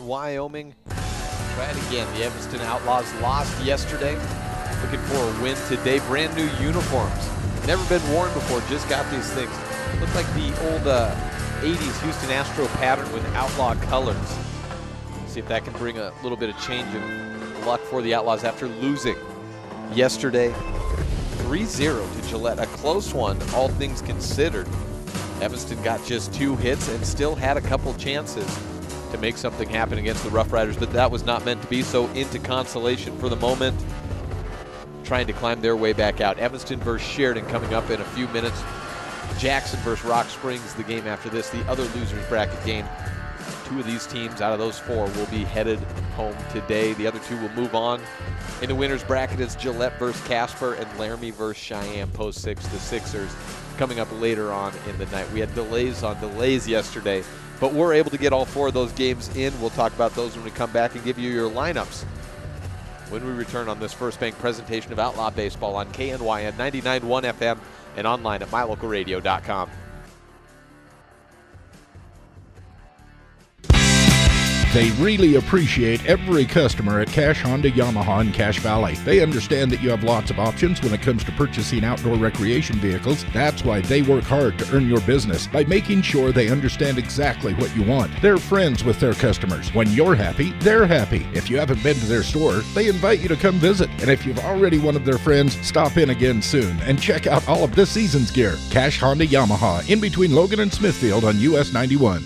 Wyoming. Try it again. The Evanston Outlaws lost yesterday. Looking for a win today. Brand new uniforms. Never been worn before. Just got these things. Look like the old 80s Houston Astro pattern with outlaw colors. See if that can bring a little bit of change of luck for the Outlaws after losing yesterday 3-0 to Gillette. A close one, all things considered. Evanston got just 2 hits and still had a couple chances to make something happen against the Rough Riders, but that was not meant to be. So into consolation for the moment, trying to climb their way back out. Evanston versus Sheridan coming up in a few minutes. Jackson versus Rock Springs, the game after this, the other losers bracket game. 2 of these teams out of those 4 will be headed home today. The other 2 will move on. In the winners bracket, it's Gillette versus Casper and Laramie versus Cheyenne, post 6, the Sixers, coming up later on in the night. We had delays on delays yesterday, but we're able to get all 4 of those games in. We'll talk about those when we come back and give you your lineups when we return on this First Bank presentation of Outlaw Baseball on KNYN 99.1 FM and online at mylocalradio.com. They really appreciate every customer at Cash Honda Yamaha in Cache Valley. They understand that you have lots of options when it comes to purchasing outdoor recreation vehicles. That's why they work hard to earn your business by making sure they understand exactly what you want. They're friends with their customers. When you're happy, they're happy. If you haven't been to their store, they invite you to come visit. And if you've already one of their friends, stop in again soon and check out all of this season's gear. Cache Honda Yamaha, in between Logan and Smithfield on US 91.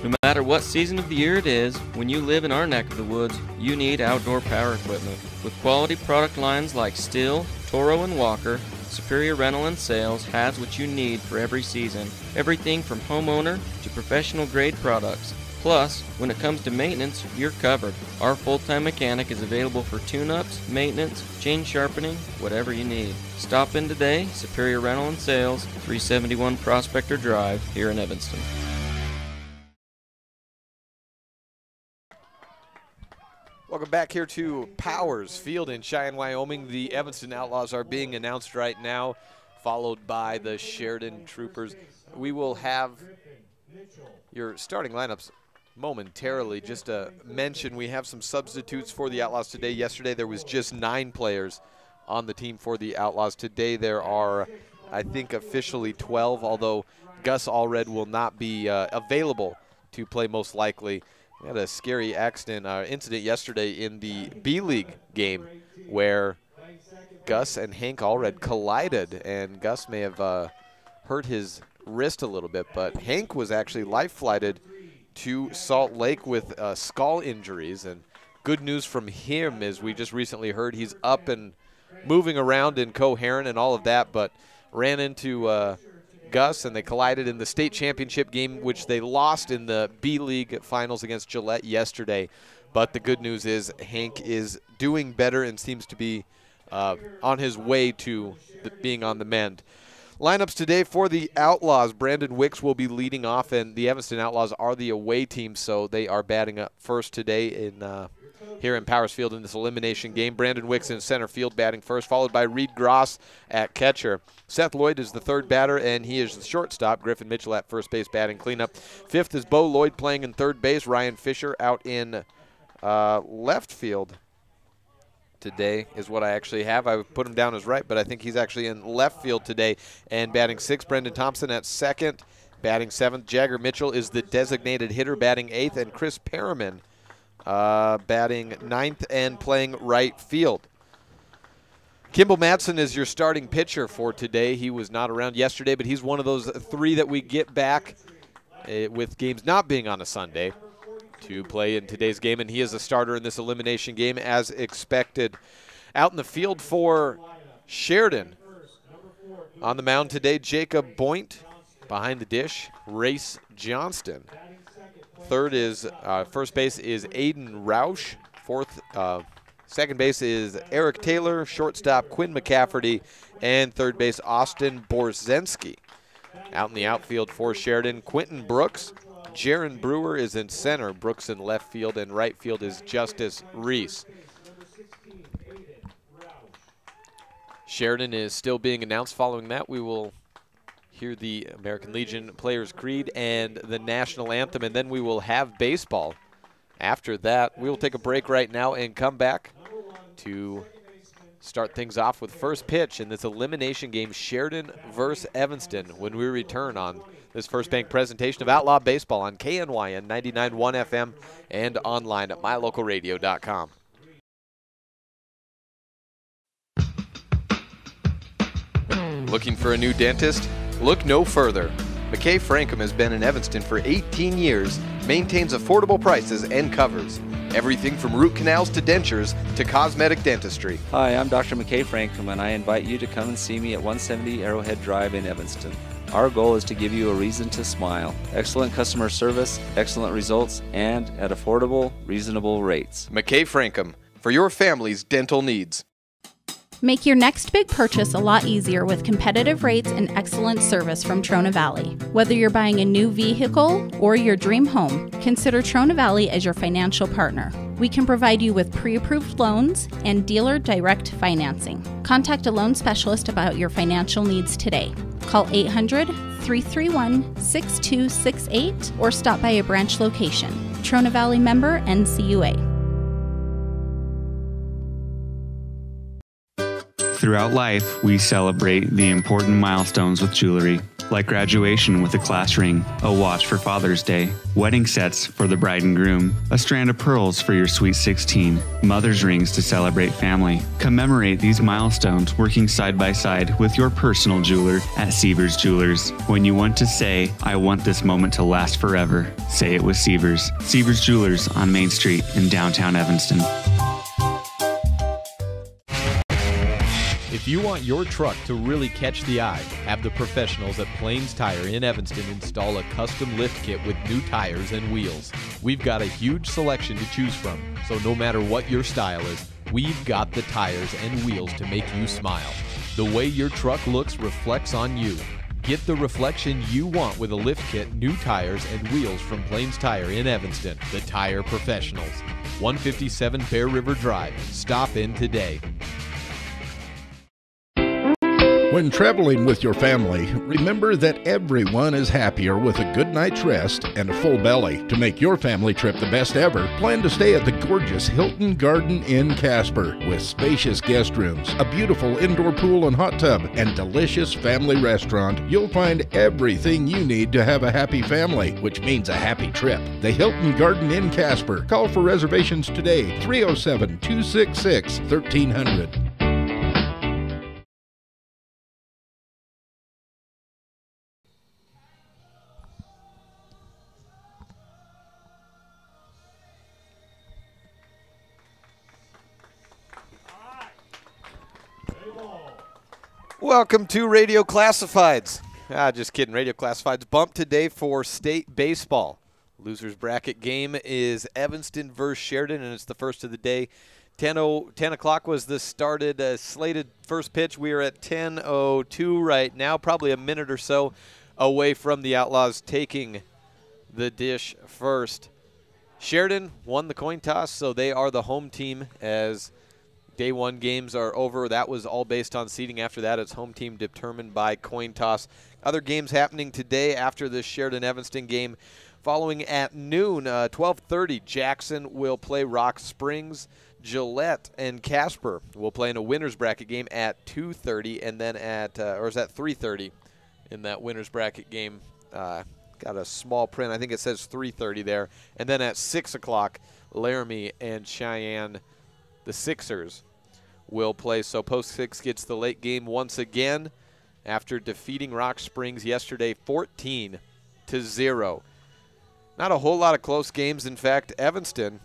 No matter what season of the year it is, when you live in our neck of the woods, you need outdoor power equipment. With quality product lines like Stihl, Toro, and Walker, Superior Rental and Sales has what you need for every season. Everything from homeowner to professional grade products. Plus, when it comes to maintenance, you're covered. Our full-time mechanic is available for tune-ups, maintenance, chain sharpening, whatever you need. Stop in today, Superior Rental and Sales, 371 Prospector Drive, here in Evanston. Welcome back here to Powers Field in Cheyenne, Wyoming. The Evanston Outlaws are being announced right now, followed by the Sheridan Troopers. We will have your starting lineups momentarily. Just to mention, we have some substitutes for the Outlaws today. Yesterday there was just 9 players on the team for the Outlaws. Today there are, I think, officially 12, although Gus Allred will not be available to play most likely. We had a scary incident yesterday in the B-League game where Gus and Hank Allred collided, and Gus may have hurt his wrist a little bit, but Hank was actually life-flighted to Salt Lake with skull injuries. And good news from him is we just recently heard he's up and moving around and coherent and all of that, but ran into Gus, and they collided in the state championship game, which they lost in the B-League finals against Gillette yesterday. But the good news is Hank is doing better and seems to be on his way to being on the mend. Lineups today for the Outlaws. Brandon Wicks will be leading off, and the Evanston Outlaws are the away team, so they are batting up first today in here in Powers Field in this elimination game. Brandon Wicks in center field batting first, followed by Reed Gross at catcher. Seth Lloyd is the third batter, and he is the shortstop. Griffin Mitchell at first base batting cleanup. Fifth is Bo Lloyd playing in third base. Ryan Fisher out in left field today is what I actually have. I put him down as right, but I think he's actually in left field today. And batting sixth, Brendan Thompson at second. Batting seventh, Jagger Mitchell is the designated hitter, batting eighth, and Chris Perriman batting ninth and playing right field. Kimball Madsen is your starting pitcher for today. He was not around yesterday, but he's one of those 3 that we get back with games not being on a Sunday to play in today's game, and he is a starter in this elimination game as expected. Out in the field for Sheridan. On the mound today, Jacob Boynt. Behind the dish, Race Johnston. Third is, first base is Aiden Roush. Second base is Eric Taylor. Shortstop, Quinn McCafferty. And third base, Austin Borzensky. Out in the outfield for Sheridan, Quentin Brooks. Jaron Brewer is in center. Brooks in left field, and right field is Justice Reese. Sheridan is still being announced. Following that, we will hear the American Legion Players Creed and the national anthem, and then we will have baseball. After that, we will take a break right now and come back to start things off with first pitch in this elimination game, Sheridan versus Evanston, when we return on this First Bank presentation of Outlaw Baseball on KNYN 99.1 FM and online at mylocalradio.com. Looking for a new dentist? Look no further. McKay Frankham has been in Evanston for 18 years, maintains affordable prices and covers everything from root canals to dentures to cosmetic dentistry. Hi, I'm Dr. McKay Frankham, and I invite you to come and see me at 170 Arrowhead Drive in Evanston. Our goal is to give you a reason to smile. Excellent customer service, excellent results, and at affordable, reasonable rates. McKay Frankham, for your family's dental needs. Make your next big purchase a lot easier with competitive rates and excellent service from Trona Valley. Whether you're buying a new vehicle or your dream home, consider Trona Valley as your financial partner. We can provide you with pre-approved loans and dealer direct financing. Contact a loan specialist about your financial needs today. Call 800-331-6268 or stop by a branch location. Trona Valley member NCUA. Throughout life, we celebrate the important milestones with jewelry, like graduation with a class ring, a watch for Father's Day, wedding sets for the bride and groom, a strand of pearls for your sweet 16, mother's rings to celebrate family. Commemorate these milestones working side by side with your personal jeweler at Sievers Jewelers. When you want to say, I want this moment to last forever, say it with Sievers. Sievers Jewelers on Main Street in downtown Evanston. If you want your truck to really catch the eye, have the professionals at Plains Tire in Evanston install a custom lift kit with new tires and wheels. We've got a huge selection to choose from, so no matter what your style is, we've got the tires and wheels to make you smile. The way your truck looks reflects on you. Get the reflection you want with a lift kit, new tires, and wheels from Plains Tire in Evanston, the tire professionals. 157 Bear River Drive. Stop in today. When traveling with your family, remember that everyone is happier with a good night's rest and a full belly. To make your family trip the best ever, plan to stay at the gorgeous Hilton Garden Inn Casper with spacious guest rooms, a beautiful indoor pool and hot tub, and delicious family restaurant. You'll find everything you need to have a happy family, which means a happy trip. The Hilton Garden Inn Casper. Call for reservations today, 307-266-1300. Welcome to Radio Classifieds. Just kidding. Radio Classifieds bump today for state baseball. Losers bracket game is Evanston versus Sheridan, and it's the first of the day. 10 o'clock was the started slated first pitch. We are at 10:02 right now, probably a minute or so away from the Outlaws taking the dish first. Sheridan won the coin toss, so they are the home team as Day 1 games are over. That was all based on seeding. After that, it's home team determined by coin toss. Other games happening today after this Sheridan-Evanston game. Following at noon, 12:30, Jackson will play Rock Springs. Gillette and Casper will play in a winner's bracket game at 2:30, and then at, or is that 3:30 in that winner's bracket game? Got a small print. I think it says 3:30 there. And then at 6 o'clock, Laramie and Cheyenne, the Sixers, will play. So Post 6 gets the late game once again after defeating Rock Springs yesterday 14-0. Not a whole lot of close games. In fact, Evanston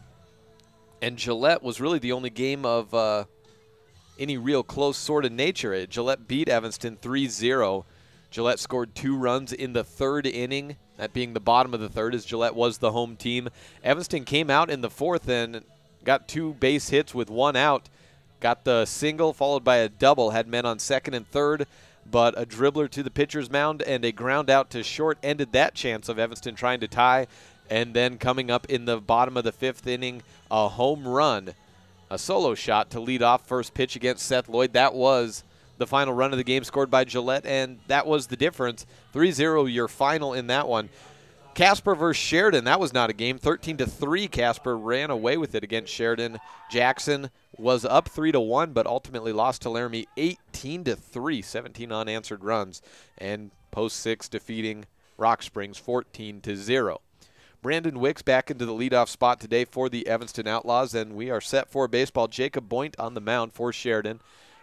and Gillette was really the only game of any real close sort of nature. Gillette beat Evanston 3-0. Gillette scored 2 runs in the third inning, that being the bottom of the third, as Gillette was the home team. Evanston came out in the fourth and got 2 base hits with 1 out. Got the single followed by a double, had men on second and third, but a dribbler to the pitcher's mound and a ground out to short ended that chance of Evanston trying to tie. And then coming up in the bottom of the 5th inning, a home run, a solo shot to lead off first pitch against Seth Lloyd. That was the final run of the game scored by Gillette, and that was the difference. 3-0 your final in that one. Casper versus Sheridan, that was not a game. 13-3, Casper ran away with it against Sheridan. Jackson was up 3-1, but ultimately lost to Laramie 18-3, 17 unanswered runs, and Post 6 defeating Rock Springs 14-0. Brandon Wicks back into the leadoff spot today for the Evanston Outlaws, and we are set for baseball. Jacob Boynt on the mound for Sheridan,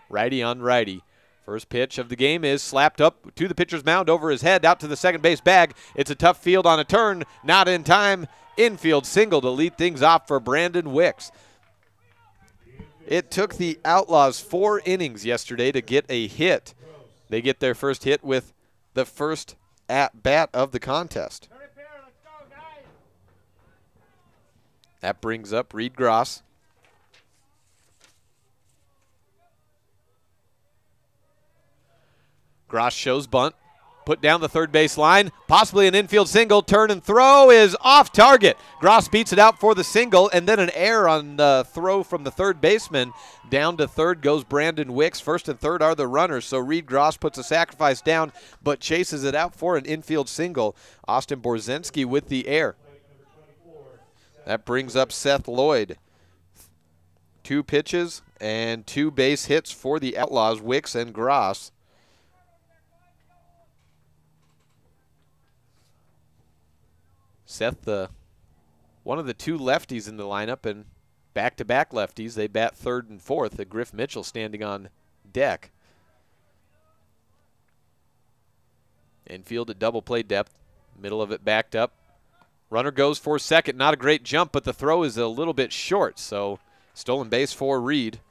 righty on righty. First pitch of the game is slapped up to the pitcher's mound over his head, out to the second base bag. It's a tough field on a turn, not in time. Infield single to lead things off for Brandon Wicks. It took the Outlaws 4 innings yesterday to get a hit. They get their first hit with the first at-bat of the contest. That brings up Reed Gross. Gross shows bunt, put down the third base line, possibly an infield single, turn and throw is off target. Gross beats it out for the single, and then an error on the throw from the third baseman. Down to third goes Brandon Wicks. First and third are the runners, so Reed Gross puts a sacrifice down, but chases it out for an infield single. Austin Borzensky with the error. That brings up Seth Lloyd. 2 pitches and 2 base hits for the Outlaws, Wicks and Gross. Seth, one of the 2 lefties in the lineup, and back-to-back lefties. They bat third and fourth. Griff Mitchell standing on deck. Infield at double play depth. Middle of it backed up. Runner goes for second. Not a great jump, but the throw is a little bit short, so stolen base for Reed.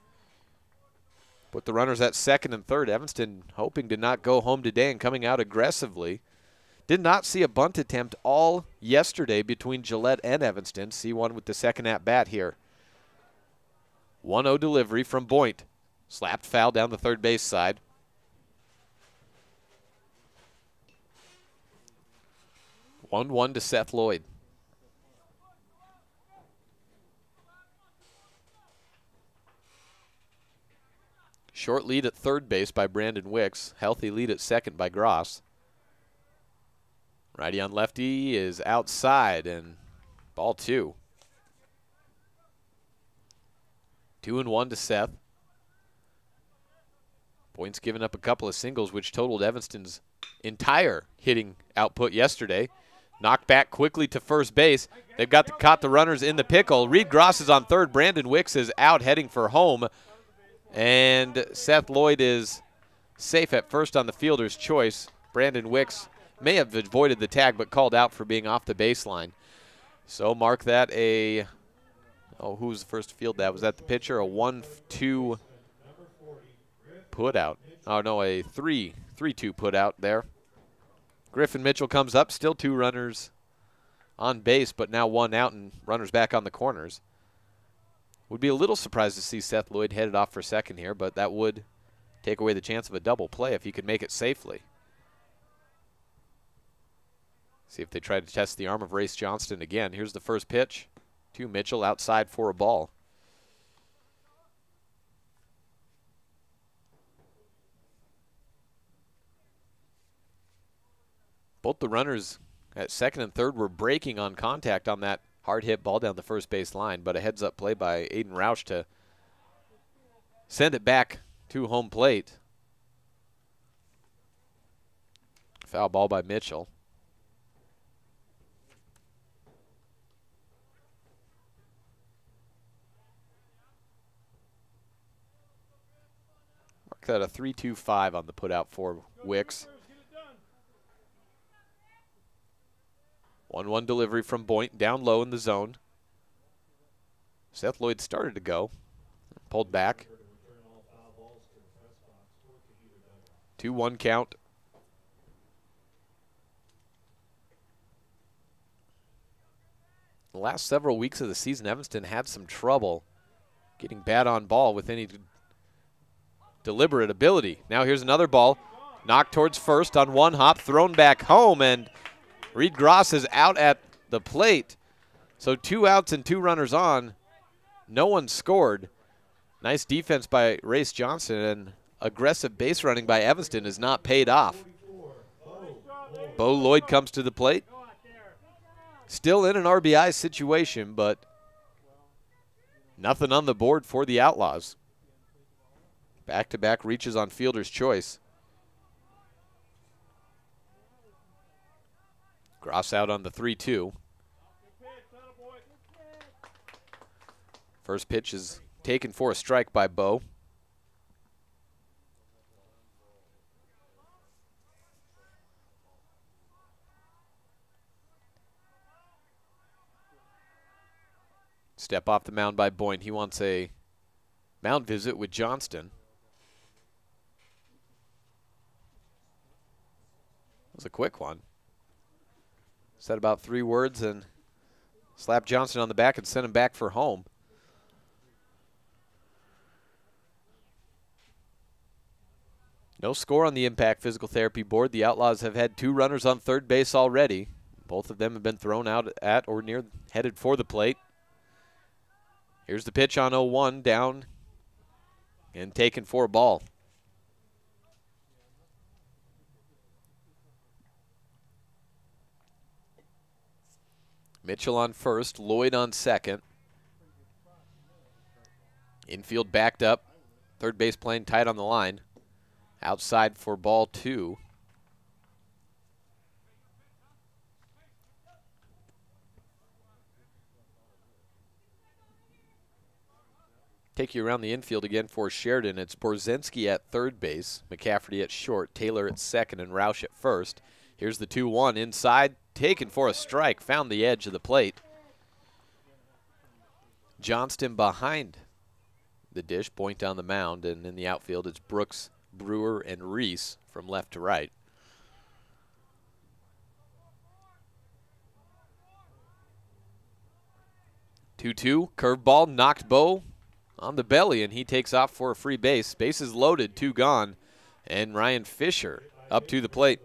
Put the runners at second and third. Evanston hoping to not go home today and coming out aggressively. Did not see a bunt attempt all yesterday between Gillette and Evanston. See one with the second at-bat here. 1-0 delivery from Boynt. Slapped foul down the third base side. 1-1 to Seth Lloyd. Short lead at third base by Brandon Wicks. Healthy lead at second by Gross. Righty on lefty is outside, and ball 2. 2-1 to Seth. Boynt's given up a couple of singles, which totaled Evanston's entire hitting output yesterday. Knocked back quickly to first base. They've caught the runners in the pickle. Reed Gross is on third. Brandon Wicks is out heading for home. And Seth Lloyd is safe at first on the fielder's choice. Brandon Wicks may have avoided the tag, but called out for being off the baseline. So mark that a, who was the first to field that? Was that the pitcher? A 1-2 put out. Oh, no, a 3-2 put out there. Griffin Mitchell comes up, still 2 runners on base, but now 1 out and runners back on the corners. Would be a little surprised to see Seth Lloyd headed off for second here, but that would take away the chance of a double play if he could make it safely. See if they try to test the arm of Race Johnston again. Here's the first pitch to Mitchell, outside for a ball. Both the runners at second and third were breaking on contact on that hard hit ball down the first base line, but a heads up play by Aiden Roush to send it back to home plate. Foul ball by Mitchell. Mark that a 3-2-5 on the putout for Wicks. 1-1 delivery from Boynt, down low in the zone. Seth Lloyd started to go, pulled back. 2-1 count. The last several weeks of the season, Evanston had some trouble getting bat on ball with any deliberate ability. Now here's another ball, knocked towards first on one hop, thrown back home, and Reed Gross is out at the plate. So 2 outs and 2 runners on. No one scored. Nice defense by Race Johnson, and aggressive base running by Evanston has not paid off. Bo Lloyd comes to the plate. Still in an RBI situation, but nothing on the board for the Outlaws. Back-to-back reaches on fielder's choice. Groff's out on the 3-2. First pitch is taken for a strike by Bo. Step off the mound by Boyne. He wants a mound visit with Johnston. That was a quick one. Said about 3 words and slapped Johnston on the back and sent him back for home. No score on the Impact Physical Therapy board. The Outlaws have had 2 runners on third base already. Both of them have been thrown out at or near, headed for the plate. Here's the pitch on 0-1, down and taken for a ball. Mitchell on first, Lloyd on second. Infield backed up, third base playing tight on the line. Outside for ball 2. Take you around the infield again for Sheridan. It's Borzinski at third base, McCafferty at short, Taylor at second, and Roush at first. Here's the 2-1 inside, taken for a strike, found the edge of the plate. Johnston behind the dish, Boynt down the mound, and in the outfield it's Brooks, Brewer, and Reese from left to right. Two-two, curveball, knocked Bo on the belly, and he takes off for a free base. Bases loaded, 2 gone, and Ryan Fisher up to the plate.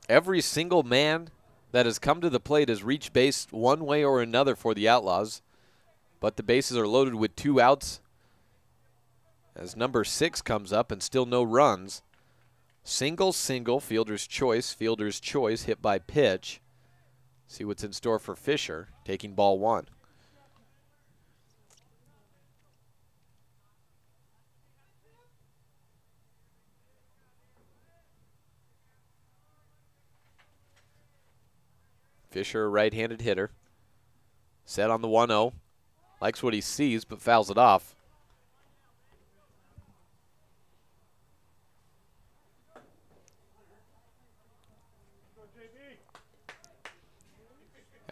Every single man that has come to the plate has reached base one way or another for the Outlaws, but the bases are loaded with 2 outs as number 6 comes up and still no runs. Single, single, fielder's choice, hit by pitch. See what's in store for Fisher, taking ball 1. Fisher, a right-handed hitter. Set on the 1-0. Likes what he sees, but fouls it off.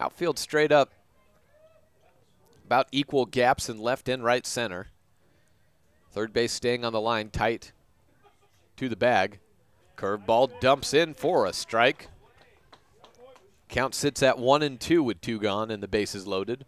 Outfield straight up. About equal gaps in left and right center. Third base staying on the line, tight to the bag. Curveball dumps in for a strike. Count sits at 1-2 with 2 gone and the bases loaded.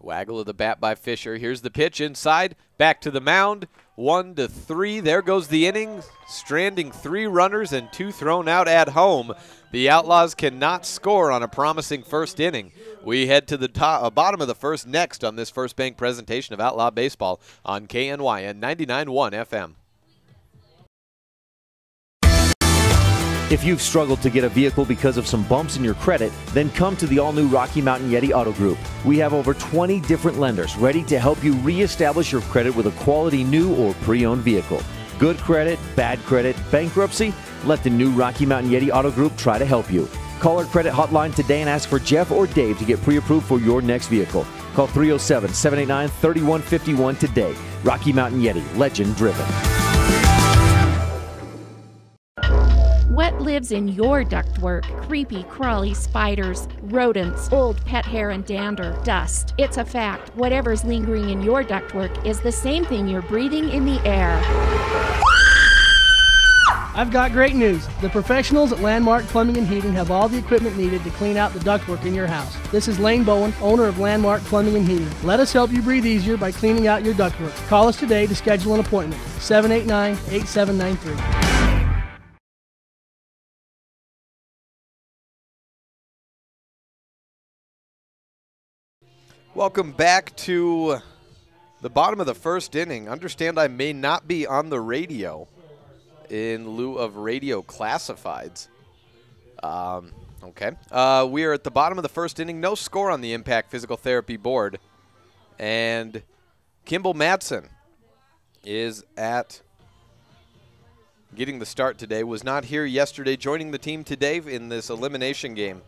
Waggle of the bat by Fisher. Here's the pitch inside, back to the mound. 1-3. There goes the inning, stranding 3 runners and 2 thrown out at home. The Outlaws cannot score on a promising first inning. We head to the bottom of the first next on this First Bank presentation of Outlaw Baseball on KNYN 99.1 FM. If you've struggled to get a vehicle because of some bumps in your credit, then come to the all-new Rocky Mountain Yeti Auto Group. We have over 20 different lenders ready to help you reestablish your credit with a quality new or pre-owned vehicle. Good credit, bad credit, bankruptcy? Let the new Rocky Mountain Yeti Auto Group try to help you. Call our credit hotline today and ask for Jeff or Dave to get pre-approved for your next vehicle. Call 307-789-3151 today. Rocky Mountain Yeti, legend driven. What lives in your ductwork? Creepy, crawly spiders, rodents, old pet hair and dander, dust. It's a fact. Whatever's lingering in your ductwork is the same thing you're breathing in the air. I've got great news. The professionals at Landmark Plumbing and Heating have all the equipment needed to clean out the ductwork in your house. This is Lane Bowen, owner of Landmark Plumbing and Heating. Let us help you breathe easier by cleaning out your ductwork. Call us today to schedule an appointment. 789-8793. Welcome back to the bottom of the first inning. Understand I may not be on the radio in lieu of radio classifieds. Okay. We are at the bottom of the first inning. No score on the Impact Physical Therapy board. And Kimball Madsen is at getting the start today. Was not here yesterday. Joining the team today in this elimination game.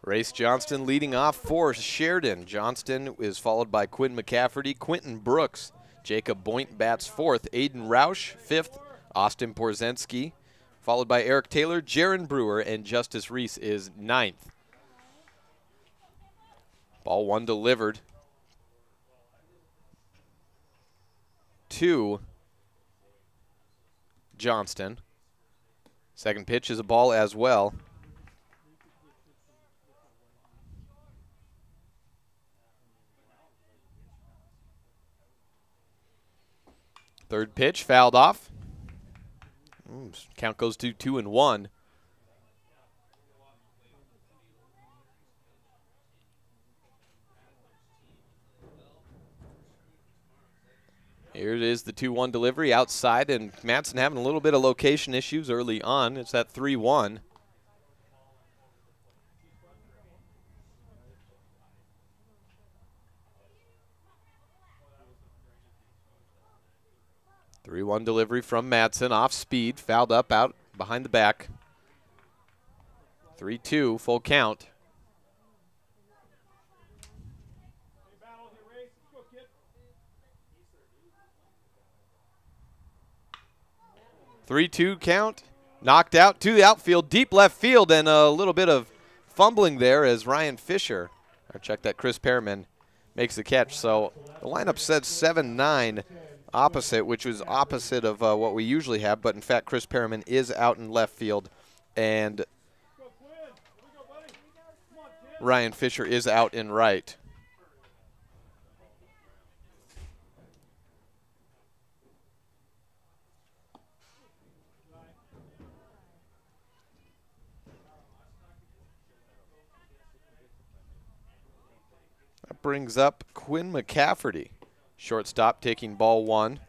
Race Johnston leading off for Sheridan. Johnston is followed by Quinn McCafferty, Quentin Brooks, Jacob Boynt bats fourth, Aiden Roush fifth, Austin Porzensky, followed by Eric Taylor, Jaron Brewer, and Justice Reese is ninth. Ball one delivered to Johnston. Second pitch is a ball as well. Third pitch fouled off. Count goes to 2-1. Here it is, the 2-1 delivery outside, and Madsen having a little bit of location issues early on. It's that 3-1. 3-1 delivery from Madsen, off speed, fouled up out behind the back. 3-2, full count. Three-two count, knocked out to the outfield, deep left field, and a little bit of fumbling there as Ryan Fisher, or check that, Chris Perriman makes the catch. So the lineup said 7-9 opposite, which was opposite of what we usually have, but in fact Chris Perriman is out in left field, and Ryan Fisher is out in right. That brings up Quinn McCafferty, shortstop, taking ball one.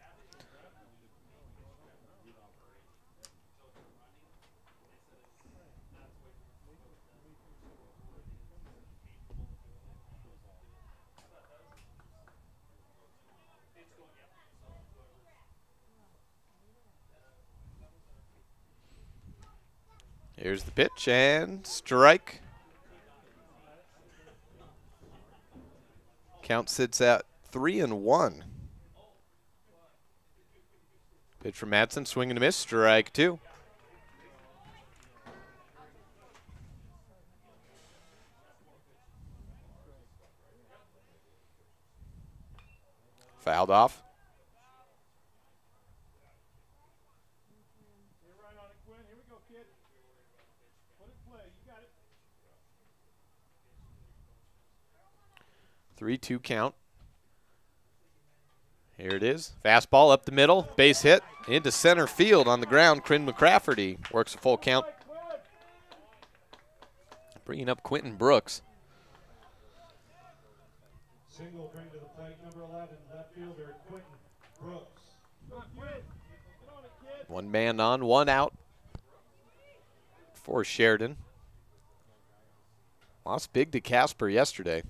Here's the pitch and strike. Count sits at 3-1. Pitch from Madsen, swing and a miss, strike two. Fouled off. Three-two count. Here it is. Fastball up the middle. Base hit into center field on the ground. Quinn McCafferty works a full count. Bringing up Quentin Brooks. Single bring to the plate, number 11, left fielder Quentin Brooks. One man on, one out for Sheridan. Lost big to Casper yesterday.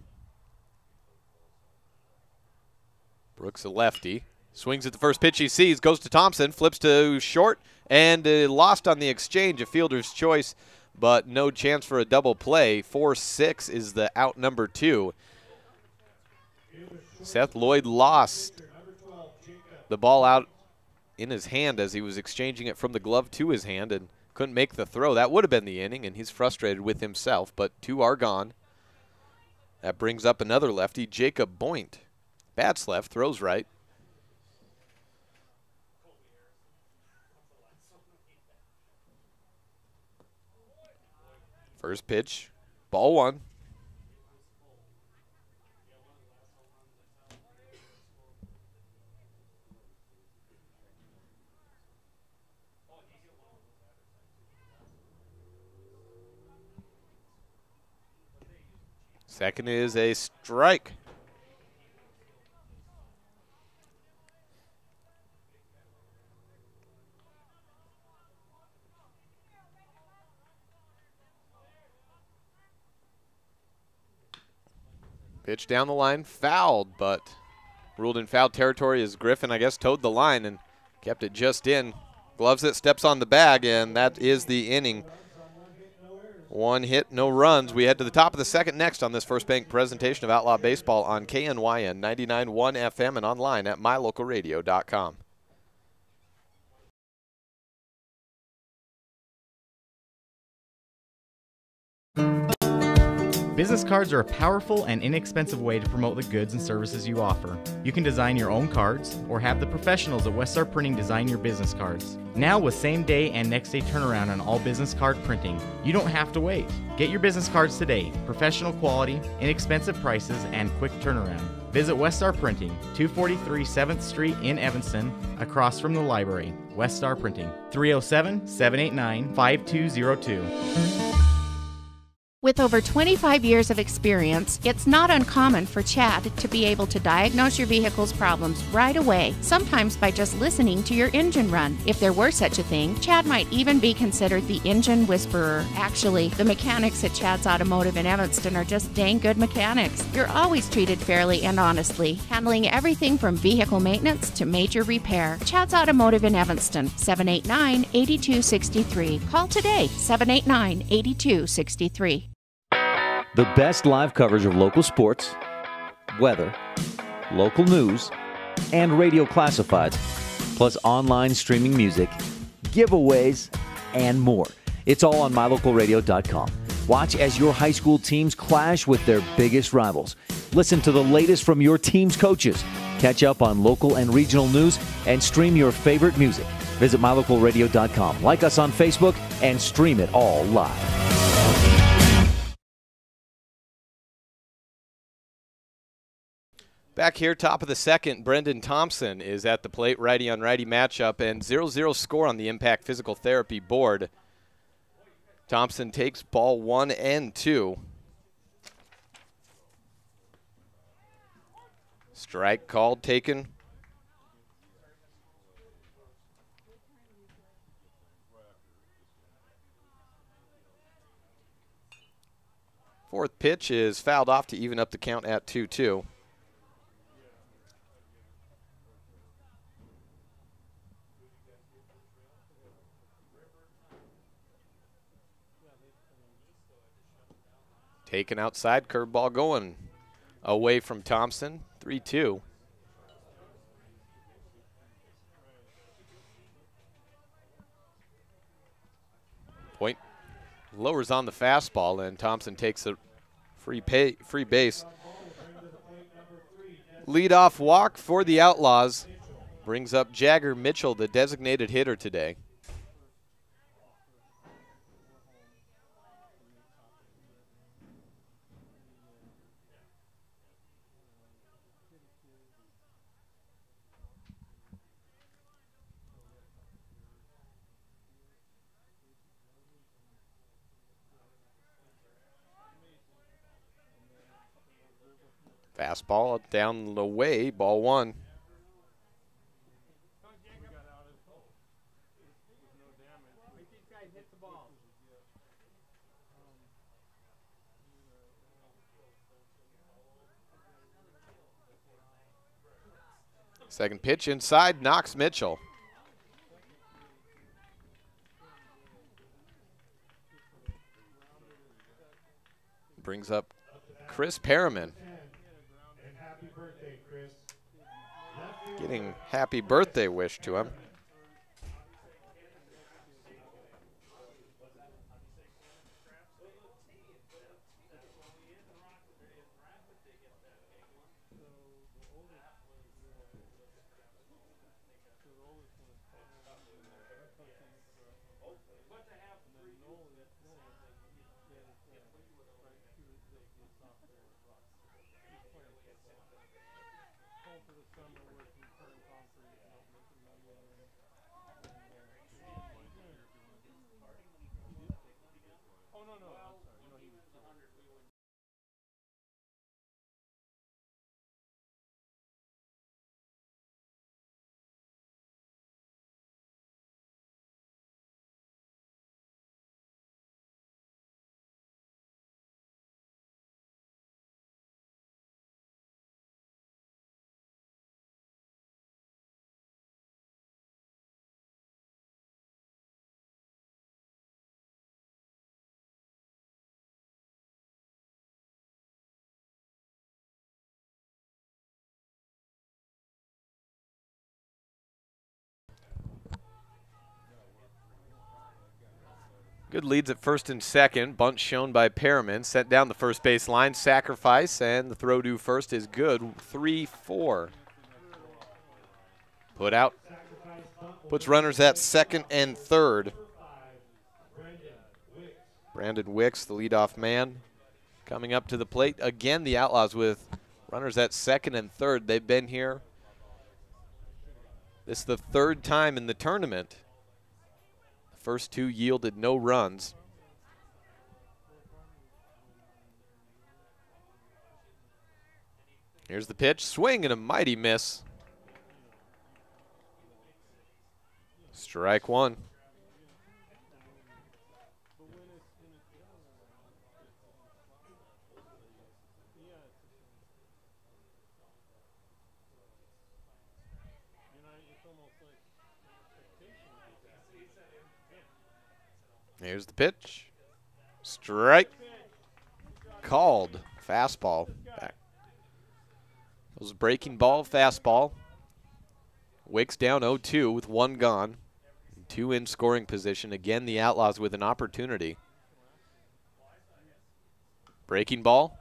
Brooks, a lefty, swings at the first pitch he sees, goes to Thompson, flips to short, and lost on the exchange, a fielder's choice, but no chance for a double play. 4-6 is the out number 2. Seth Lloyd lost the ball out in his hand as he was exchanging it from the glove to his hand and couldn't make the throw. That would have been the inning, and he's frustrated with himself, but 2 are gone. That brings up another lefty, Jacob Boynt. Bats left, throws right. First pitch, ball one. Second is a strike. Pitch down the line, fouled, but ruled in foul territory as Griffin, I guess, towed the line and kept it just in. Gloves it, steps on the bag, and that is the inning. One hit, no runs. We head to the top of the second next on this First Bank presentation of Outlaw Baseball on KNYN 99.1 FM and online at mylocalradio.com. Business cards are a powerful and inexpensive way to promote the goods and services you offer. You can design your own cards or have the professionals at Weststar Printing design your business cards. Now with same-day and next-day turnaround on all business card printing, you don't have to wait. Get your business cards today. Professional quality, inexpensive prices, and quick turnaround. Visit Weststar Printing, 243 7th Street in Evanston, across from the library. Weststar Printing, 307-789-5202. With over 25 years of experience, it's not uncommon for Chad to be able to diagnose your vehicle's problems right away, sometimes by just listening to your engine run. If there were such a thing, Chad might even be considered the engine whisperer. Actually, the mechanics at Chad's Automotive in Evanston are just dang good mechanics. You're always treated fairly and honestly, handling everything from vehicle maintenance to major repair. Chad's Automotive in Evanston, 789-8263. Call today, 789-8263. The best live coverage of local sports, weather, local news, and radio classifieds, plus online streaming music, giveaways, and more. It's all on mylocalradio.com. Watch as your high school teams clash with their biggest rivals. Listen to the latest from your team's coaches. Catch up on local and regional news and stream your favorite music. Visit mylocalradio.com. Like us on Facebook and stream it all live. Back here, top of the second, Brendan Thompson is at the plate, righty-on-righty matchup, and 0-0 score on the Impact Physical Therapy board. Thompson takes ball 1 and 2. Strike called, taken. Fourth pitch is fouled off to even up the count at 2-2. Taken outside, curveball going away from Thompson, 3-2. Point lowers on the fastball, and Thompson takes a free base. Leadoff walk for the Outlaws brings up Jagger Mitchell, the designated hitter today. Fastball down the way, ball 1. Second pitch inside, knocks Mitchell. Brings up Chris Perriman. Getting happy birthday wish to him. Good leads at first and second. Bunt shown by Perriman. Set down the first base line. Sacrifice, and the throw due first is good. 3-4. Put out. Puts runners at second and third. Brandon Wicks, the leadoff man, coming up to the plate. Again, the Outlaws with runners at second and third. They've been here. This is the third time in the tournament. The first two yielded no runs. Here's the pitch. Swing and a mighty miss. Strike one. Here's the pitch. Strike. Called. Fastball. Back. It was a breaking ball, fastball. Wicks down 0-2 with one gone. Two in scoring position. Again, the Outlaws with an opportunity. Breaking ball.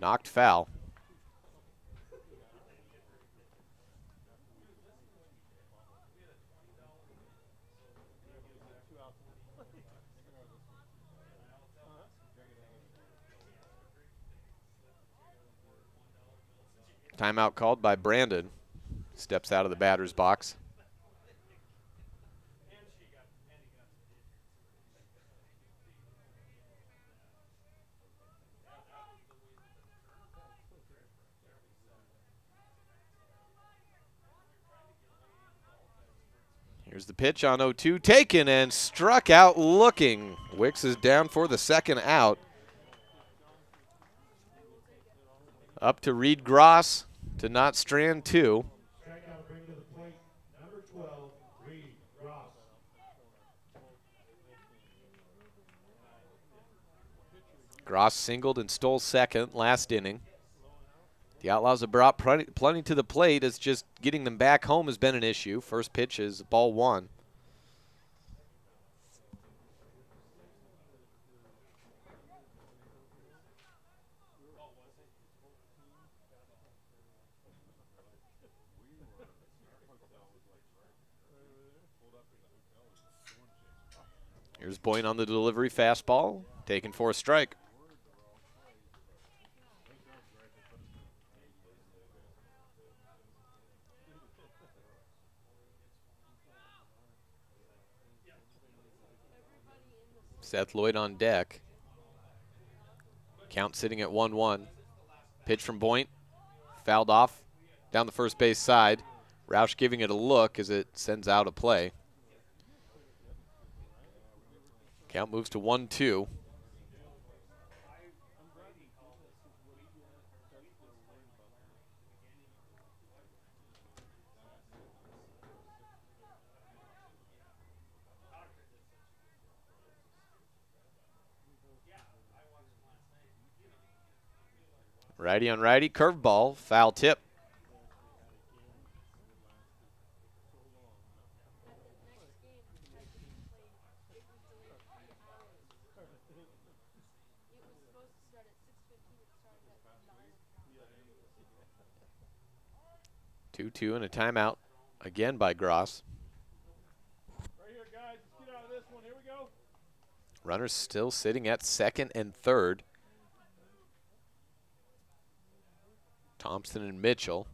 Knocked foul. Timeout called by Brandon. Steps out of the batter's box. Here's the pitch on 0-2. Taken and struck out looking. Wicks is down for the second out. Up to Reed Gross to not strand two. Gross singled and stole second last inning. The Outlaws have brought plenty to the plate. It's just getting them back home has been an issue. First pitch is ball one. Here's Boyne on the delivery, fastball, taken for a strike. Seth Lloyd on deck. Count sitting at 1-1. Pitch from Boyne, fouled off down the first base side. Roush giving it a look as it sends out a play. Count moves to 1-2. Righty on righty, curveball, foul tip. 2-2 and a timeout again by Gross. Right here, guys. Let's get out of this one. Here we go. Runners still sitting at second and third. Thompson and Mitchell.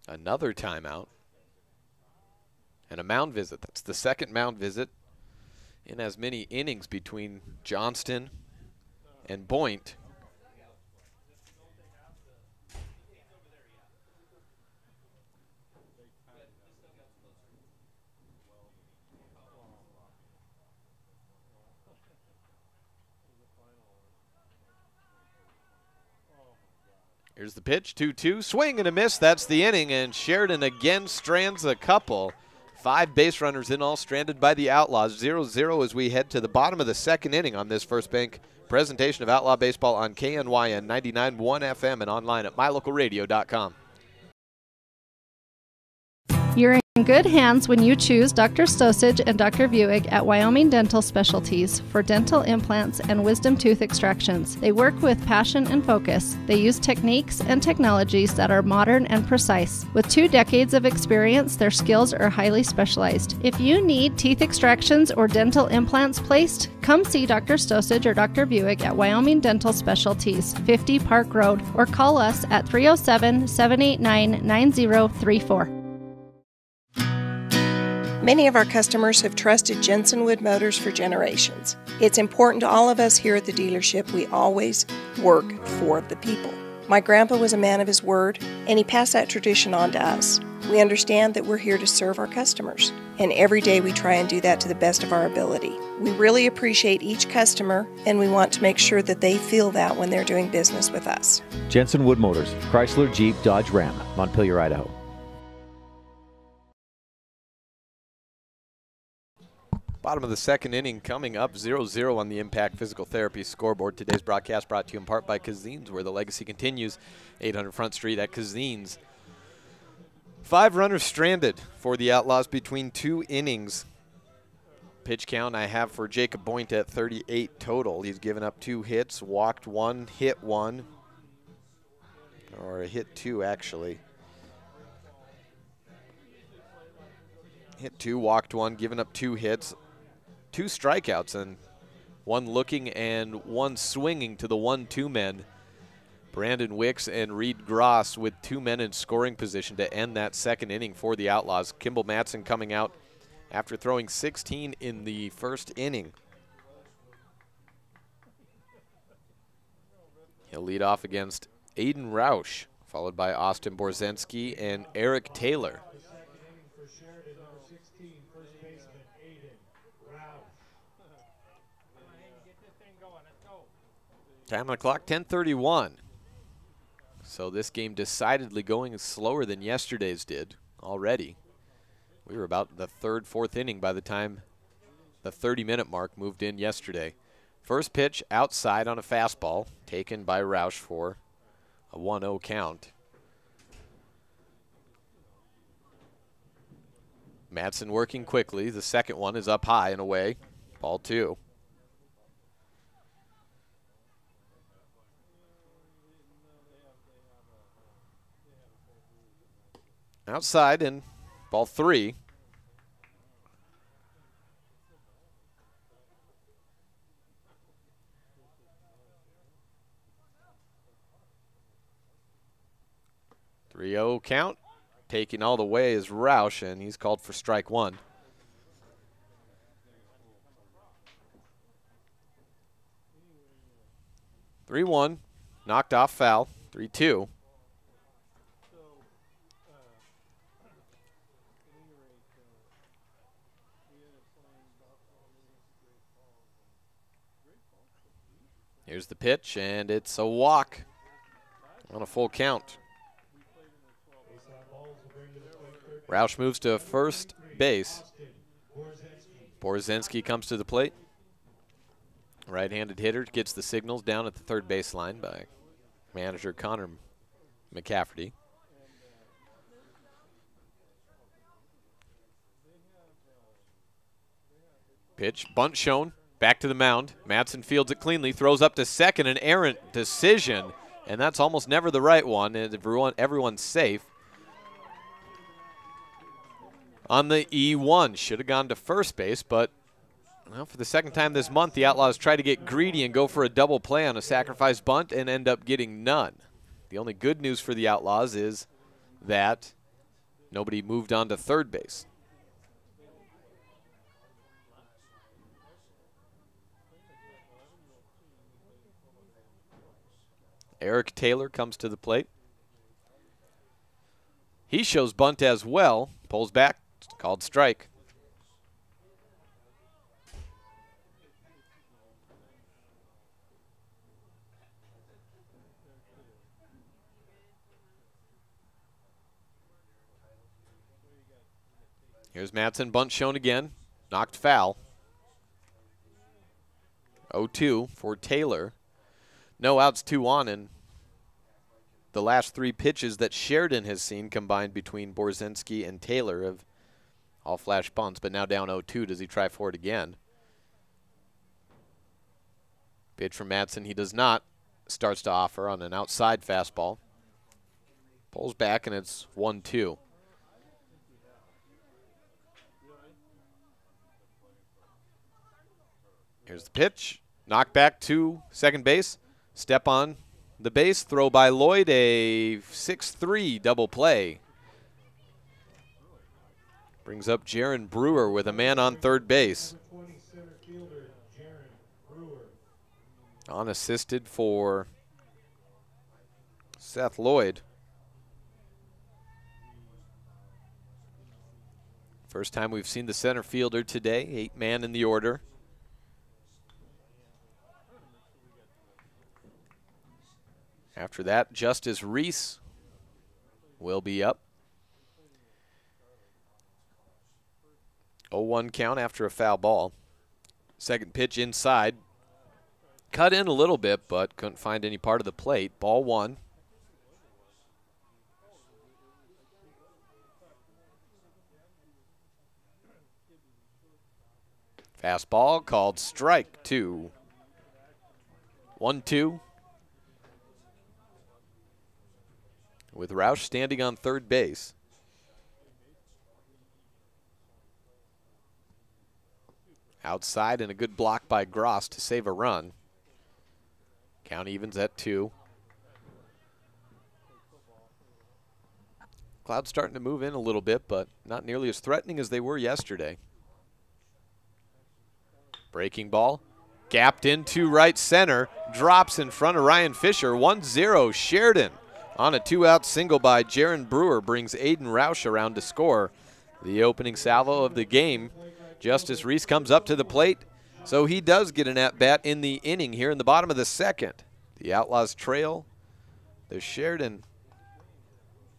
Another timeout. And a mound visit. That's the second mound visit in as many innings between Johnston and Boynt. Here's the pitch, 2-2, swing and a miss, that's the inning, and Sheridan again strands a couple. 5 base runners in all stranded by the Outlaws. 0-0 as we head to the bottom of the second inning on this First Bank presentation of Outlaw Baseball on KNYN 99.1 FM and online at mylocalradio.com. You're in good hands when you choose Dr. Stosage and Dr. Buick at Wyoming Dental Specialties for dental implants and wisdom tooth extractions. They work with passion and focus. They use techniques and technologies that are modern and precise. With 2 decades of experience, their skills are highly specialized. If you need teeth extractions or dental implants placed, come see Dr. Stosage or Dr. Buick at Wyoming Dental Specialties, 50 Park Road, or call us at 307-789-9034. Many of our customers have trusted Jensen Wood Motors for generations. It's important to all of us here at the dealership we always work for the people. My grandpa was a man of his word, and he passed that tradition on to us. We understand that we're here to serve our customers, and every day we try and do that to the best of our ability. We really appreciate each customer, and we want to make sure that they feel that when they're doing business with us. Jensen Wood Motors, Chrysler, Jeep, Dodge, Ram, Montpelier, Idaho. Bottom of the second inning coming up 0-0 on the Impact Physical Therapy scoreboard. Today's broadcast brought to you in part by Kazine's, where the legacy continues. 800 Front Street at Kazine's. 5 runners stranded for the Outlaws between 2 innings. Pitch count I have for Jacob Boynt at 38 total. He's given up 2 hits, walked 1, hit 1, or hit 2 actually. Hit 2, walked 1, given up 2 hits. 2 strikeouts, and 1 looking and 1 swinging to the 1-2 men. Brandon Wicks and Reed Gross with 2 men in scoring position to end that second inning for the Outlaws. Kimball Matson coming out after throwing 16 in the first inning. He'll lead off against Aiden Roush, followed by Austin Borzensky and Eric Taylor. Time on the clock, 10:31. So this game decidedly going slower than yesterday's did already. We were about the 3rd, 4th inning by the time the 30-minute mark moved in yesterday. First pitch outside on a fastball, taken by Roush for a 1-0 count. Madsen working quickly. The second one is up high and away. Ball 2. Outside and ball 3. (3-0) count. Taking all the way is Roush, and he's called for strike 1. (3-1), knocked off foul. 3-2. Here's the pitch, and it's a walk on a full count. Roush moves to first base. Borzensky comes to the plate. Right-handed hitter gets the signals down at the third baseline by manager Connor McCafferty. Pitch, bunt shown, Back to the mound. Madsen fields it cleanly, throws up to second, an errant decision, and that's almost never the right one. Everyone's safe. On the E1, should have gone to first base, but well, for the second time this month, the Outlaws try to get greedy and go for a double play on a sacrifice bunt and end up getting none. The only good news for the Outlaws is that nobody moved on to third base. Eric Taylor comes to the plate. He shows bunt as well. Pulls back. It's called strike. Here's Madsen, bunt shown again. Knocked foul. 0-2 for Taylor. No outs, 2 on, and the last 3 pitches that Sheridan has seen combined between Borzinski and Taylor have all flash bunts, but now down 0-2. Does he try for it again? Pitch from Madsen, he does not. Starts to offer on an outside fastball. Pulls back, and it's 1-2. Here's the pitch. Knock back to second base. Step on the base. Throw by Lloyd. A 6-3 double play. Brings up Jaron Brewer with a man on third base. Unassisted for Seth Lloyd. First time we've seen the center fielder today. 8-man in the order. After that, Justice Reese will be up. 0-1 count after a foul ball. Second pitch inside. Cut in a little bit, but couldn't find any part of the plate. Ball 1. Fastball called strike 2. 1-2. With Roush standing on third base. Outside and a good block by Gross to save a run. Count evens at 2. Clouds starting to move in a little bit, but not nearly as threatening as they were yesterday. Breaking ball. Gapped into right center. Drops in front of Ryan Fisher. 1-0 Sheridan. On a 2-out single by Jaron Brewer brings Aiden Roush around to score. The opening salvo of the game. Justice Reese comes up to the plate, so he does get an at-bat in the inning here in the bottom of the second. The Outlaws trail the Sheridan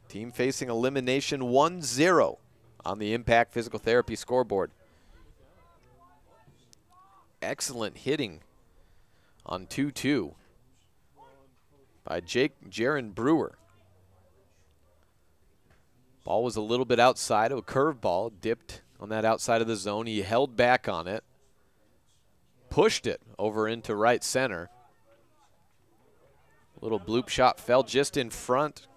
team facing elimination 1-0 on the Impact Physical Therapy scoreboard. Excellent hitting on 2-2. By Jaron Brewer. Ball was a little bit outside of a curveball, dipped on that outside of the zone. He held back on it, pushed it over into right center. Little bloop shot fell just in front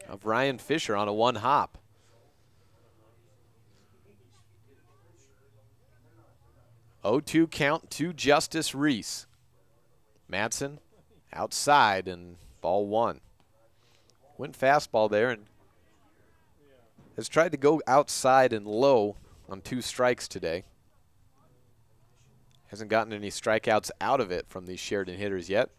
of Ryan Fisher on a 1-hop. Oh, 2 count to Justice Reese. Madsen outside and ball 1. Went fastball there and has tried to go outside and low on 2 strikes today. Hasn't gotten any strikeouts out of it from these Sheridan hitters yet.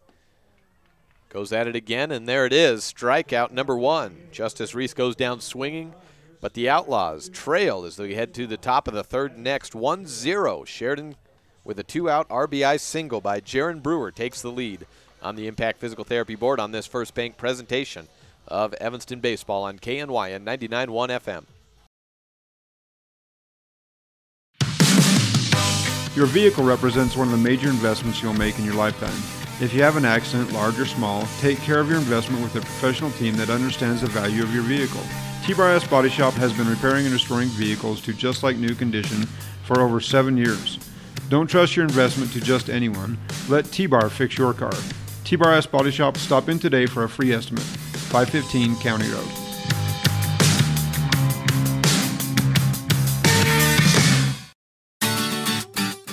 Goes at it again, and there it is, strikeout number 1. Justice Reese goes down swinging, but the Outlaws trail as they head to the top of the third next. 1-0. Sheridan with a 2-out RBI single by Jaron Brewer takes the lead on the Impact Physical Therapy board on this First Bank presentation of Evanston Baseball on KNY and 99.1 FM. Your vehicle represents one of the major investments you'll make in your lifetime. If you have an accident, large or small, take care of your investment with a professional team that understands the value of your vehicle. T-Bar-S Body Shop has been repairing and restoring vehicles to just like new condition for over 7 years. Don't trust your investment to just anyone. Let T-Bar fix your car. T-Bar S Body Shop. Stop in today for a free estimate. 515 County Road.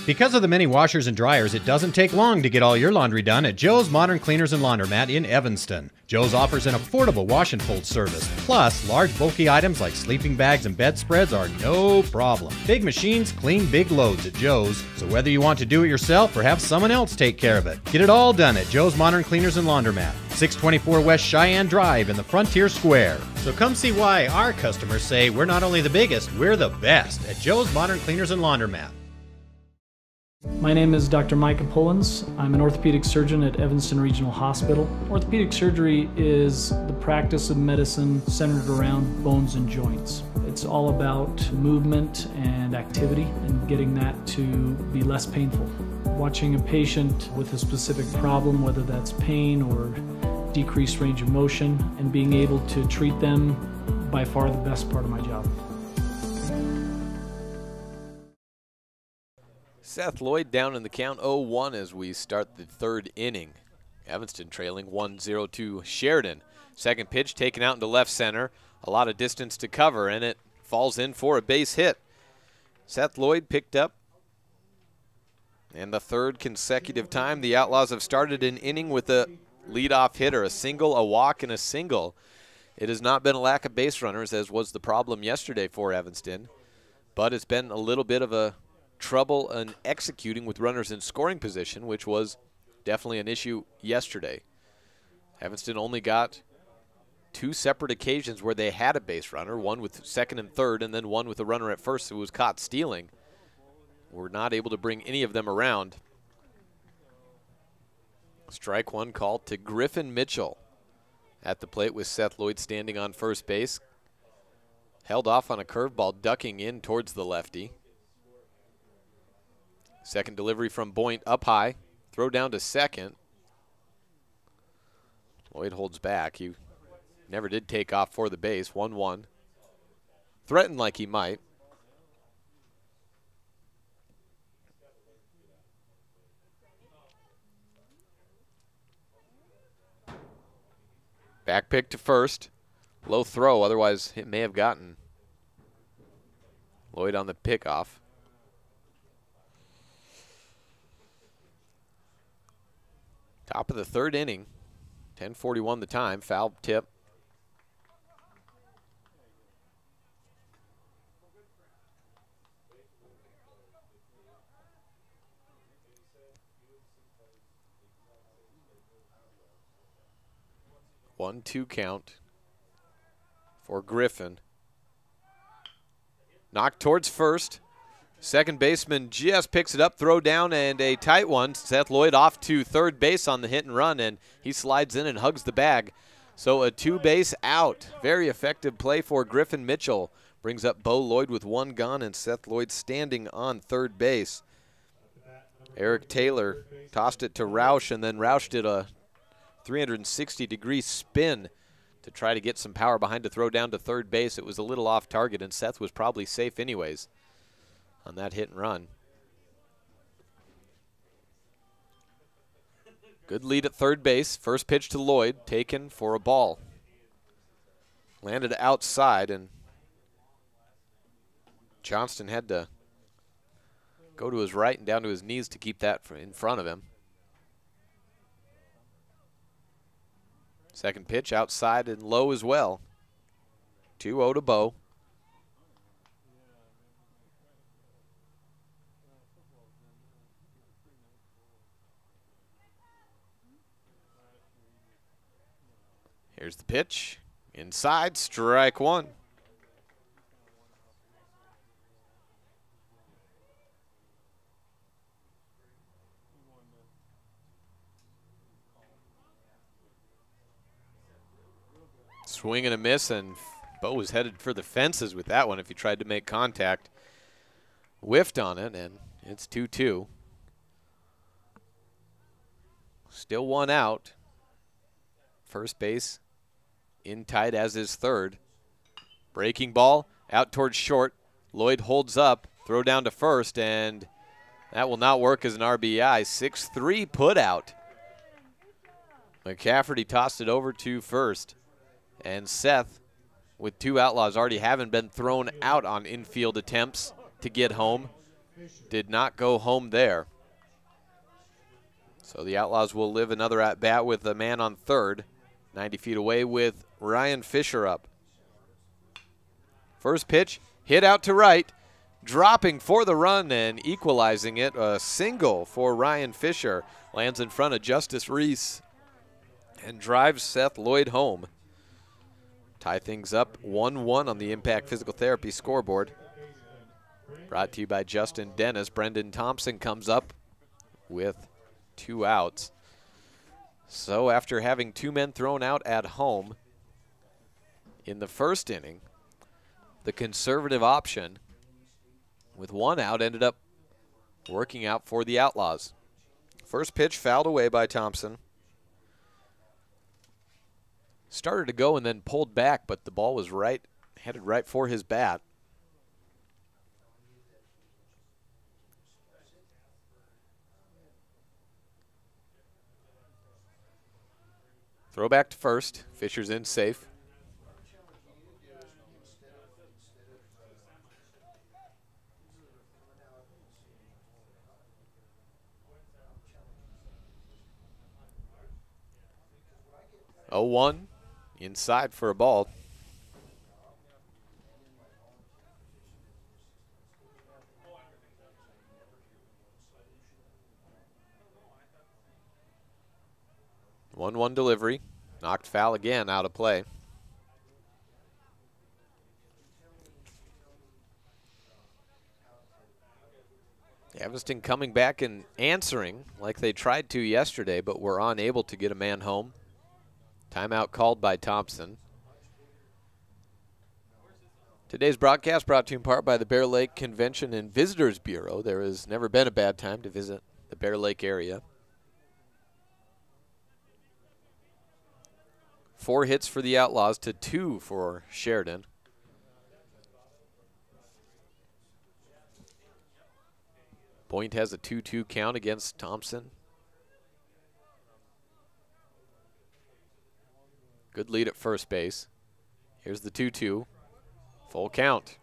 Because of the many washers and dryers, it doesn't take long to get all your laundry done at Joe's Modern Cleaners and Laundromat in Evanston. Joe's offers an affordable wash and fold service. Plus, large bulky items like sleeping bags and bedspreads are no problem. Big machines clean big loads at Joe's, so whether you want to do it yourself or have someone else take care of it, get it all done at Joe's Modern Cleaners and Laundromat, 624 West Cheyenne Drive in the Frontier Square. So come see why our customers say we're not only the biggest, we're the best at Joe's Modern Cleaners and Laundromat. My name is Dr. Micah Pullins. I'm an orthopedic surgeon at Evanston Regional Hospital. Orthopedic surgery is the practice of medicine centered around bones and joints. It's all about movement and activity and getting that to be less painful. Watching a patient with a specific problem, whether that's pain or decreased range of motion, and being able to treat them, by far the best part of my job. Seth Lloyd down in the count 0-1 as we start the third inning. Evanston trailing 1-0 to Sheridan. Second pitch taken out into left center. A lot of distance to cover, and it falls in for a base hit. Seth Lloyd picked up. And the third consecutive time the Outlaws have started an inning with a leadoff hitter, a single, a walk, and a single. It has not been a lack of base runners, as was the problem yesterday for Evanston, but it's been a little bit of a trouble in executing with runners in scoring position, which was definitely an issue yesterday. Evanston only got two separate occasions where they had a base runner, one with second and third, and then one with a runner at first who was caught stealing. We're not able to bring any of them around. Strike one called to Griffin Mitchell at the plate with Seth Lloyd standing on first base. Held off on a curveball, ducking in towards the lefty. Second delivery from Boynt up high. Throw down to second. Lloyd holds back. He never did take off for the base. 1-1. Threatened like he might. Back pick to first. Low throw, otherwise it may have gotten Lloyd on the pickoff. Top of the third inning. 10:41 the time. Foul tip. One-two count for Griffin. Knocked towards first. Second baseman just picks it up, throw down, and a tight one. Seth Lloyd off to third base on the hit and run, and he slides in and hugs the bag. So a two-base out. Very effective play for Griffin Mitchell. Brings up Bo Lloyd with one gone, and Seth Lloyd standing on third base. Eric Taylor tossed it to Roush, and then Roush did a 360-degree spin to try to get some power behind to throw down to third base. It was a little off target, and Seth was probably safe anyways on that hit and run. Good lead at third base. First pitch to Lloyd, taken for a ball. Landed outside, and Johnston had to go to his right and down to his knees to keep that in front of him. Second pitch outside and low as well. 2-0 to Bo. Here's the pitch. Inside, strike one. Swing and a miss, and Bo was headed for the fences with that one if he tried to make contact. Whiffed on it, and it's 2-2. Still one out. First base in tight, as is third. Breaking ball out towards short. Lloyd holds up, throw down to first, and That will not work as an RBI. 6-3 put out. McCafferty tossed it over to first. And Seth, with 2 outlaws already having been thrown out on infield attempts to get home, did not go home there. So the Outlaws will live another at-bat with a man on third, 90 feet away with Ryan Fisher up. First pitch, hit out to right, dropping for the run and equalizing it. A single for Ryan Fisher. Lands in front of Justice Reese and drives Seth Lloyd home. Tie things up 1-1 on the Impact Physical Therapy scoreboard. Brought to you by Justin Dennis. Brendan Thompson comes up with 2 outs. So after having 2 men thrown out at home in the first inning, the conservative option with 1 out ended up working out for the Outlaws. First pitch fouled away by Thompson. Started to go and then pulled back, but the ball was headed right for his bat. Throw back to first. Fisher's in safe. Oh, 1 inside for a ball. One delivery. Knocked foul again, out of play. Evanston coming back and answering like they tried to yesterday, but were unable to get a man home. Timeout called by Thompson. Today's broadcast brought to you in part by the Bear Lake Convention and Visitors Bureau. There has never been a bad time to visit the Bear Lake area. 4 hits for the Outlaws to 2 for Sheridan. Point has a 2-2 count against Thompson. Good lead at first base. Here's the 2-2. Full count.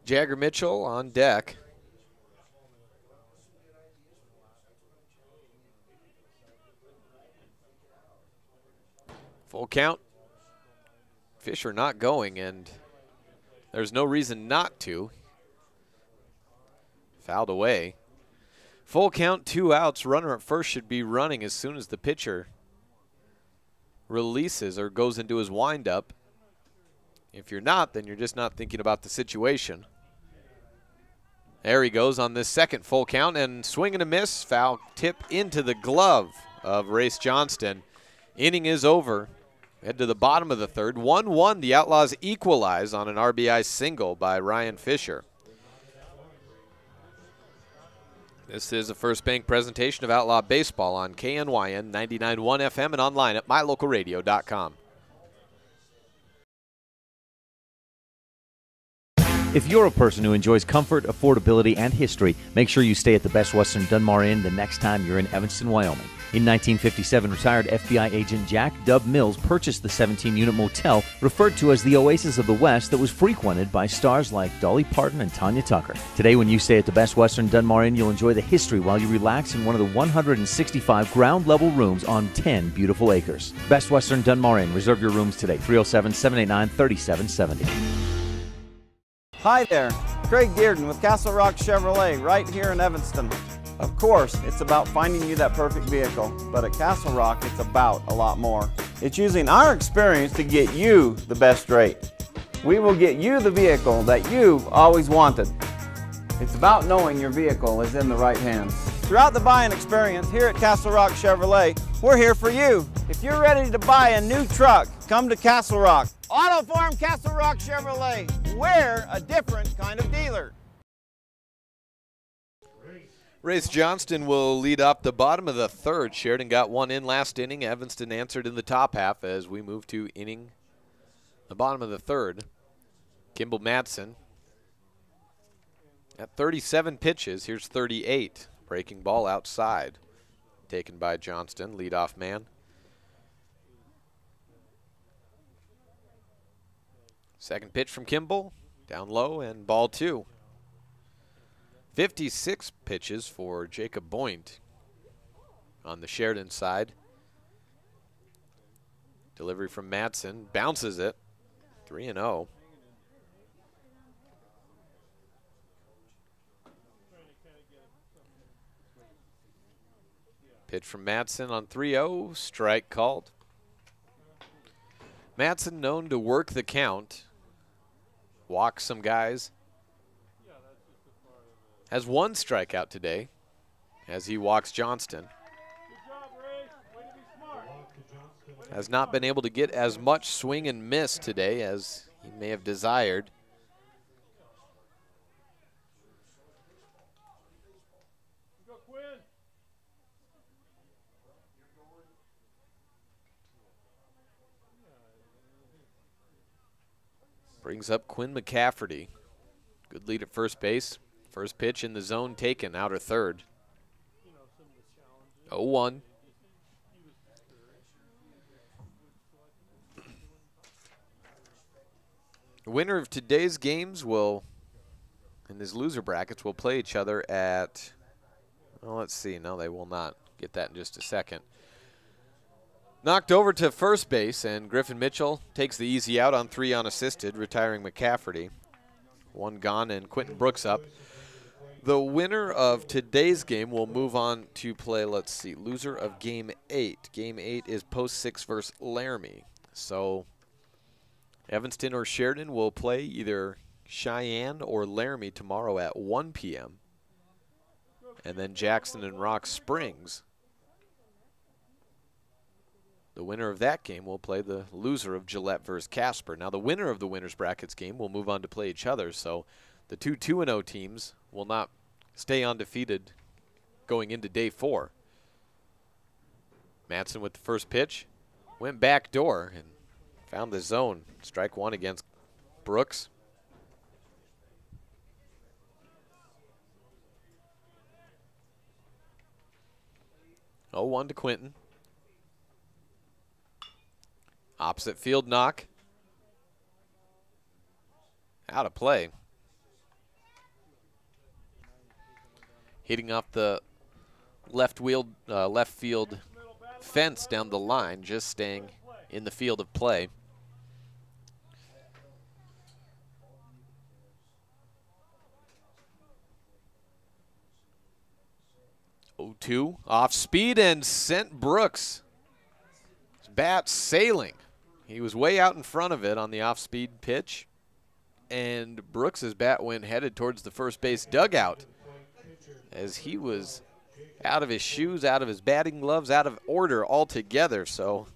Jagger Mitchell on deck. Full count. Fisher not going, and there's no reason not to. Fouled away. Full count, 2 outs. Runner at first should be running as soon as the pitcher releases or goes into his windup. If you're not, then you're just not thinking about the situation. There he goes on this second full count, and swing and a miss. Foul tip into the glove of Race Johnston. Inning is over. Head to the bottom of the third. 1-1, the Outlaws equalize on an RBI single by Ryan Fisher. This is a First Bank presentation of Outlaw Baseball on KNYN 99.1 FM and online at mylocalradio.com. If you're a person who enjoys comfort, affordability, and history, make sure you stay at the Best Western Dunmar Inn the next time you're in Evanston, Wyoming. In 1957, retired FBI agent Jack Dub Mills purchased the 17-unit motel referred to as the Oasis of the West that was frequented by stars like Dolly Parton and Tanya Tucker. Today, when you stay at the Best Western Dunmar Inn, you'll enjoy the history while you relax in one of the 165 ground-level rooms on 10 beautiful acres. Best Western Dunmar Inn. Reserve your rooms today, 307-789-3770. Hi there, Craig Dearden with Castle Rock Chevrolet right here in Evanston. Of course, it's about finding you that perfect vehicle, but at Castle Rock, it's about a lot more. It's using our experience to get you the best rate. We will get you the vehicle that you've always wanted. It's about knowing your vehicle is in the right hands. Throughout the buying experience here at Castle Rock Chevrolet, we're here for you. If you're ready to buy a new truck, come to Castle Rock. Auto Farm Castle Rock Chevrolet. We're a different kind of dealer. Race Johnston will lead up the bottom of the third. Sheridan got 1 in last inning. Evanston answered in the top half as we move to the bottom of the third. Kimball Madsen At 37 pitches, here's 38. Breaking ball outside. Taken by Johnston, leadoff man. Second pitch from Kimball, down low, and ball 2. 56 pitches for Jacob Boynt on the Sheridan side. Delivery from Madsen, bounces it, 3-0. Pitch from Madsen on 3-0, strike called. Madsen known to work the count, walk some guys. Has 1 strikeout today as he walks Johnston. Has not been able to get as much swing and miss today as he may have desired. Brings up Quinn McCafferty. Good lead at first base. First pitch in the zone taken, outer third. 0-1. The winner of today's games will, in his loser brackets, will play each other at, well, let's see. No, they will not. Get that in just a second. Knocked over to first base, and Griffin Mitchell takes the easy out on 3 unassisted, retiring McCafferty. 1 gone, and Quentin Brooks up. The winner of today's game will move on to play, let's see, loser of Game 8. Game 8 is Post 6 versus Laramie. So Evanston or Sheridan will play either Cheyenne or Laramie tomorrow at 1 p.m. And then Jackson and Rock Springs. The winner of that game will play the loser of Gillette versus Casper. Now the winner of the winner's brackets game will move on to play each other. So the 2 2-0 teams will not stay undefeated going into day 4. Madsen with the first pitch. Went back door and found the zone. Strike 1 against Brooks. Oh, 1 to Quinton. Opposite field knock. Out of play. Hitting off the left field fence down the line, just staying in the field of play. Oh, 2 off speed and sent Brooks. His bat sailing. He was way out in front of it on the off-speed pitch, and Brooks's bat went headed towards the first base dugout as he was out of his shoes, out of his batting gloves, out of order altogether. So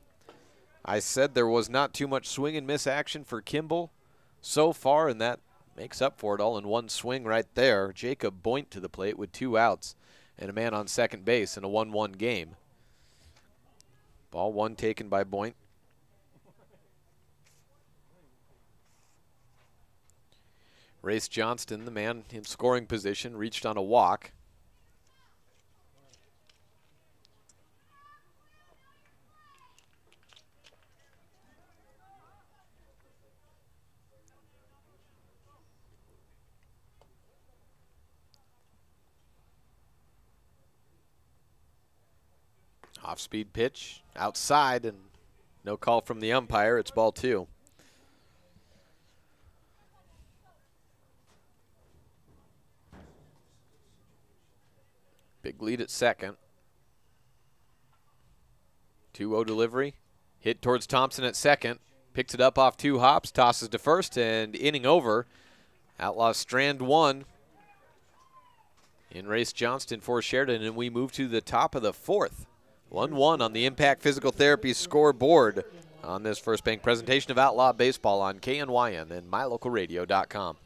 I said there was not too much swing and miss action for Kimball so far, and that makes up for it all in 1 swing right there. Jacob Boynt to the plate with 2 outs and a man on second base in a 1-1 game. Ball 1 taken by Boynt. Race Johnston, the man in scoring position, reached on a walk. Off-speed pitch, outside, and no call from the umpire. It's ball 2. Big lead at second. 2-0 delivery. Hit towards Thompson at second. Picks it up off 2 hops, tosses to first, and inning over. Outlaws strand 1. In race Johnston for Sheridan, and we move to the top of the 4th. 1-1 on the Impact Physical Therapy scoreboard on this First Bank presentation of Outlaw Baseball on KNYN and MyLocalRadio.com.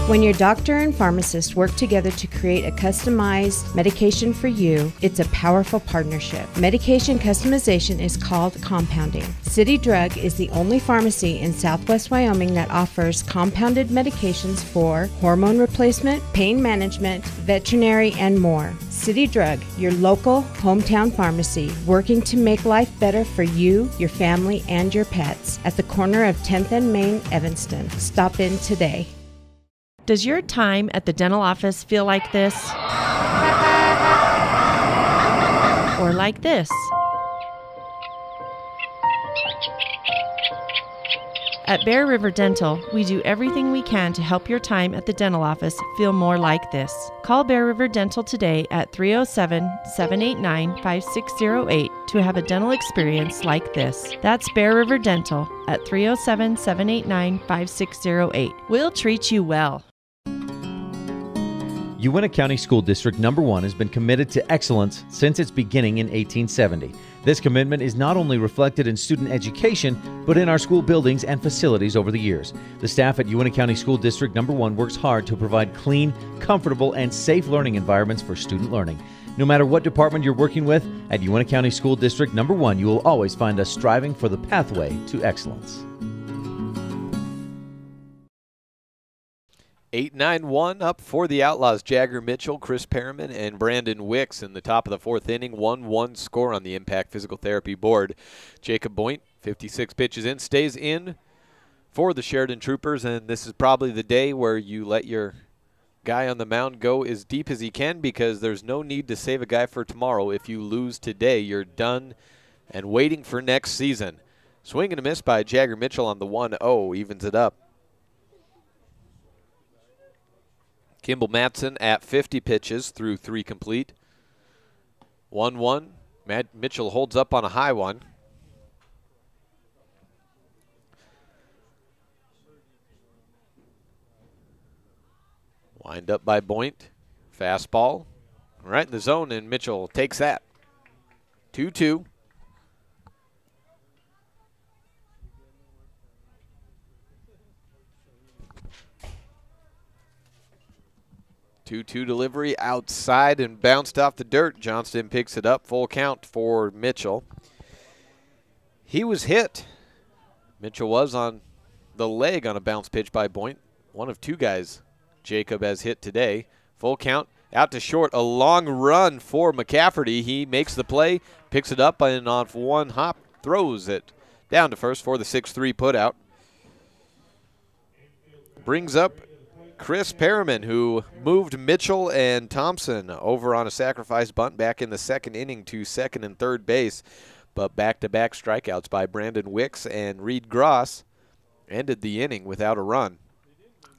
When your doctor and pharmacist work together to create a customized medication for you, it's a powerful partnership. Medication customization is called compounding. City Drug is the only pharmacy in Southwest Wyoming that offers compounded medications for hormone replacement, pain management, veterinary, and more. City Drug, your local hometown pharmacy, working to make life better for you, your family, and your pets at the corner of 10th and Main, Evanston. Stop in today. Does your time at the dental office feel like this? Or like this? At Bear River Dental, we do everything we can to help your time at the dental office feel more like this. Call Bear River Dental today at 307-789-5608 to have a dental experience like this. That's Bear River Dental at 307-789-5608. We'll treat you well. Uintah County School District Number 1 has been committed to excellence since its beginning in 1870. This commitment is not only reflected in student education, but in our school buildings and facilities over the years. The staff at Uintah County School District Number 1 works hard to provide clean, comfortable, and safe learning environments for student learning. No matter what department you're working with, at Uintah County School District Number 1, you will always find us striving for the pathway to excellence. 8-9-1 up for the Outlaws. Jagger Mitchell, Chris Perriman, and Brandon Wicks in the top of the fourth inning. 1-1 score on the Impact Physical Therapy board. Jacob Boynt, 56 pitches in, stays in for the Sheridan Troopers, and this is probably the day where you let your guy on the mound go as deep as he can, because there's no need to save a guy for tomorrow. If you lose today, you're done and waiting for next season. Swing and a miss by Jagger Mitchell on the 1-0, evens it up. Kimball Matson at 50 pitches through 3 complete. 1-1. Mitchell holds up on a high one. Wind up by Boynt. Fastball. Right in the zone, and Mitchell takes that. 2-2. Two-two delivery outside and bounced off the dirt. Johnston picks it up. Full count for Mitchell. He was hit. Mitchell was on the leg on a bounce pitch by Boynt. One of 2 guys Jacob has hit today. Full count. Out to short. A long run for McCafferty. He makes the play, picks it up, and on one hop throws it down to first for the 6-3 putout. Brings up Chris Perriman, who moved Mitchell and Thompson over on a sacrifice bunt back in the second inning to second and third base. But back-to-back strikeouts by Brandon Wicks and Reed Gross ended the inning without a run.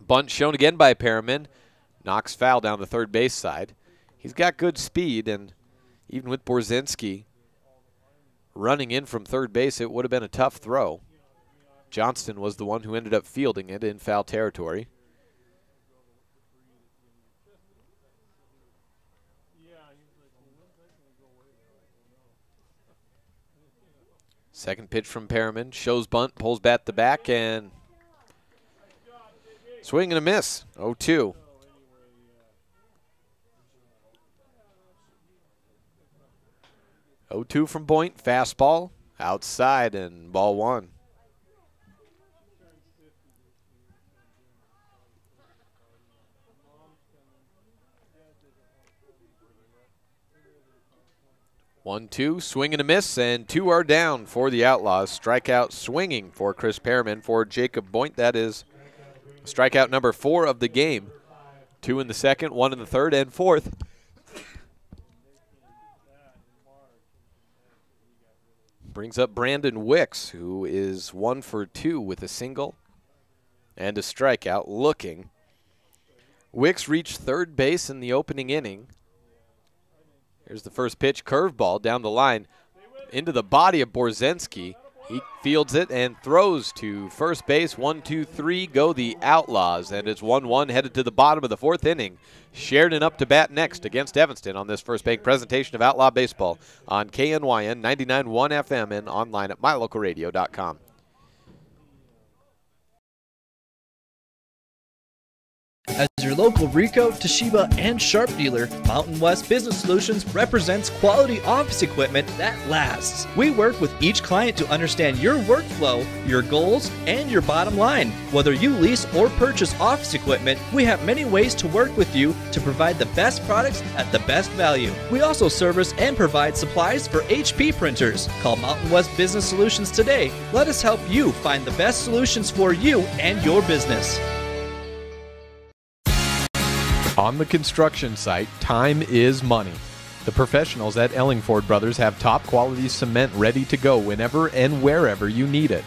Bunt shown again by Perriman. Knocks foul down the third base side. He's got good speed, and even with Borzinski running in from third base, it would have been a tough throw. Johnston was the one who ended up fielding it in foul territory. Second pitch from Perriman. Shows bunt, pulls bat to back, and swing and a miss. 0-2. From Boynt. Fastball outside and ball 1. One-two, swing and a miss, and 2 are down for the Outlaws. Strikeout swinging for Chris Perriman. For Jacob Boynt, that is strikeout number 4 of the game. 2 in the second, 1 in the third, and fourth. Brings up Brandon Wicks, who is 1 for 2 with a single and a strikeout. Looking. Wicks reached third base in the opening inning. Here's the first pitch, curveball down the line into the body of Borzinski. He fields it and throws to first base. 1-2-3 go the Outlaws, and it's 1-1 headed to the bottom of the fourth inning. Sheridan up to bat next against Evanston on this First Bank presentation of Outlaw Baseball on KNYN 99.1 FM and online at mylocalradio.com. As your local Ricoh, Toshiba, and Sharp dealer, Mountain West Business Solutions represents quality office equipment that lasts. We work with each client to understand your workflow, your goals, and your bottom line. Whether you lease or purchase office equipment, we have many ways to work with you to provide the best products at the best value. We also service and provide supplies for HP printers. Call Mountain West Business Solutions today. Let us help you find the best solutions for you and your business. On the construction site, time is money. The professionals at Ellingford Brothers have top quality cement ready to go whenever and wherever you need it.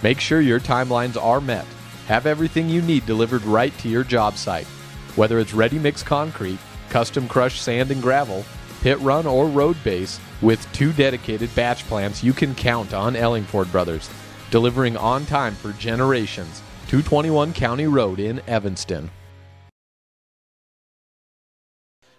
Make sure your timelines are met. Have everything you need delivered right to your job site. Whether it's ready-mix concrete, custom crushed sand and gravel, pit run or road base, with 2 dedicated batch plants, you can count on Ellingford Brothers, delivering on time for generations. 221 County Road in Evanston.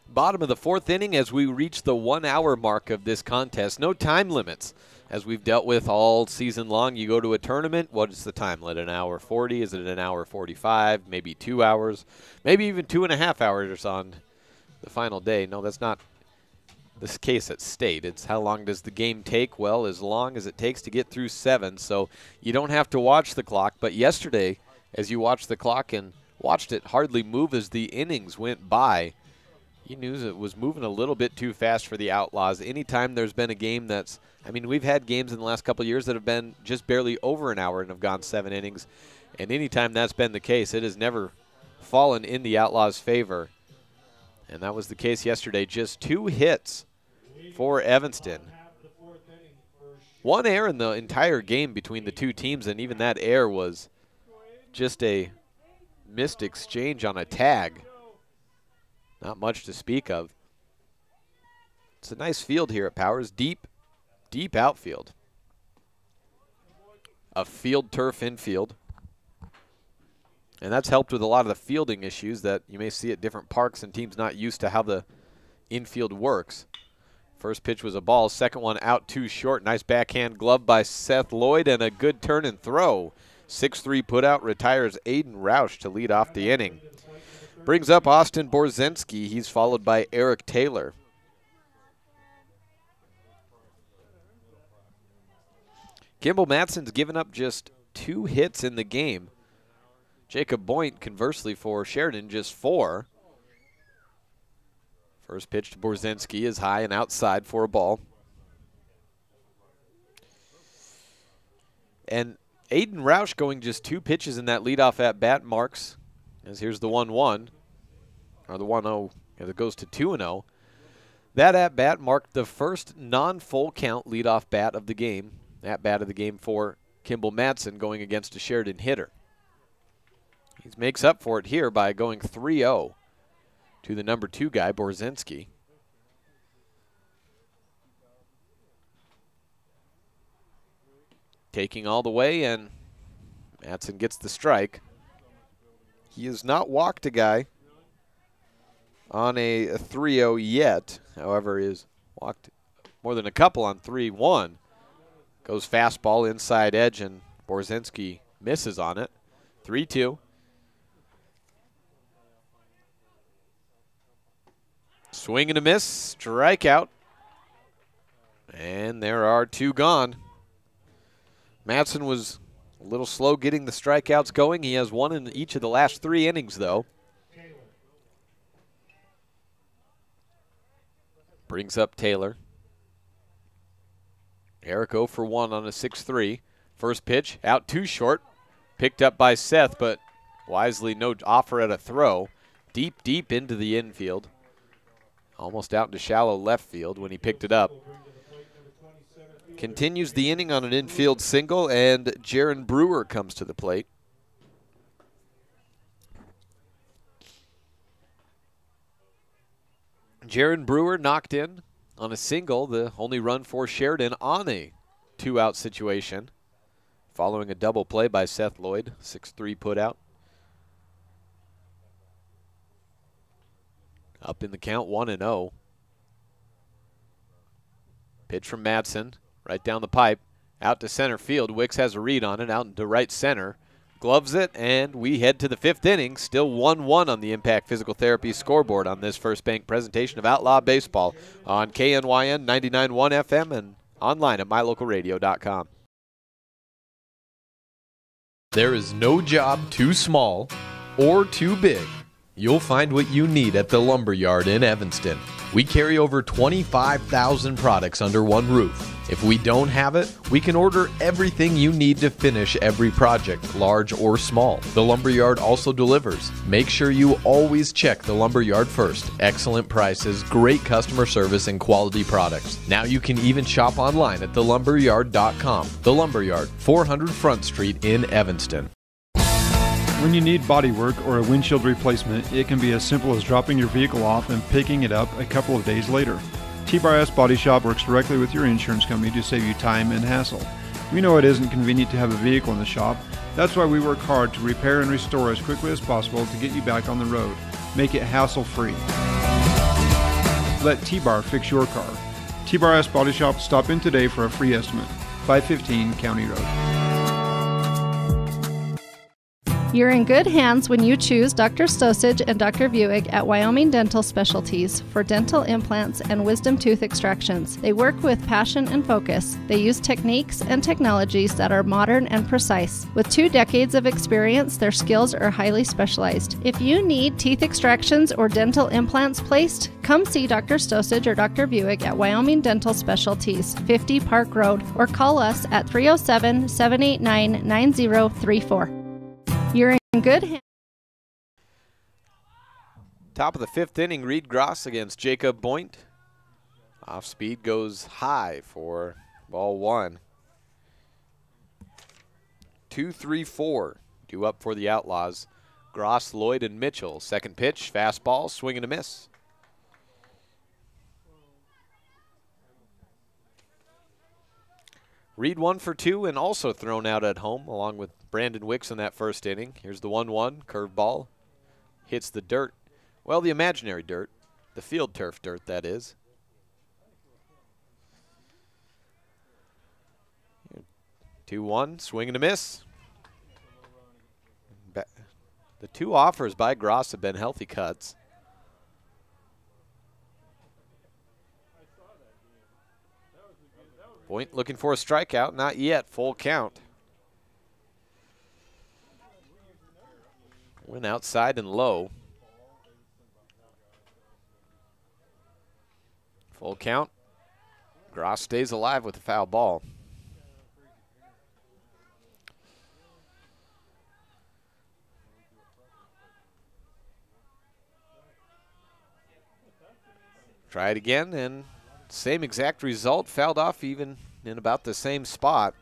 Bottom of the 4th inning as we reach the 1-hour mark of this contest. No time limits. As we've dealt with all season long, you go to a tournament, what is the time? Let an hour 40? Is it an hour 45? Maybe 2 hours? Maybe even 2.5 hours on the final day. No, that's not the case at State. It's how long does the game take? Well, as long as it takes to get through 7. So you don't have to watch the clock. But yesterday, as you watched the clock and watched it hardly move as the innings went by, you knew it was moving a little bit too fast for the Outlaws. Anytime there's been a game that's, I mean, we've had games in the last couple of years that have been just barely over an hour and have gone 7 innings. And anytime that's been the case, it has never fallen in the Outlaws' favor. And that was the case yesterday. Just 2 hits for Evanston. 1 error in the entire game between the two teams, and even that error was just a missed exchange on a tag. Not much to speak of. It's a nice field here at Powers. Deep, deep outfield. A field turf infield. And that's helped with a lot of the fielding issues that you may see at different parks and teams not used to how the infield works. First pitch was a ball. Second one out too short. Nice backhand glove by Seth Lloyd and a good turn and throw. 6-3 putout retires Aiden Roush to lead off the inning. Brings up Austin Borzensky. He's followed by Eric Taylor. Kimball Matson's given up just 2 hits in the game. Jacob Boynt, conversely for Sheridan, just 4. First pitch to Borzensky is high and outside for a ball. And Aiden Roush going just 2 pitches in that leadoff at bat marks. As here's the 1-1, or the 1-0, as it goes to 2-0. That at-bat marked the first non-full count leadoff bat of the game, at-bat of the game for Kimball Matson going against a Sheridan hitter. He makes up for it here by going 3-0 to the number 2 guy, Borzensky. Taking all the way, and Matson gets the strike. He has not walked a guy on a 3-0 yet. However, he has walked more than a couple on 3-1. Goes fastball inside edge, and Borzensky misses on it. 3-2. Swing and a miss, strikeout. And there are 2 gone. Matson was a little slow getting the strikeouts going. He has 1 in each of the last 3 innings, though. Brings up Taylor. Eric 0 for 1 on a 6-3. First pitch, out too short. Picked up by Seth, but wisely no offer at a throw. Deep, deep into the infield. Almost out into shallow left field when he picked it up. Continues the inning on an infield single, and Jaron Brewer comes to the plate. Jaron Brewer knocked in on a single, the only run for Sheridan on a 2-out situation, following a double play by Seth Lloyd, 6-3 putout. Up in the count, 1-0. Pitch from Madsen. Right down the pipe, out to center field. Wicks has a read on it, out into right center. gloves it, and we head to the 5th inning. Still 1-1 on the Impact Physical Therapy scoreboard on this First Bank presentation of Outlaw Baseball on KNYN 99.1 FM and online at mylocalradio.com. There is no job too small or too big. You'll find what you need at the Lumberyard in Evanston. We carry over 25,000 products under one roof. If we don't have it, we can order everything you need to finish every project, large or small. The Lumberyard also delivers. Make sure you always check the Lumberyard first. Excellent prices, great customer service, and quality products. Now you can even shop online at thelumberyard.com. The Lumberyard, 400 Front Street in Evanston. When you need body work or a windshield replacement, it can be as simple as dropping your vehicle off and picking it up a couple of days later. T-Bar Body Shop works directly with your insurance company to save you time and hassle. We know it isn't convenient to have a vehicle in the shop. That's why we work hard to repair and restore as quickly as possible to get you back on the road. Make it hassle-free. Let T-Bar fix your car. T-Bar Body Shop, stop in today for a free estimate. 515 County Road. You're in good hands when you choose Dr. Stosage and Dr. Buick at Wyoming Dental Specialties for dental implants and wisdom tooth extractions. They work with passion and focus. They use techniques and technologies that are modern and precise. With 2 decades of experience, their skills are highly specialized. If you need teeth extractions or dental implants placed, come see Dr. Stosage or Dr. Buick at Wyoming Dental Specialties, 50 Park Road, or call us at 307-789-9034. You're in good hands. Top of the 5th inning, Reed Gross against Jacob Boynt. Off speed goes high for ball 1. 2-3-4 due up for the Outlaws. Gross, Lloyd, and Mitchell. Second pitch, fastball, swing and a miss. Reed 1 for 2 and also thrown out at home along with Brandon Wicks in that first inning. Here's the 1-1 curveball. Hits the dirt. Well, the imaginary dirt. The field turf dirt, that is. 2-1, swing and a miss. The 2 offers by Gross have been healthy cuts. Boynt looking for a strikeout, not yet, full count. Went outside and low. Full count. Gross stays alive with a foul ball. Try it again, and same exact result, fouled off even in about the same spot.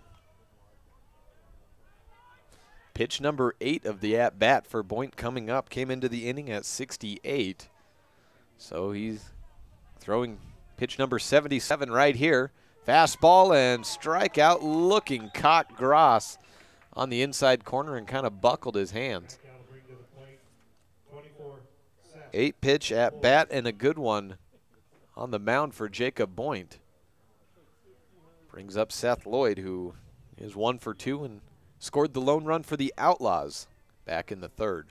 Pitch number 8 of the at-bat for Boynt coming up, came into the inning at 68. So he's throwing pitch number 77 right here. Fastball and strikeout, looking, caught Gross on the inside corner and kind of buckled his hands. 8-pitch at-bat and a good one on the mound for Jacob Boynt. Brings up Seth Lloyd, who is 1 for 2 and scored the lone run for the Outlaws back in the 3rd.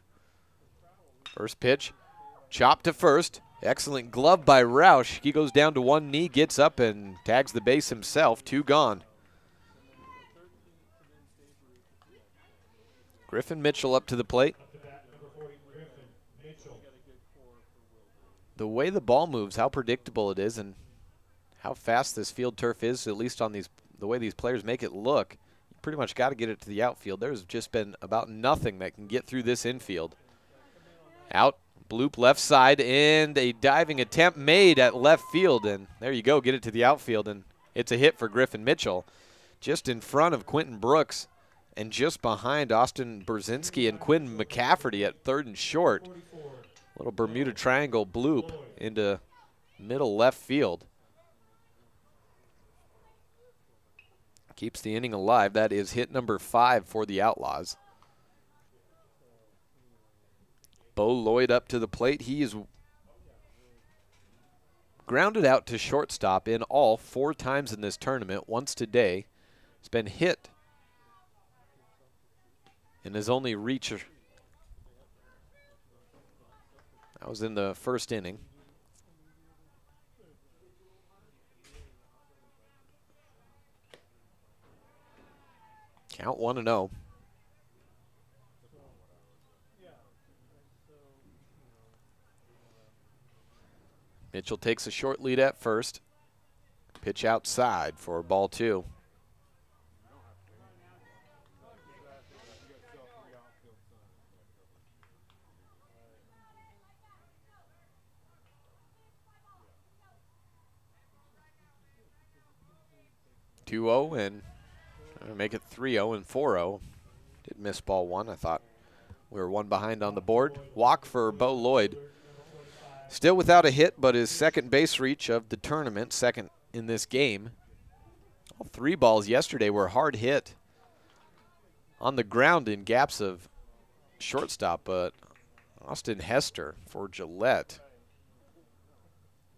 First pitch, chopped to first. Excellent glove by Roush. He goes down to one knee, gets up and tags the base himself. 2 gone. Griffin Mitchell up to the plate. The way the ball moves, how predictable it is, and how fast this field turf is, at least on the way these players make it look, you pretty much got to get it to the outfield. There's just been about nothing that can get through this infield. Out, bloop left side, and a diving attempt made at left field, and there you go, get it to the outfield, and it's a hit for Griffin Mitchell. Just in front of Quentin Brooks and just behind Austin Brzezinski and Quinn McCafferty at 3rd and short. Little Bermuda Triangle bloop into middle left field. Keeps the inning alive. That is hit number 5 for the Outlaws. Bo Lloyd up to the plate. He is grounded out to shortstop in all 4 times in this tournament, once today. He's been hit And his only reacher. That was in the first inning. Count 1-0. Mitchell takes a short lead at first. Pitch outside for ball 2. (2-0) and make it 3-0 and 4-0. Did miss ball 1. I thought we were 1 behind on the board. Walk for Bo Lloyd. Still without a hit, but his second base reach of the tournament, second in this game. All 3 balls yesterday were hard hit on the ground in gaps of shortstop, but Austin Hester for Gillette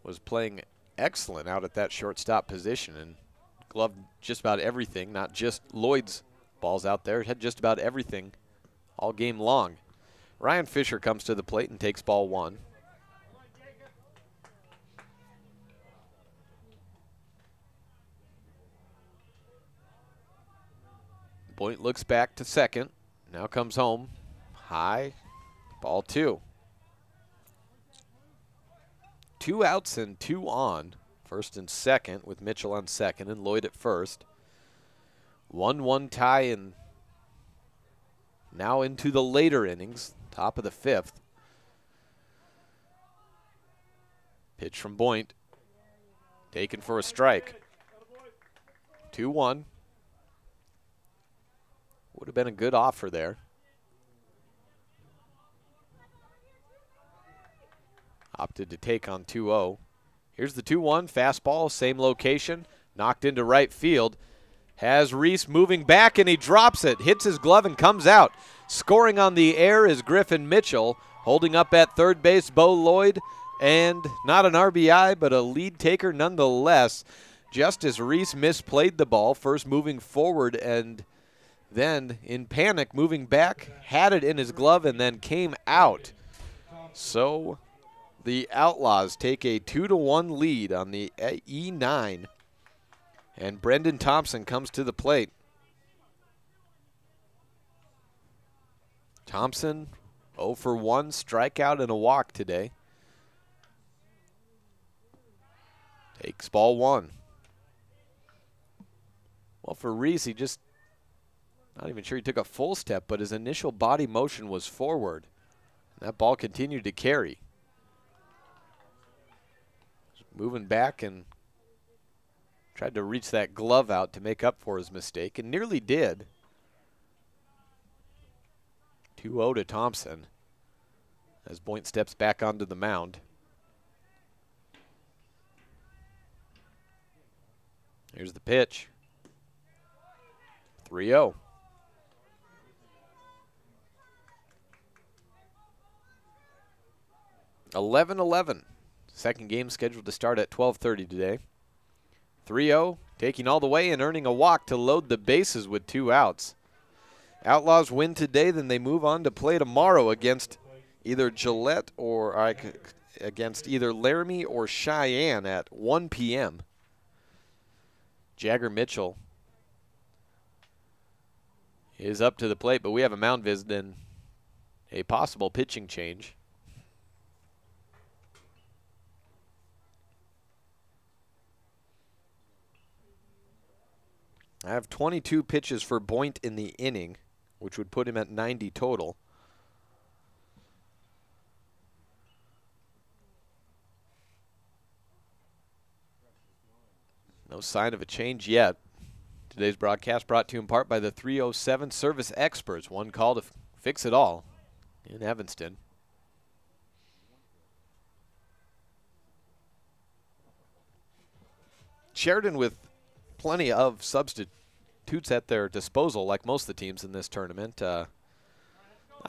was playing excellent out at that shortstop position and gloved just about everything, not just Lloyd's balls out there. It had just about everything all game long. Ryan Fisher comes to the plate and takes ball 1. Boyd looks back to second. Now comes home. High. Ball 2. 2 outs and 2 on. First and second with Mitchell on second and Lloyd at first. 1-1 tie and now into the later innings. Top of the 5th. Pitch from Boyd. Taken for a strike. 2-1. Would have been a good offer there. Opted to take on 2-0. Here's the 2-1 fastball, same location, knocked into right field. Has Reese moving back and he drops it, hits his glove and comes out. Scoring on the air is Griffin Mitchell. Holding up at third base, Bo Lloyd, and not an RBI, but a lead taker nonetheless. Just as Reese misplayed the ball, first moving forward and then, in panic, moving back, had it in his glove and then came out. So the Outlaws take a 2-1 lead on the E9. And Brendan Thompson comes to the plate. Thompson, 0 for 1, strikeout and a walk today. Takes ball 1. Well, for Reese, he just, not even sure he took a full step, but his initial body motion was forward. And that ball continued to carry. Moving back and tried to reach that glove out to make up for his mistake, and nearly did. 2-0 to Thompson as Boyd steps back onto the mound. Here's the pitch. 3-0. (11-11). Second game scheduled to start at 12:30 today. 3-0, taking all the way and earning a walk to load the bases with 2 outs. Outlaws win today, then they move on to play tomorrow against either Gillette or against either Laramie or Cheyenne at 1 p.m. Jagger Mitchell is up to the plate, but we have a mound visit and a possible pitching change. I have 22 pitches for Boyd in the inning, which would put him at 90 total. No sign of a change yet. Today's broadcast brought to you in part by the 307 Service Experts. One call to fix it all in Evanston. Sheridan with plenty of substitutes at their disposal, like most of the teams in this tournament. Not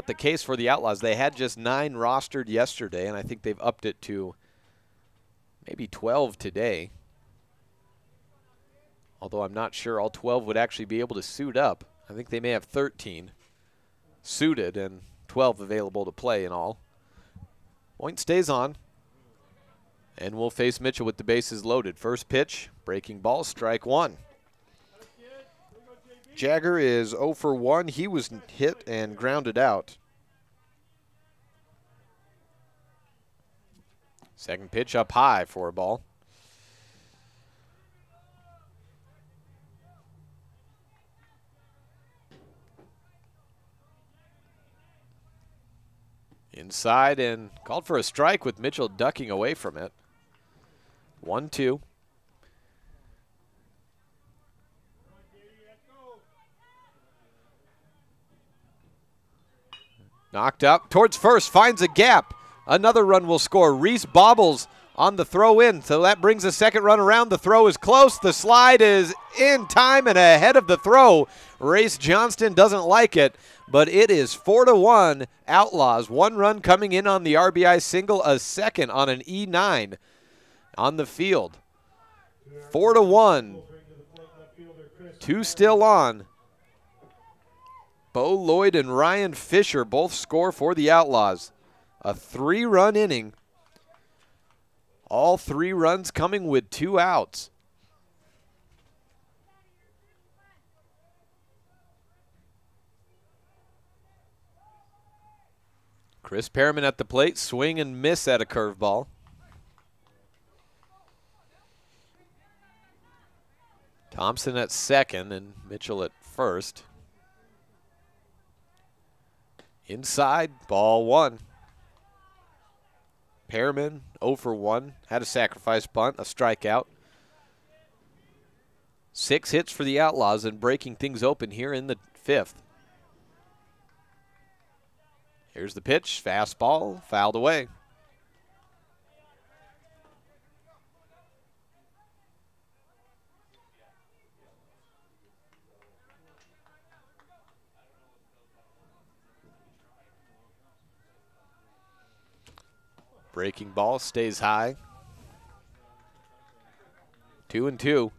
the case for the Outlaws. They had just 9 rostered yesterday, and I think they've upped it to maybe 12 today. Although I'm not sure all 12 would actually be able to suit up. I think they may have 13. suited and 12 available to play in all. Point stays on. And we'll face Mitchell with the bases loaded. First pitch, breaking ball, strike one. Jagger is 0 for 1. He was hit and grounded out. Second pitch up high for a ball. Inside and called for a strike with Mitchell ducking away from it. 1-2. Knocked up towards first, finds a gap. Another run will score. Reese bobbles on the throw in, so that brings a second run around. The throw is close. The slide is in time and ahead of the throw. Race Johnston doesn't like it, but it is 4-1 Outlaws. One run coming in on the RBI single, a second on an E9 on the field. 4-1. Two still on. Bo Lloyd and Ryan Fisher both score for the Outlaws. A 3-run inning. All 3 runs coming with 2 outs. Chris Perriman at the plate, swing and miss at a curveball. Thompson at second and Mitchell at first. Inside, ball 1. Perriman 0 for 1, had a sacrifice bunt, a strikeout. 6 hits for the Outlaws and breaking things open here in the 5th. Here's the pitch, fastball, fouled away. Breaking ball stays high. 2-2.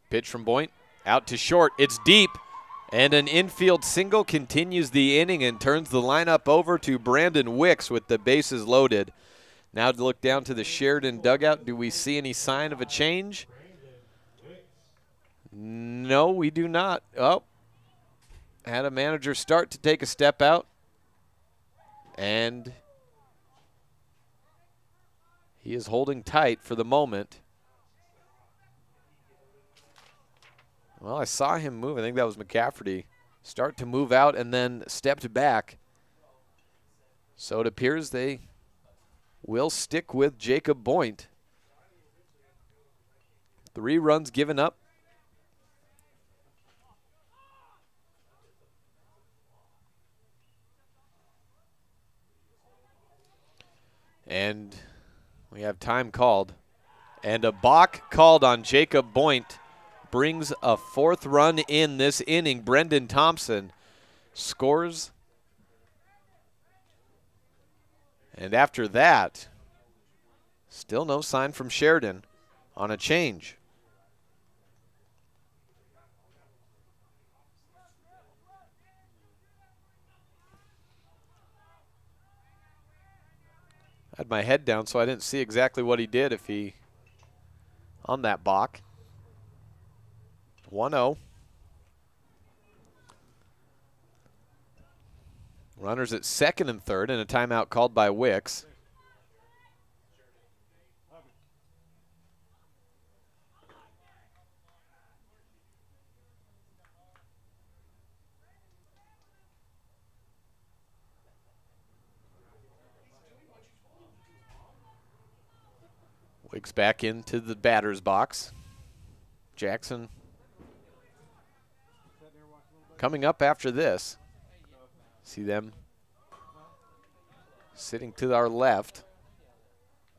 Pitch from Boynt, out to short. It's deep, and an infield single continues the inning and turns the lineup over to Brandon Wicks with the bases loaded. Now to look down to the Sheridan dugout. Do we see any sign of a change? No, we do not. Oh, had a manager start to take a step out, and he is holding tight for the moment. Well, I saw him move. I think that was McCafferty. Start to move out and then stepped back. So it appears they will stick with Jacob Boynt. 3 runs given up. And we have time called. And a balk called on Jacob Boynt brings a 4th run in this inning. Brendan Thompson scores. And after that, still no sign from Sheridan on a change. I had my head down, so I didn't see exactly what he did if he on that balk. 1-0. Runners at second and third, and a timeout called by Wicks. Wicks back into the batter's box. Jackson coming up after this. See them sitting to our left.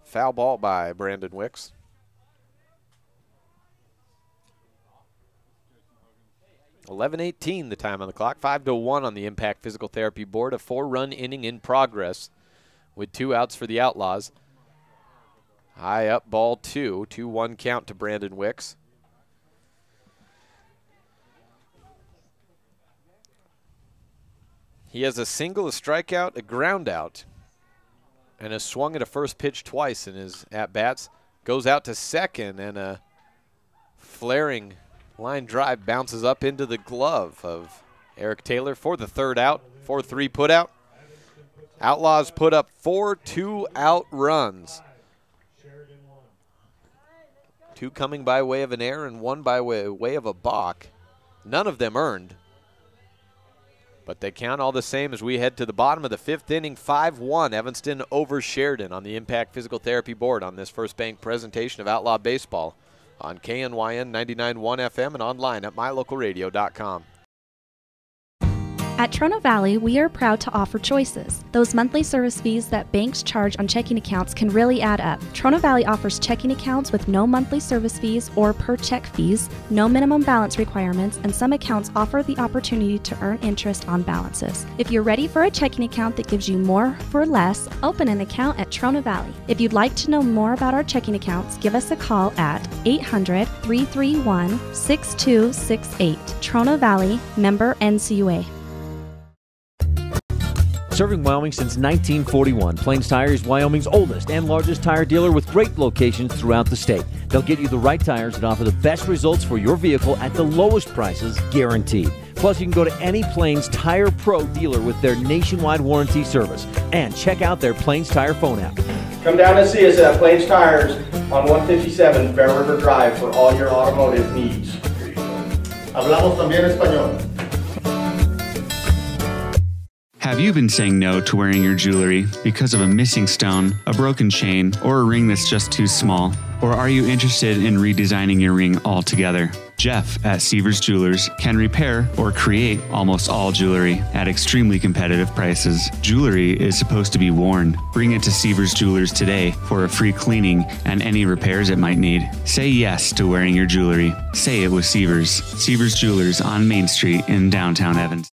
Foul ball by Brandon Wicks. .11:18 the time on the clock. 5-1 on the Impact Physical Therapy board. A 4-run inning in progress with 2 outs for the Outlaws. High up, ball 2. 2-1 count to Brandon Wicks. He has a single, a strikeout, a ground out, and has swung at a first pitch twice in his at-bats. Goes out to second, and a flaring line drive bounces up into the glove of Eric Taylor for the third out. 4-3 put out. Outlaws put up 4 2-out runs. 2 coming by way of an error and 1 by way of a balk. None of them earned. But they count all the same as we head to the bottom of the 5th inning. 5-1 Evanston over Sheridan on the Impact Physical Therapy board on this First Bank presentation of Outlaw Baseball on KNYN 99.1 FM and online at mylocalradio.com. At Trona Valley, we are proud to offer choices. Those monthly service fees that banks charge on checking accounts can really add up. Trona Valley offers checking accounts with no monthly service fees or per check fees, no minimum balance requirements, and some accounts offer the opportunity to earn interest on balances. If you're ready for a checking account that gives you more for less, open an account at Trona Valley. If you'd like to know more about our checking accounts, give us a call at 800-331-6268. Trona Valley, member NCUA. Serving Wyoming since 1941, Plains Tire is Wyoming's oldest and largest tire dealer with great locations throughout the state. They'll get you the right tires and offer the best results for your vehicle at the lowest prices, guaranteed. Plus, you can go to any Plains Tire Pro dealer with their nationwide warranty service. And check out their Plains Tire phone app. Come down and see us at Plains Tires on 157 Bear River Drive for all your automotive needs. Hablamos también español. Have you been saying no to wearing your jewelry because of a missing stone, a broken chain, or a ring that's just too small? Or are you interested in redesigning your ring altogether? Jeff at Seavers Jewelers can repair or create almost all jewelry at extremely competitive prices. Jewelry is supposed to be worn. Bring it to Seavers Jewelers today for a free cleaning and any repairs it might need. Say yes to wearing your jewelry. Say it with Seavers. Seavers Jewelers on Main Street in downtown Evanston.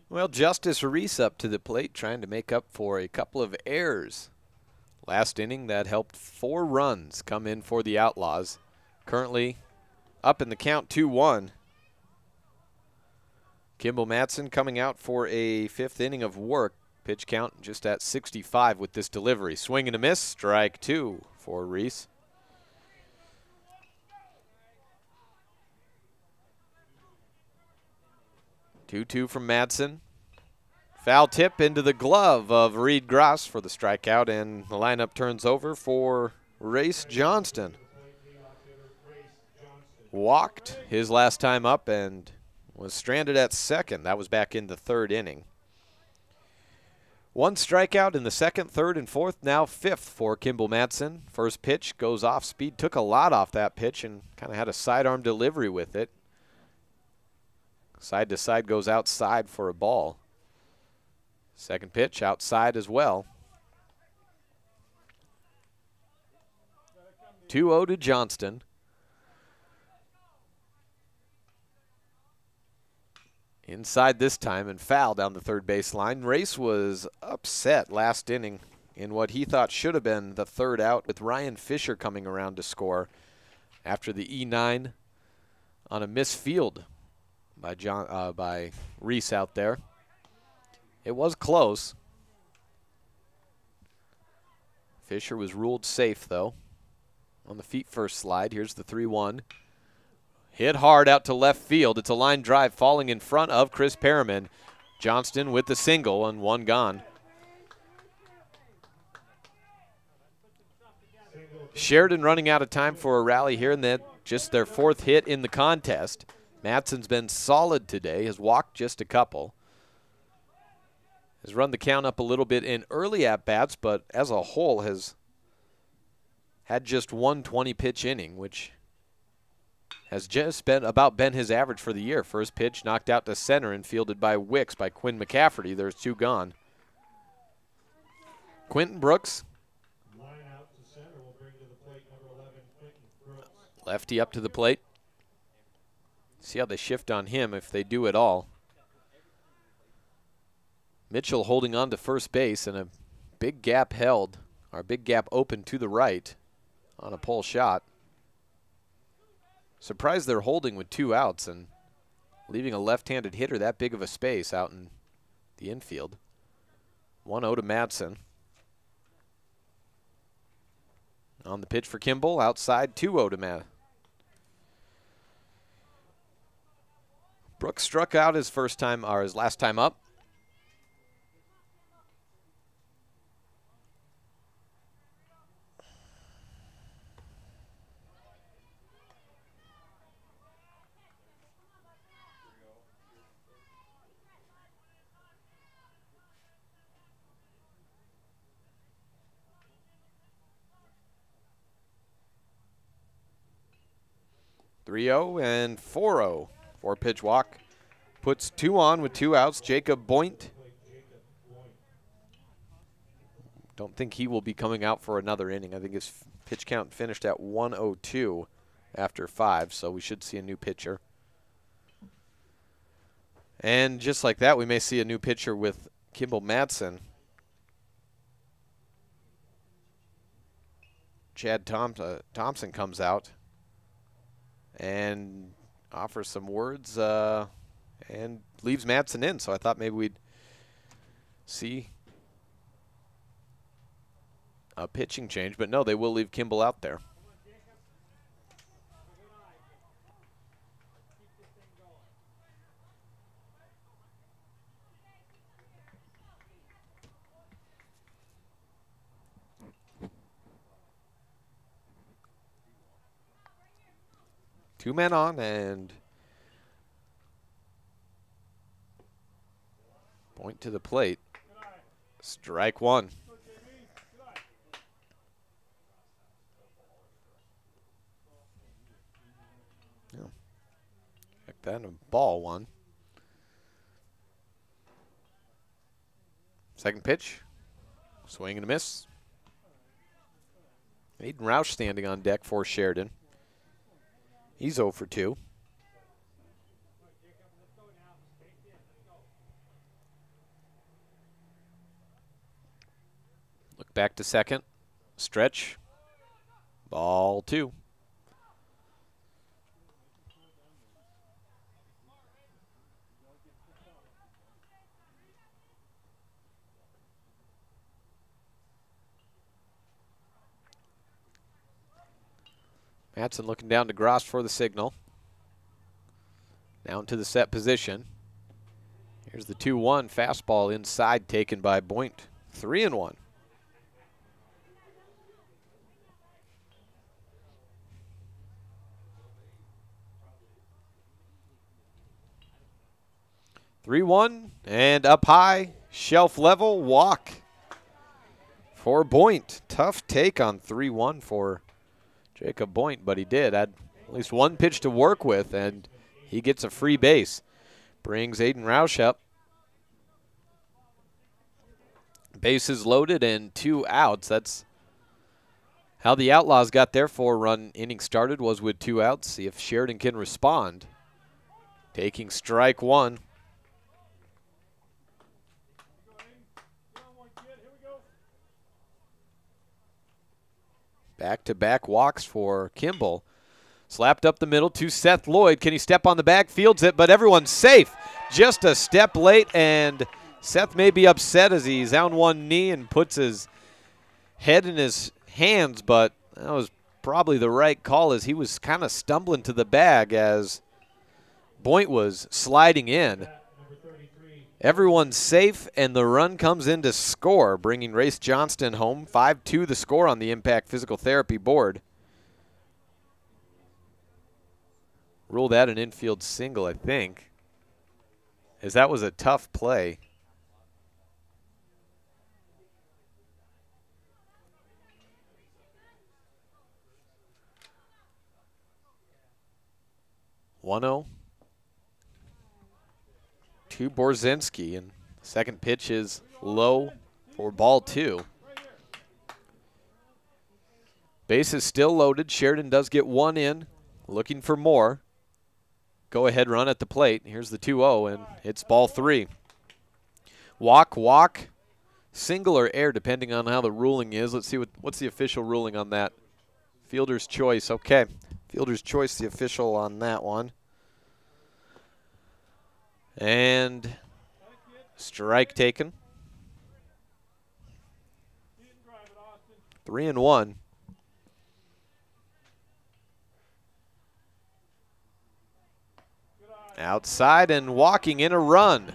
Well, Justice Reese up to the plate trying to make up for a couple of errors. Last inning that helped 4 runs come in for the Outlaws. Currently up in the count 2-1. Kimball Matson coming out for a 5th inning of work. Pitch count just at 65 with this delivery. Swing and a miss, strike 2 for Reese. Two from Madsen. Foul tip into the glove of Reed Gross for the strikeout, and the lineup turns over for Race Johnston. Walked his last time up and was stranded at second. That was back in the 3rd inning. 1 strikeout in the 2nd, 3rd, and 4th, now 5th for Kimball Madsen. First pitch goes off speed, took a lot off that pitch and kind of had a sidearm delivery with it. Side to side goes outside for a ball. Second pitch outside as well. 2-0 to Johnston. Inside this time and foul down the third baseline. Race was upset last inning in what he thought should have been the 3rd out, with Ryan Fisher coming around to score after the E9 on a misfield by Reese out there. It was close. Fisher was ruled safe, though. On the feet first slide, here's the 3-1. Hit hard out to left field. It's a line drive falling in front of Chris Perriman. Johnston with the single and 1 gone. Sheridan running out of time for a rally here, and then just their 4th hit in the contest. Madsen's been solid today, has walked just a couple. Has run the count up a little bit in early at-bats, but as a whole has had just 1 20-pitch inning, which has just been his average for the year. First pitch knocked out to center and fielded by Wicks by Quinn McCafferty. There's 2 gone. Quentin Brooks. Lefty up to the plate. See how they shift on him, if they do at all. Mitchell holding on to first base, and a big gap held, Our big gap open to the right on a pull shot. Surprised they're holding with 2 outs and leaving a left-handed hitter that big of a space out in the infield. 1-0 to Madsen. On the pitch for Kimball, outside, 2-0 to Matt. Brooks struck out his first time, or his last time up. (3-0) and 4-0. 4-pitch walk. Puts 2 on with 2 outs. Jacob Boynt. Don't think he will be coming out for another inning. I think his pitch count finished at 102 after 5, so we should see a new pitcher. And just like that, we may see a new pitcher with Kimball Madsen. Chad Thompson comes out and offers some words and leaves Madsen in. So I thought maybe we'd see a pitching change, but no, they will leave Kimball out there. Two men on and point to the plate. Strike one. Yeah. Check that, a ball one. Second pitch. Swing and a miss. Aiden Roush standing on deck for Sheridan. He's 0 for 2. Look back to second. Stretch. Ball 2. Madsen looking down to Gross for the signal. Down to the set position. Here's the 2-1 fastball inside taken by Boynt. 3-1. And up high, shelf level, walk for Boynt. Tough take on 3-1 for Jacob Boynt, but he did. Had at least one pitch to work with, and he gets a free base. Brings Aiden Roush up. Bases loaded and 2 outs. That's how the Outlaws got their 4-run inning started, was with 2 outs. See if Sheridan can respond. Taking strike one. Back-to-back walks for Kimball. Slapped up the middle to Seth Lloyd. Can he step on the bag? Fields it, but everyone's safe. Just a step late, and Seth may be upset as he's on one knee and puts his head in his hands, but that was probably the right call as he was kind of stumbling to the bag as Boynt was sliding in. Everyone's safe, and the run comes in to score, bringing Race Johnston home. 5-2 the score on the Impact Physical Therapy board. Rule that an infield single, I think, as that was a tough play. (1-0) to Borzinski, and second pitch is low for ball 2. Bases still loaded. Sheridan does get 1 in, looking for more. Go ahead run at the plate. Here's the 2-0, and it's ball 3. Walk. single or air, depending on how the ruling is. Let's see what's the official ruling on that. Fielder's choice. Okay. Fielder's choice, the official on that one. And strike taken. 3-1. Outside and walking in a run.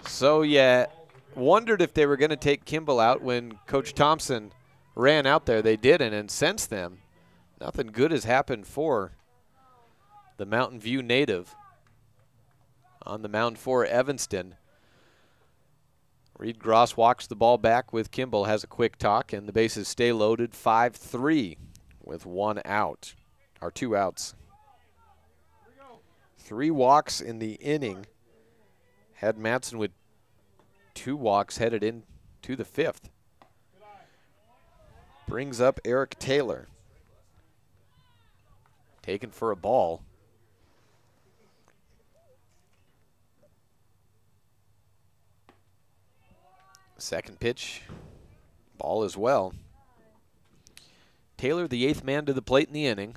So, yeah, wondered if they were going to take Kimball out when Coach Thompson ran out there. They didn't, and since then, nothing good has happened for the Mountain View native on the mound for Evanston. Reed Gross walks the ball back with Kimball, has a quick talk, and the bases stay loaded 5-3 with 1 out, or 2 outs. 3 walks in the inning. Had Madsen with 2 walks headed into the 5th. Brings up Eric Taylor. Taken for a ball. Second pitch, ball as well. Taylor, the 8th man to the plate in the inning.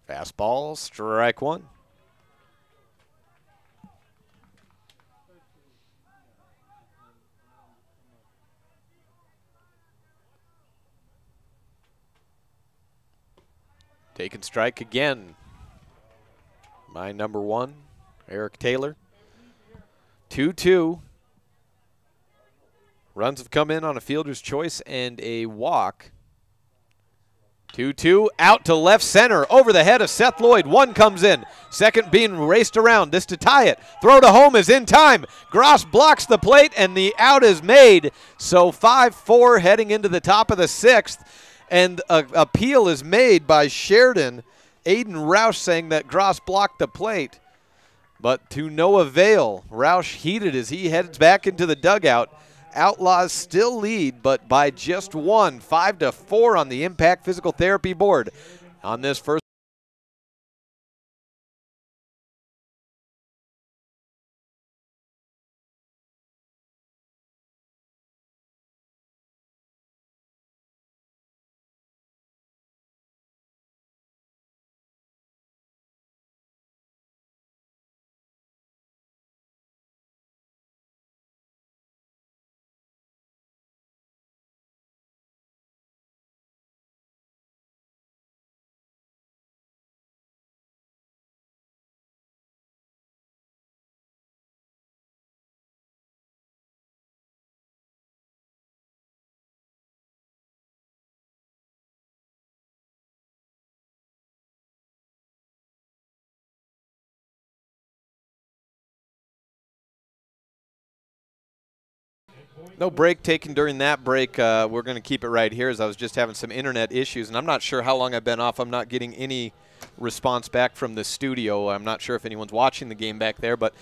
Fastball, strike 1. Taking strike again by number 1, Eric Taylor. 2-2. Runs have come in on a fielder's choice and a walk. 2-2, out to left center, over the head of Seth Lloyd. 1 comes in, second being raced around, this to tie it. Throw to home is in time. Gross blocks the plate, and the out is made. So 5-4 heading into the top of the 6th, and an appeal is made by Sheridan. Aiden Roush saying that Gross blocked the plate, but to no avail. Roush heated as he heads back into the dugout. Outlaws still lead, but by just 1, 5-4 on the Impact Physical Therapy board on this first. No break taken during that break. We're going to keep it right here as I was just having some internet issues, and I'm not sure how long I've been off. I'm not getting any response back from the studio. I'm not sure if anyone's watching the game back there, but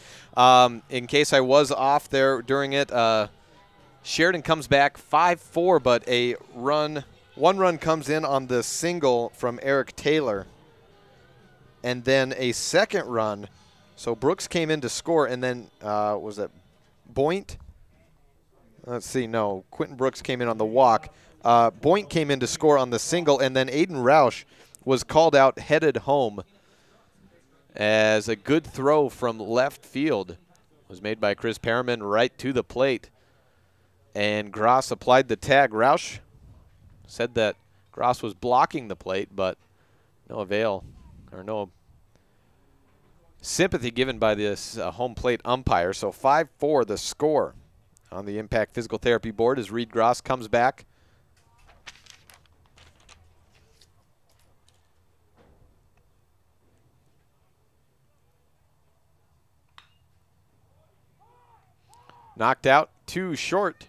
in case I was off there during it, Sheridan comes back 5-4, but one run comes in on the single from Eric Taylor, and then a second run. So Brooks came in to score, and then was it Boynt? Let's see, no. Quentin Brooks came in on the walk. Boynt came in to score on the single, and then Aiden Roush was called out, headed home, as a good throw from left field was made by Chris Perriman right to the plate. And Gross applied the tag. Roush said that Gross was blocking the plate, but no avail, or no sympathy given by this home plate umpire. So 5-4 the score on the Impact Physical Therapy board as Reed Gross comes back. Knocked out, 2 short.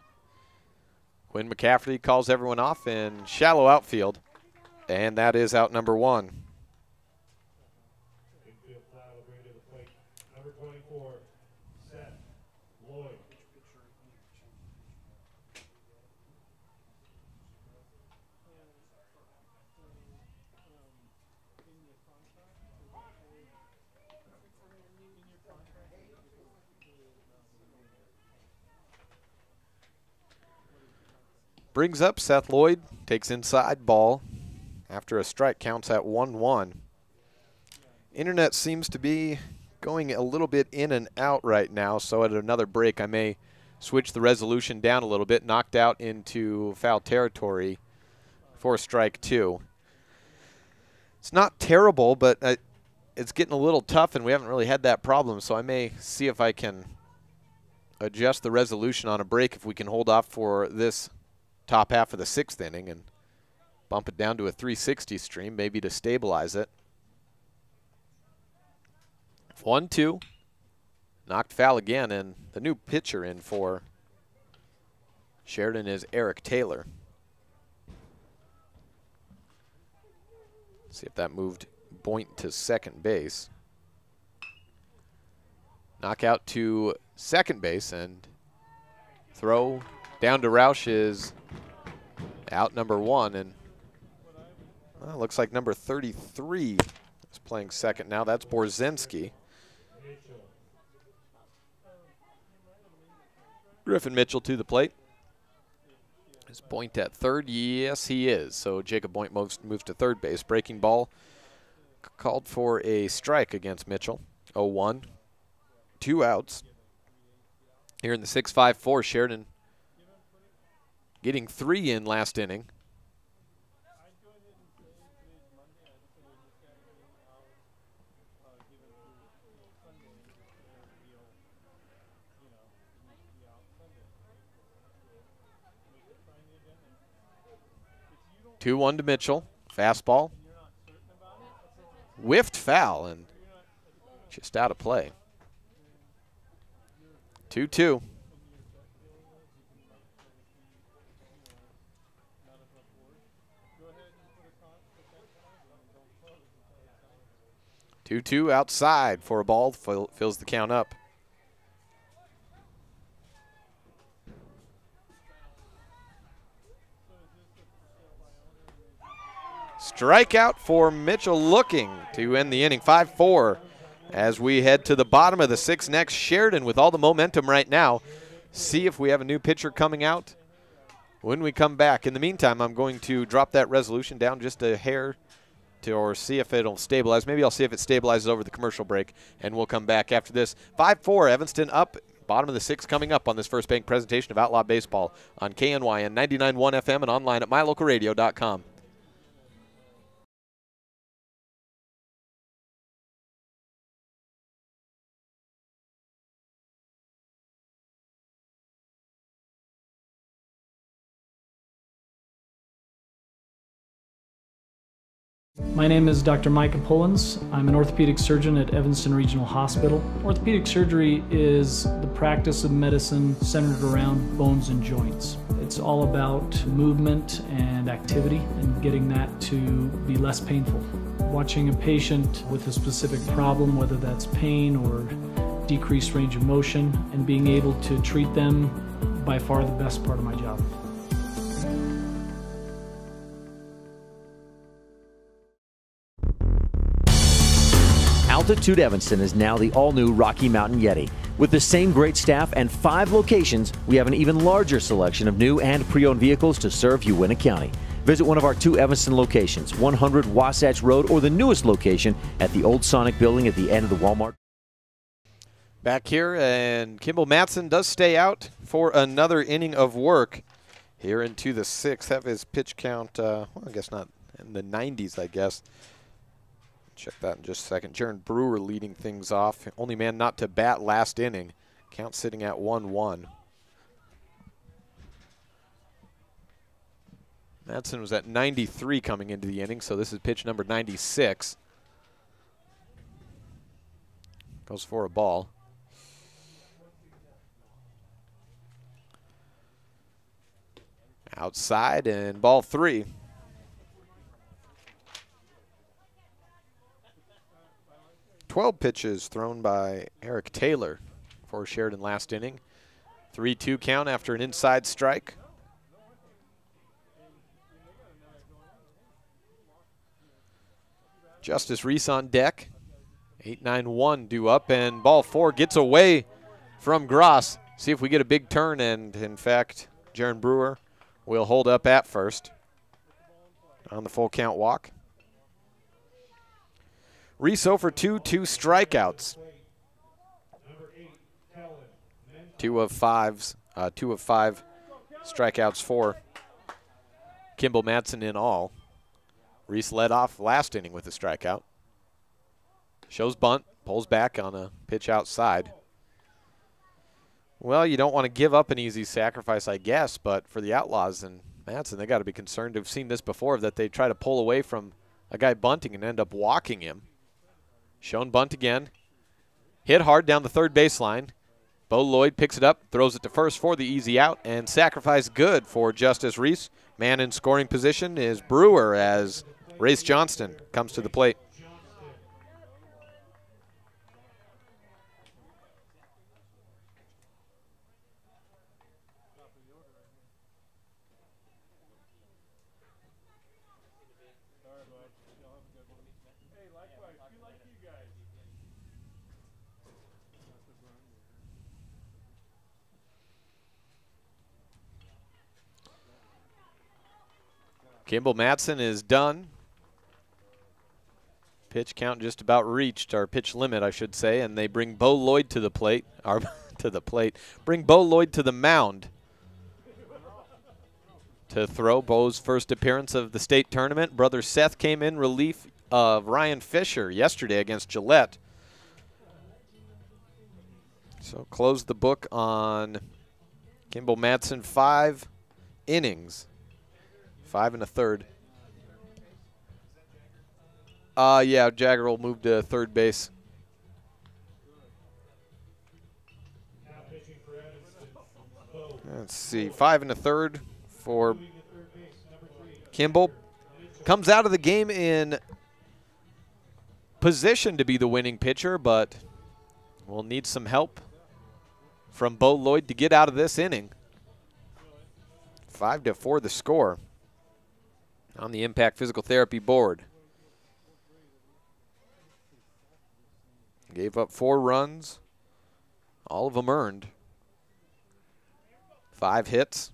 Quinn McCafferty calls everyone off in shallow outfield, and that is out number 1. Number 24, Seth Lloyd. Brings up Seth Lloyd, takes inside ball after a strike, counts at 1-1. Internet seems to be going a little bit in and out right now, so at another break I may switch the resolution down a little bit. Knocked out into foul territory for strike 2. It's not terrible, but it's getting a little tough, and we haven't really had that problem, so I may see if I can adjust the resolution on a break if we can hold off for this top half of the 6th inning and bump it down to a 360 stream, maybe to stabilize it. 1-2. Knocked foul again, and the new pitcher in for Sheridan is Eric Taylor. See if that moved Boynt to second base. Knockout to second base, and throw down to Roush is out, number 1, and well, looks like number 33 is playing second now. That's Borzinski. Griffin Mitchell to the plate. Is Boynt at third? Yes, he is. So Jacob Boynt moves to third base. Breaking ball called for a strike against Mitchell. 0-1. 2 outs. Here in the 6-5-4, Sheridan getting 3 in last inning. Two 1 to Mitchell. Fastball. Whiffed foul and just out of play. 2-2. Two outside for a ball, fills the count up. Strikeout for Mitchell, looking to end the inning. 5-4 as we head to the bottom of the 6th next. Sheridan with all the momentum right now. See if we have a new pitcher coming out when we come back. In the meantime, I'm going to drop that resolution down just a hair or see if it'll stabilize. Maybe I'll see if it stabilizes over the commercial break, and we'll come back after this. 5-4, Evanston up. Bottom of the 6th coming up on this First Bank presentation of Outlaw Baseball on KNYN 99.1 FM and online at mylocalradio.com. My name is Dr. Micah Pullins. I'm an orthopedic surgeon at Evanston Regional Hospital. Orthopedic surgery is the practice of medicine centered around bones and joints. It's all about movement and activity and getting that to be less painful. Watching a patient with a specific problem, whether that's pain or decreased range of motion, and being able to treat them, by far the best part of my job. Altitude Evanston is now the all-new Rocky Mountain Yeti. With the same great staff and 5 locations, we have an even larger selection of new and pre-owned vehicles to serve Uintah County. Visit one of our 2 Evanston locations, 100 Wasatch Road, or the newest location at the old Sonic building at the end of the Walmart. Back here, and Kimball Matson does stay out for another inning of work here into the 6th. Have his pitch count, well, I guess not in the 90s, I guess. Check that in just a second. Jaron Brewer leading things off. Only man not to bat last inning. Count sitting at 1-1. Madsen was at 93 coming into the inning, so this is pitch number 96. Goes for a ball. Outside and ball 3. Pitches thrown by Eric Taylor for Sheridan last inning. 3-2 count after an inside strike. Justice Reese on deck. 8-9-1 due up, and ball 4 gets away from Gross. See if we get a big turn, and in fact, Jaron Brewer will hold up at first on the full count walk. Reese 0 for 2 strikeouts. 2 of 5 strikeouts for Kimball Madsen in all. Reese led off last inning with a strikeout. Shows bunt, pulls back on a pitch outside. Well, you don't want to give up an easy sacrifice, I guess, but for the Outlaws and Madsen, they got to be concerned. They've seen this before, that they try to pull away from a guy bunting and end up walking him. Shown bunt again. Hit hard down the third baseline. Bo Lloyd picks it up, throws it to first for the easy out, and sacrifice good for Justice Reese. Man in scoring position is Brewer as Race Johnston comes to the plate. Kimball Madsen is done. Pitch count just about reached, or pitch limit, I should say, and they bring Bo Lloyd to the plate, or to the plate. Bring Bo Lloyd to the mound to throw. Bo's first appearance of the state tournament. Brother Seth came in relief of Ryan Fisher yesterday against Gillette. So close the book on Kimball Madsen, 5 innings. 5 1/3. Yeah, Jagger will move to third base. Let's see, 5 1/3 for Kimball. Comes out of the game in position to be the winning pitcher, but will need some help from Bo Lloyd to get out of this inning. 5-4 the score on the Impact Physical Therapy board. Gave up 4 runs, all of them earned. 5 hits.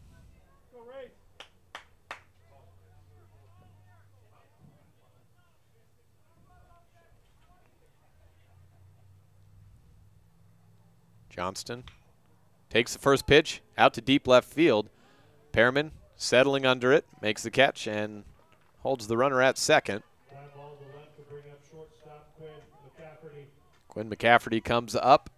Johnston takes the first pitch out to deep left field. Pearman settling under it, makes the catch and holds the runner at second. Quinn McCafferty comes up.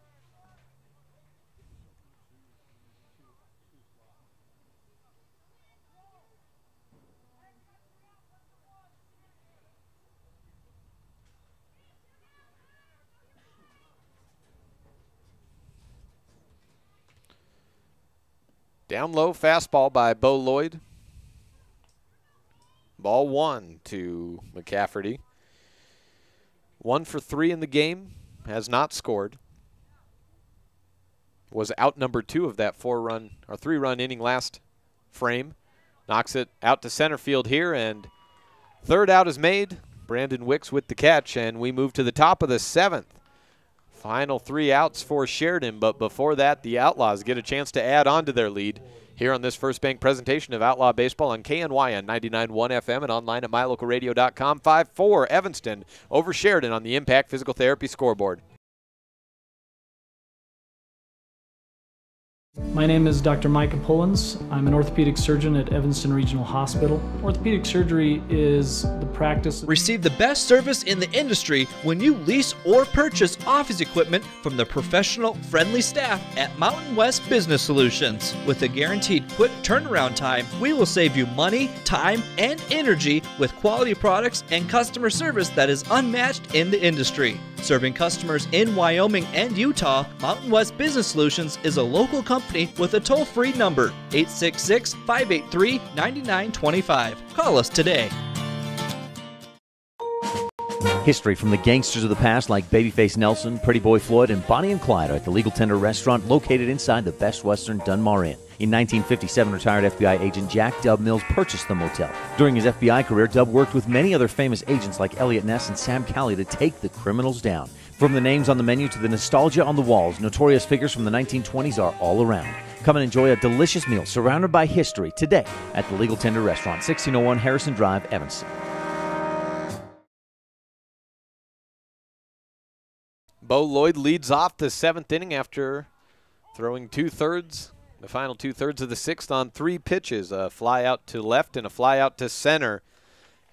Down low fastball by Bo Lloyd. Ball 1 to McCafferty. 1 for 3 in the game. Has not scored. Was out number 2 of that 3-run inning last frame. Knocks it out to center field here, and third out is made. Brandon Wicks with the catch, and we move to the top of the 7th. Final 3 outs for Sheridan, but before that, the Outlaws get a chance to add on to their lead here on this First Bank presentation of Outlaw Baseball on KNY on 99.1 FM and online at mylocalradio.com. 5-4 Evanston over Sheridan on the Impact Physical Therapy scoreboard. My name is Dr. Micah Pullins. I'm an orthopedic surgeon at Evanston Regional Hospital. Orthopedic surgery is the practice of... Receive the best service in the industry when you lease or purchase office equipment from the professional, friendly staff at Mountain West Business Solutions. With a guaranteed quick turnaround time, we will save you money, time, and energy with quality products and customer service that is unmatched in the industry. Serving customers in Wyoming and Utah, Mountain West Business Solutions is a local company with a toll-free number, 866-583-9925. Call us today. History from the gangsters of the past like Babyface Nelson, Pretty Boy Floyd, and Bonnie and Clyde are at the Legal Tender restaurant located inside the Best Western Dunmar Inn. In 1957, retired FBI agent Jack Dub Mills purchased the motel. During his FBI career, Dub worked with many other famous agents like Elliot Ness and Sam Calley to take the criminals down. From the names on the menu to the nostalgia on the walls, notorious figures from the 1920s are all around. Come and enjoy a delicious meal surrounded by history today at the Legal Tender Restaurant, 1601 Harrison Drive, Evanston. Bo Lloyd leads off the 7th inning after throwing the final 2/3 of the 6th on 3 pitches, a fly out to left and a fly out to center.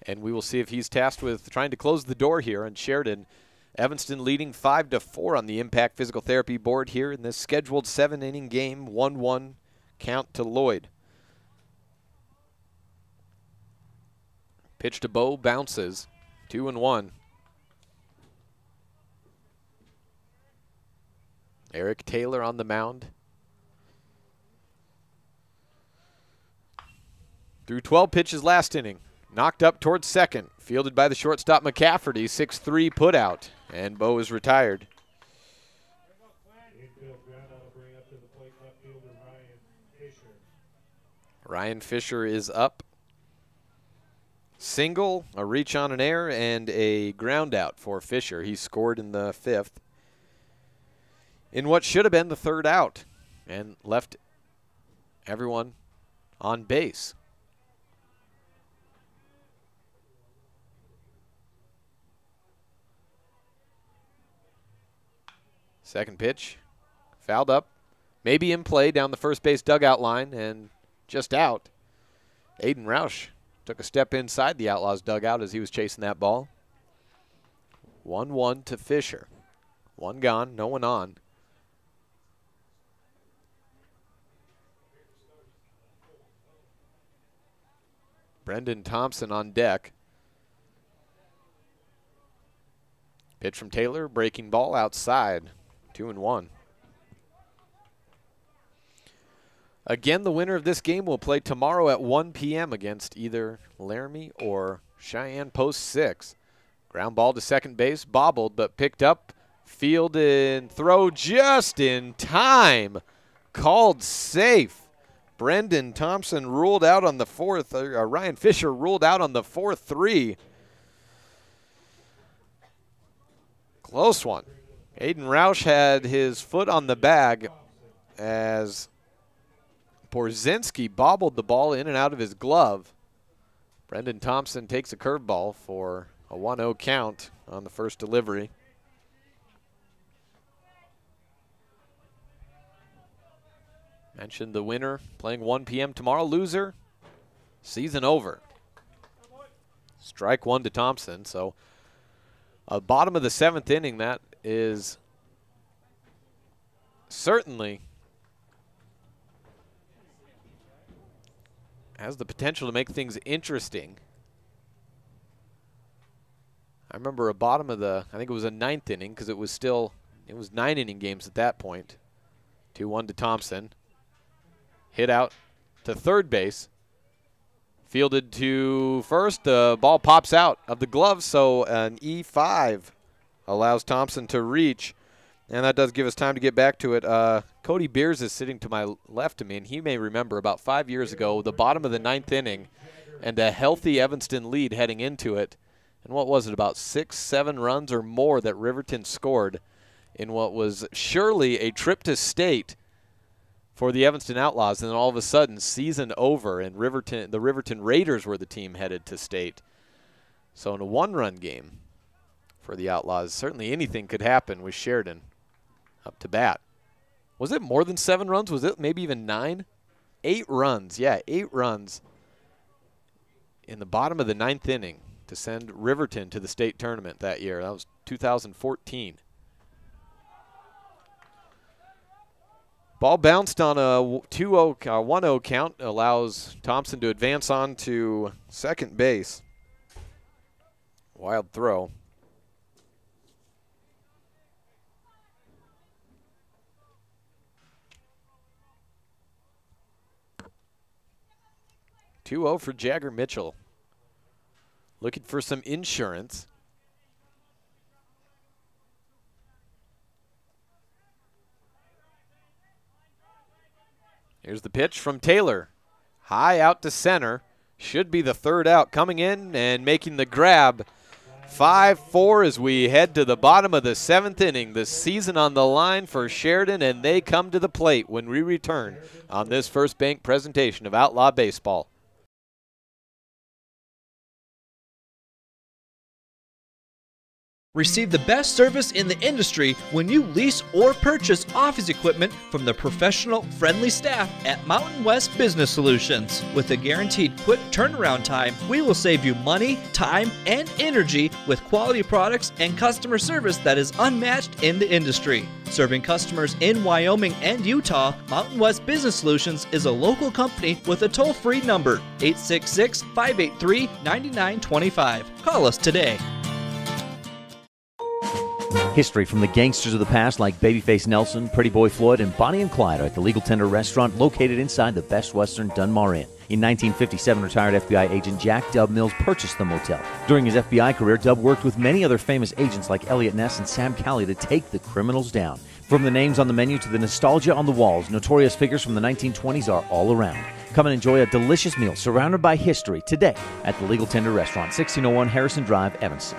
And we will see if he's tasked with trying to close the door here on Sheridan. Evanston leading 5-4 on the Impact Physical Therapy board here in this scheduled 7-inning game, 1-1 count to Lloyd. Pitch to Bo, bounces, 2-1. Eric Taylor on the mound. Threw 12 pitches last inning. Knocked up towards second. Fielded by the shortstop McCafferty. 6-3 put out. And Bo is retired. Ryan Fisher is up. Single, a reach on an error, and a ground out for Fisher. He scored in the 5th. In what should have been the 3rd out. And left everyone on base. Second pitch, fouled up, maybe in play down the first base dugout line and just out. Aiden Roush took a step inside the Outlaws dugout as he was chasing that ball. 1-1 to Fisher. One gone, no one on. Brendan Thompson on deck. Pitch from Taylor, breaking ball outside. 2-1. Again, the winner of this game will play tomorrow at 1 p.m. against either Laramie or Cheyenne Post 6. Ground ball to second base, bobbled, but picked up. Fielded, throw just in time. Called safe. Brendan Thompson ruled out on the 4th. Ryan Fisher ruled out on the 4-3. Close one. Aiden Roush had his foot on the bag as Borzinski bobbled the ball in and out of his glove. Brendan Thompson takes a curveball for a 1-0 count on the first delivery. Mentioned the winner playing 1 p.m. tomorrow. Loser, season over. Strike 1 to Thompson. So bottom of the 7th inning, that is certainly has the potential to make things interesting. I remember a bottom of the, I think it was a 9th inning because it was 9-inning games at that point. 2-1 to Thompson. Hit out to third base. Fielded to first. The ball pops out of the glove, so an E5 allows Thompson to reach. And that does give us time to get back to it. Cody Beers is sitting to my left of me, and he may remember about 5 years ago, the bottom of the 9th inning, and a healthy Evanston lead heading into it. And what was it, about 6-7 runs or more that Riverton scored in what was surely a trip to state for the Evanston Outlaws. And then all of a sudden, season over, and the Riverton Raiders were the team headed to state. So in a 1-run game for the Outlaws, certainly anything could happen with Sheridan up to bat. Was it more than 7 runs? Was it maybe even 9? 8 runs. Yeah, 8 runs in the bottom of the 9th inning to send Riverton to the state tournament that year. That was 2014. Ball bounced on a 1-0 count, allows Thompson to advance on to second base. Wild throw. (2-0) for Jagger Mitchell. Looking for some insurance. Here's the pitch from Taylor. High out to center. Should be the 3rd out. Coming in and making the grab. 5-4 as we head to the bottom of the 7th inning. The season on the line for Sheridan, and they come to the plate when we return on this First Bank presentation of Outlaw Baseball. Receive the best service in the industry when you lease or purchase office equipment from the professional, friendly staff at Mountain West Business Solutions. With a guaranteed quick turnaround time, we will save you money, time, and energy with quality products and customer service that is unmatched in the industry. Serving customers in Wyoming and Utah, Mountain West Business Solutions is a local company with a toll-free number, 866-583-9925. Call us today. History from the gangsters of the past like Babyface Nelson, Pretty Boy Floyd, and Bonnie and Clyde are at the Legal Tender restaurant located inside the Best Western Dunmar Inn. In 1957, retired FBI agent Jack Dub Mills purchased the motel. During his FBI career, Dub worked with many other famous agents like Elliot Ness and Sam Calley to take the criminals down. From the names on the menu to the nostalgia on the walls, notorious figures from the 1920s are all around. Come and enjoy a delicious meal surrounded by history today at the Legal Tender restaurant, 1601 Harrison Drive, Evanston.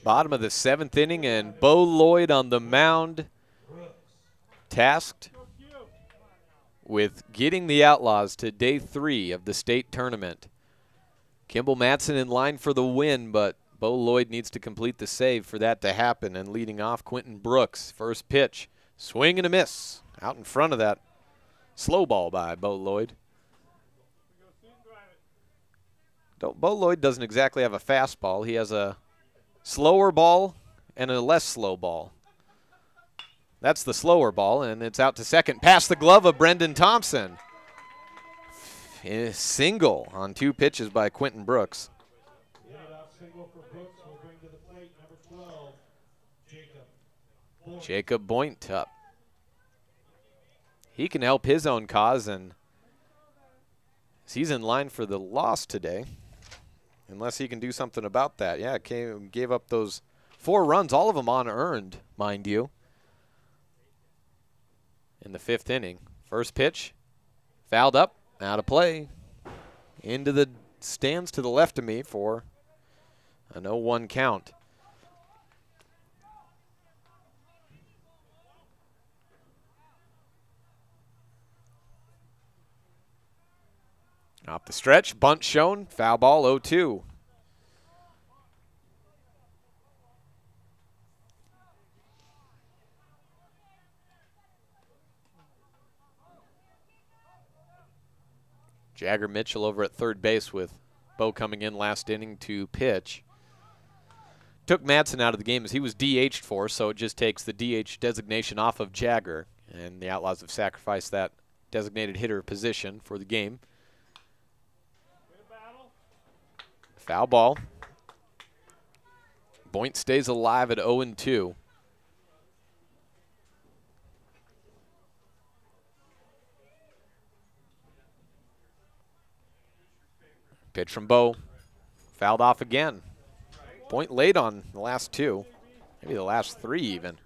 Bottom of the 7th inning, and Bo Lloyd on the mound, tasked with getting the Outlaws to day 3 of the state tournament. Kimball Matson in line for the win, but Bo Lloyd needs to complete the save for that to happen. And leading off, Quentin Brooks. First pitch, swing and a miss. Out in front of that slow ball by Bo Lloyd. Bo Lloyd doesn't exactly have a fastball. He has a slower ball and a less slow ball. That's the slower ball, and it's out to second. Past the glove of Brendan Thompson. A single on 2 pitches by Quentin Brooks. Jacob Boynt up. He can help his own cause, and he's in line for the loss today. Unless he can do something about that. Yeah, gave up those 4 runs, all of them unearned, mind you, in the 5th inning. First pitch, fouled up, out of play. Into the stands to the left of me for an 0-1 count. Off the stretch, bunt shown, foul ball, 0-2. Jagger Mitchell over at third base with Bo coming in last inning to pitch. Took Madsen out of the game as he was DH'd for, so it just takes the DH designation off of Jagger, and the Outlaws have sacrificed that designated hitter position for the game. Foul ball. Boynt stays alive at 0-2. Pitch from Bo. Fouled off again. Boynt late on the last 2. Maybe the last 3 even.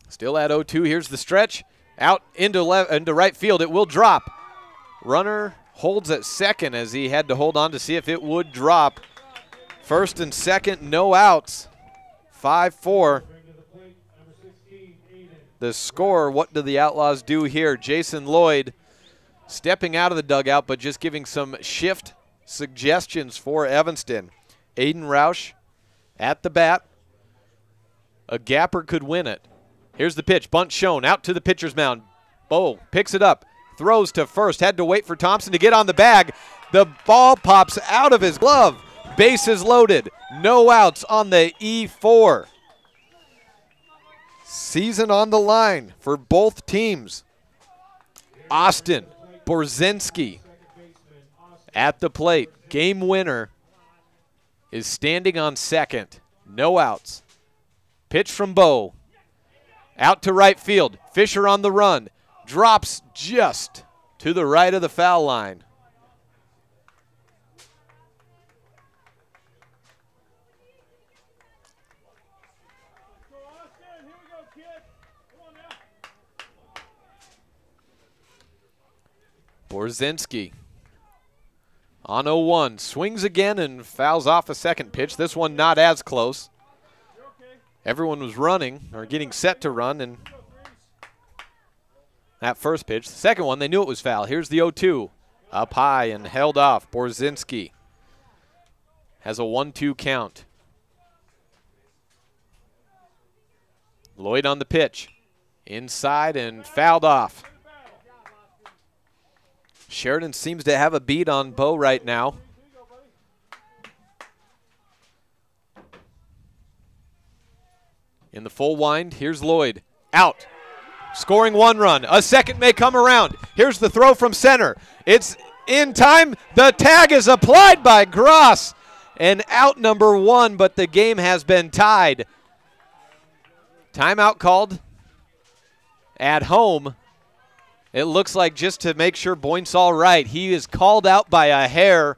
Still at 0-2. Here's the stretch. Out into right field. It will drop. Runner holds at second as he had to hold on to see if it would drop. First and second, no outs. 5-4. The score, what do the Outlaws do here? Jason Lloyd stepping out of the dugout, but just giving some shift suggestions for Evanston. Aiden Roush at the bat. A gapper could win it. Here's the pitch, bunt shown, out to the pitcher's mound. Bo picks it up, throws to first, had to wait for Thompson to get on the bag. The ball pops out of his glove. Bases loaded, no outs on the E4. Season on the line for both teams. Austin Borzinski at the plate. Game winner is standing on second. No outs. Pitch from Bo. Out to right field. Fisher on the run. Drops just to the right of the foul line. Borzinski on 0-1. Swings again and fouls off a second pitch. This one not as close. Everyone was running or getting set to run, and that first pitch. The second one, they knew it was foul. Here's the 0-2. Up high and held off. Borzinski has a 1-2 count. Lloyd on the pitch. Inside and fouled off. Sheridan seems to have a beat on Bo right now. In the full wind, here's Lloyd. Out. Scoring 1 run. A second may come around. Here's the throw from center. It's in time. The tag is applied by Gross. And out number 1, but the game has been tied. Timeout called at home. It looks like just to make sure Boyne's all right. He is called out by a hair.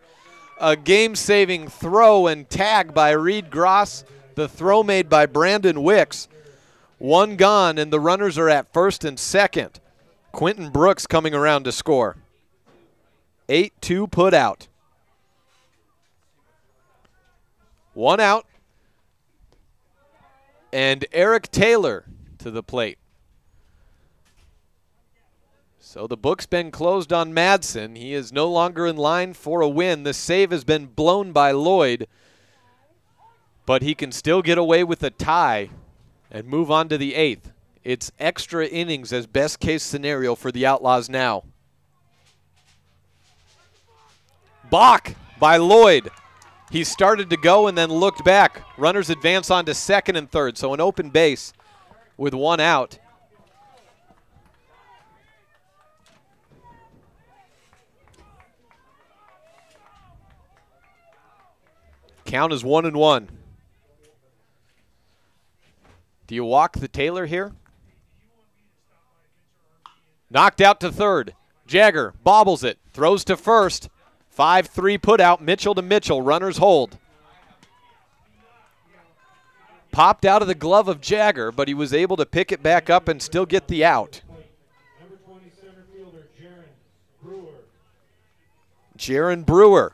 A game-saving throw and tag by Reed Gross. The throw made by Brandon Wicks. 1 gone, and the runners are at first and second. Quentin Brooks coming around to score. 8-2 put out. 1 out. And Eric Taylor to the plate. So the book's been closed on Madsen. He is no longer in line for a win. The save has been blown by Lloyd, but he can still get away with a tie and move on to the 8th. It's extra innings as best case scenario for the Outlaws now. Block by Lloyd. He started to go and then looked back. Runners advance on to second and third, so an open base with 1 out. Count is 1-1. Do you walk the Taylor here? Knocked out to third. Jagger bobbles it, throws to first. 5-3 put out, Mitchell to Mitchell. Runners hold. Popped out of the glove of Jagger, but he was able to pick it back up and still get the out. Number 20 center fielder, Jaron Brewer. Jaron Brewer.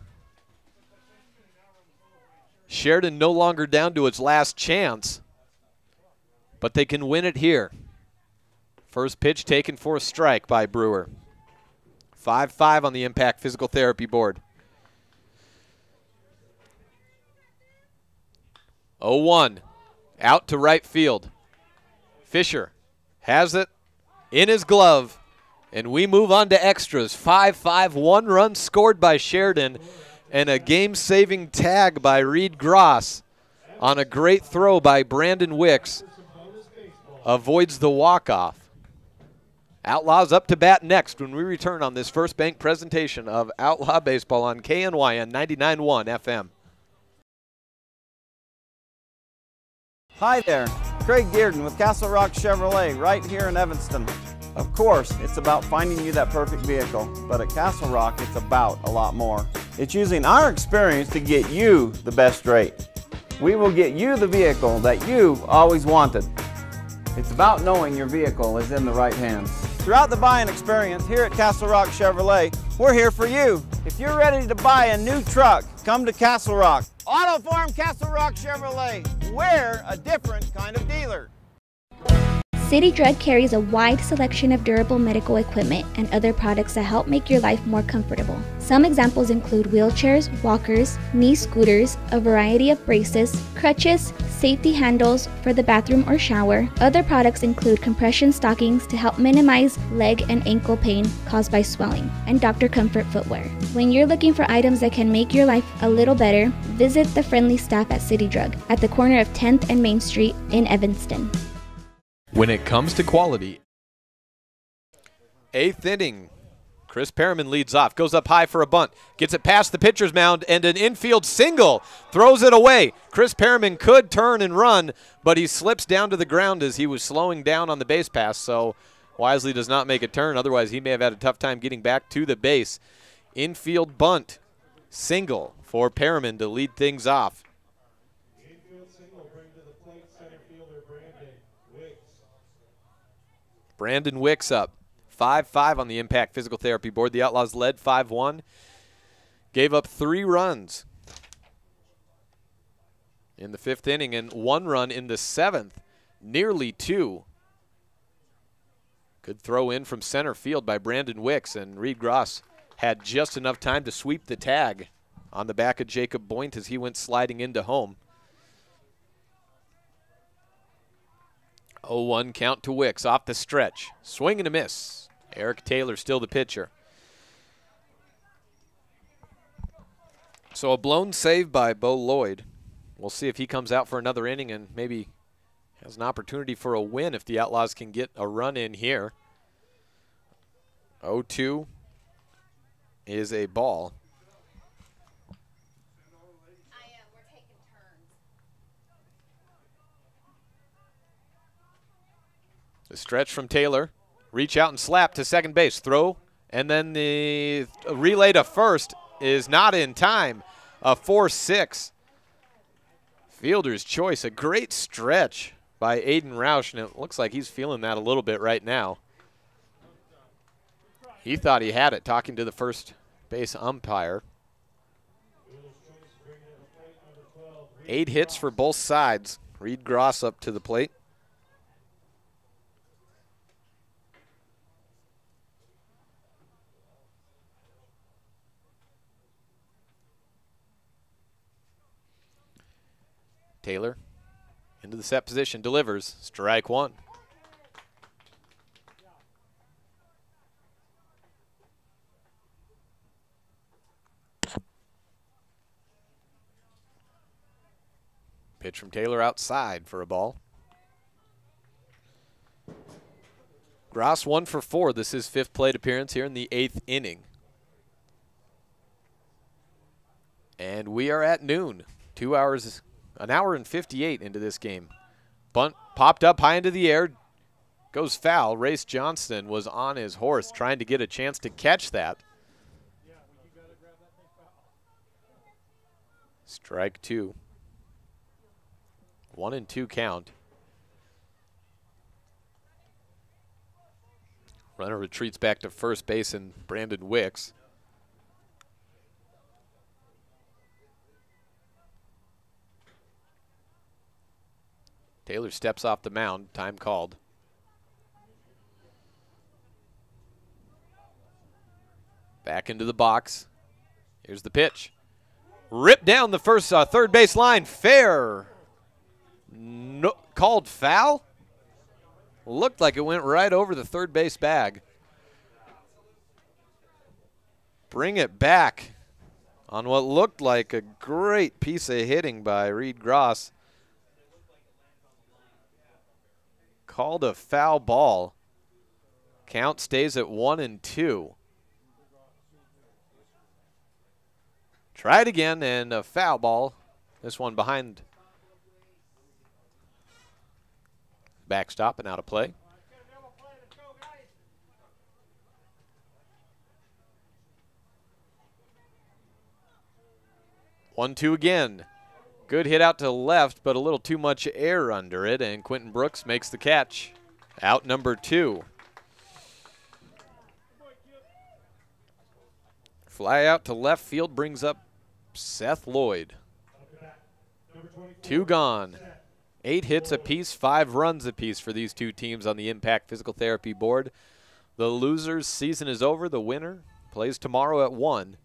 Sheridan no longer down to its last chance, but they can win it here. First pitch taken for a strike by Brewer. 5-5 on the Impact Physical Therapy board. 0-1. Out to right field. Fisher has it in his glove, and we move on to extras. 5-5, 1 run scored by Sheridan, and a game-saving tag by Reed Gross on a great throw by Brandon Wicks. Avoids the walk-off. Outlaws up to bat next when we return on this First Bank presentation of Outlaw Baseball on KNYN 99.1 FM. Hi there, Craig Dearden with Castle Rock Chevrolet right here in Evanston. Of course, it's about finding you that perfect vehicle, but at Castle Rock, it's about a lot more. It's using our experience to get you the best rate. We will get you the vehicle that you've always wanted. It's about knowing your vehicle is in the right hands. Throughout the buying experience here at Castle Rock Chevrolet, we're here for you. If you're ready to buy a new truck, come to Castle Rock. Auto Farm Castle Rock Chevrolet. We're a different kind of dealer. City Drug carries a wide selection of durable medical equipment and other products that help make your life more comfortable. Some examples include wheelchairs, walkers, knee scooters, a variety of braces, crutches, safety handles for the bathroom or shower. Other products include compression stockings to help minimize leg and ankle pain caused by swelling, and Dr. Comfort footwear. When you're looking for items that can make your life a little better, visit the friendly staff at City Drug at the corner of 10th and Main Street in Evanston. When it comes to quality, 8th inning, Chris Perriman leads off, goes up high for a bunt, gets it past the pitcher's mound, and an infield single, throws it away. Chris Perriman could turn and run, but he slips down to the ground as he was slowing down on the base pass, so wisely does not make a turn. Otherwise, he may have had a tough time getting back to the base. Infield bunt, single for Perriman to lead things off. Brandon Wicks up. 5-5 on the Impact Physical Therapy board. The Outlaws led 5-1, gave up 3 runs in the 5th inning and 1 run in the 7th, nearly 2. Good throw in from center field by Brandon Wicks, and Reed Gross had just enough time to sweep the tag on the back of Jacob Boynt as he went sliding into home. 0-1 count to Wicks off the stretch. Swing and a miss. Eric Taylor still the pitcher. So a blown save by Bo Lloyd. We'll see if he comes out for another inning and maybe has an opportunity for a win if the Outlaws can get a run in here. 0-2 is a ball. The stretch from Taylor. Reach out and slap to second base. Throw, and then the relay to first is not in time. A 4-6. Fielder's choice. A great stretch by Aiden Roush, and it looks like he's feeling that a little bit right now. He thought he had it, talking to the first base umpire. 8 hits for both sides. Reed Gross up to the plate. Taylor into the set position, delivers, strike 1. Pitch from Taylor outside for a ball. Gross 1 for 4. This is 5th plate appearance here in the 8th inning. And we are at noon. 2 hours, an hour and 58 into this game. Bunt popped up high into the air. Goes foul. Race Johnston was on his horse trying to get a chance to catch that. Strike 2. 1-2 count. Runner retreats back to first base and Brandon Wicks. Taylor steps off the mound. Time called. Back into the box. Here's the pitch. Ripped down the first third base line. Fair. No, called foul? Looked like it went right over the third base bag. Bring it back on what looked like a great piece of hitting by Reed Gross. Called a foul ball. Count stays at 1-2. Try it again, and a foul ball. This one behind backstop and out of play. One, two again. Good hit out to left, but a little too much air under it, and Quentin Brooks makes the catch. Out number 2. Fly out to left field brings up Seth Lloyd. 2 gone. 8 hits apiece, 5 runs apiece for these two teams on the Impact Physical Therapy board. The loser's season is over. The winner plays tomorrow at 1.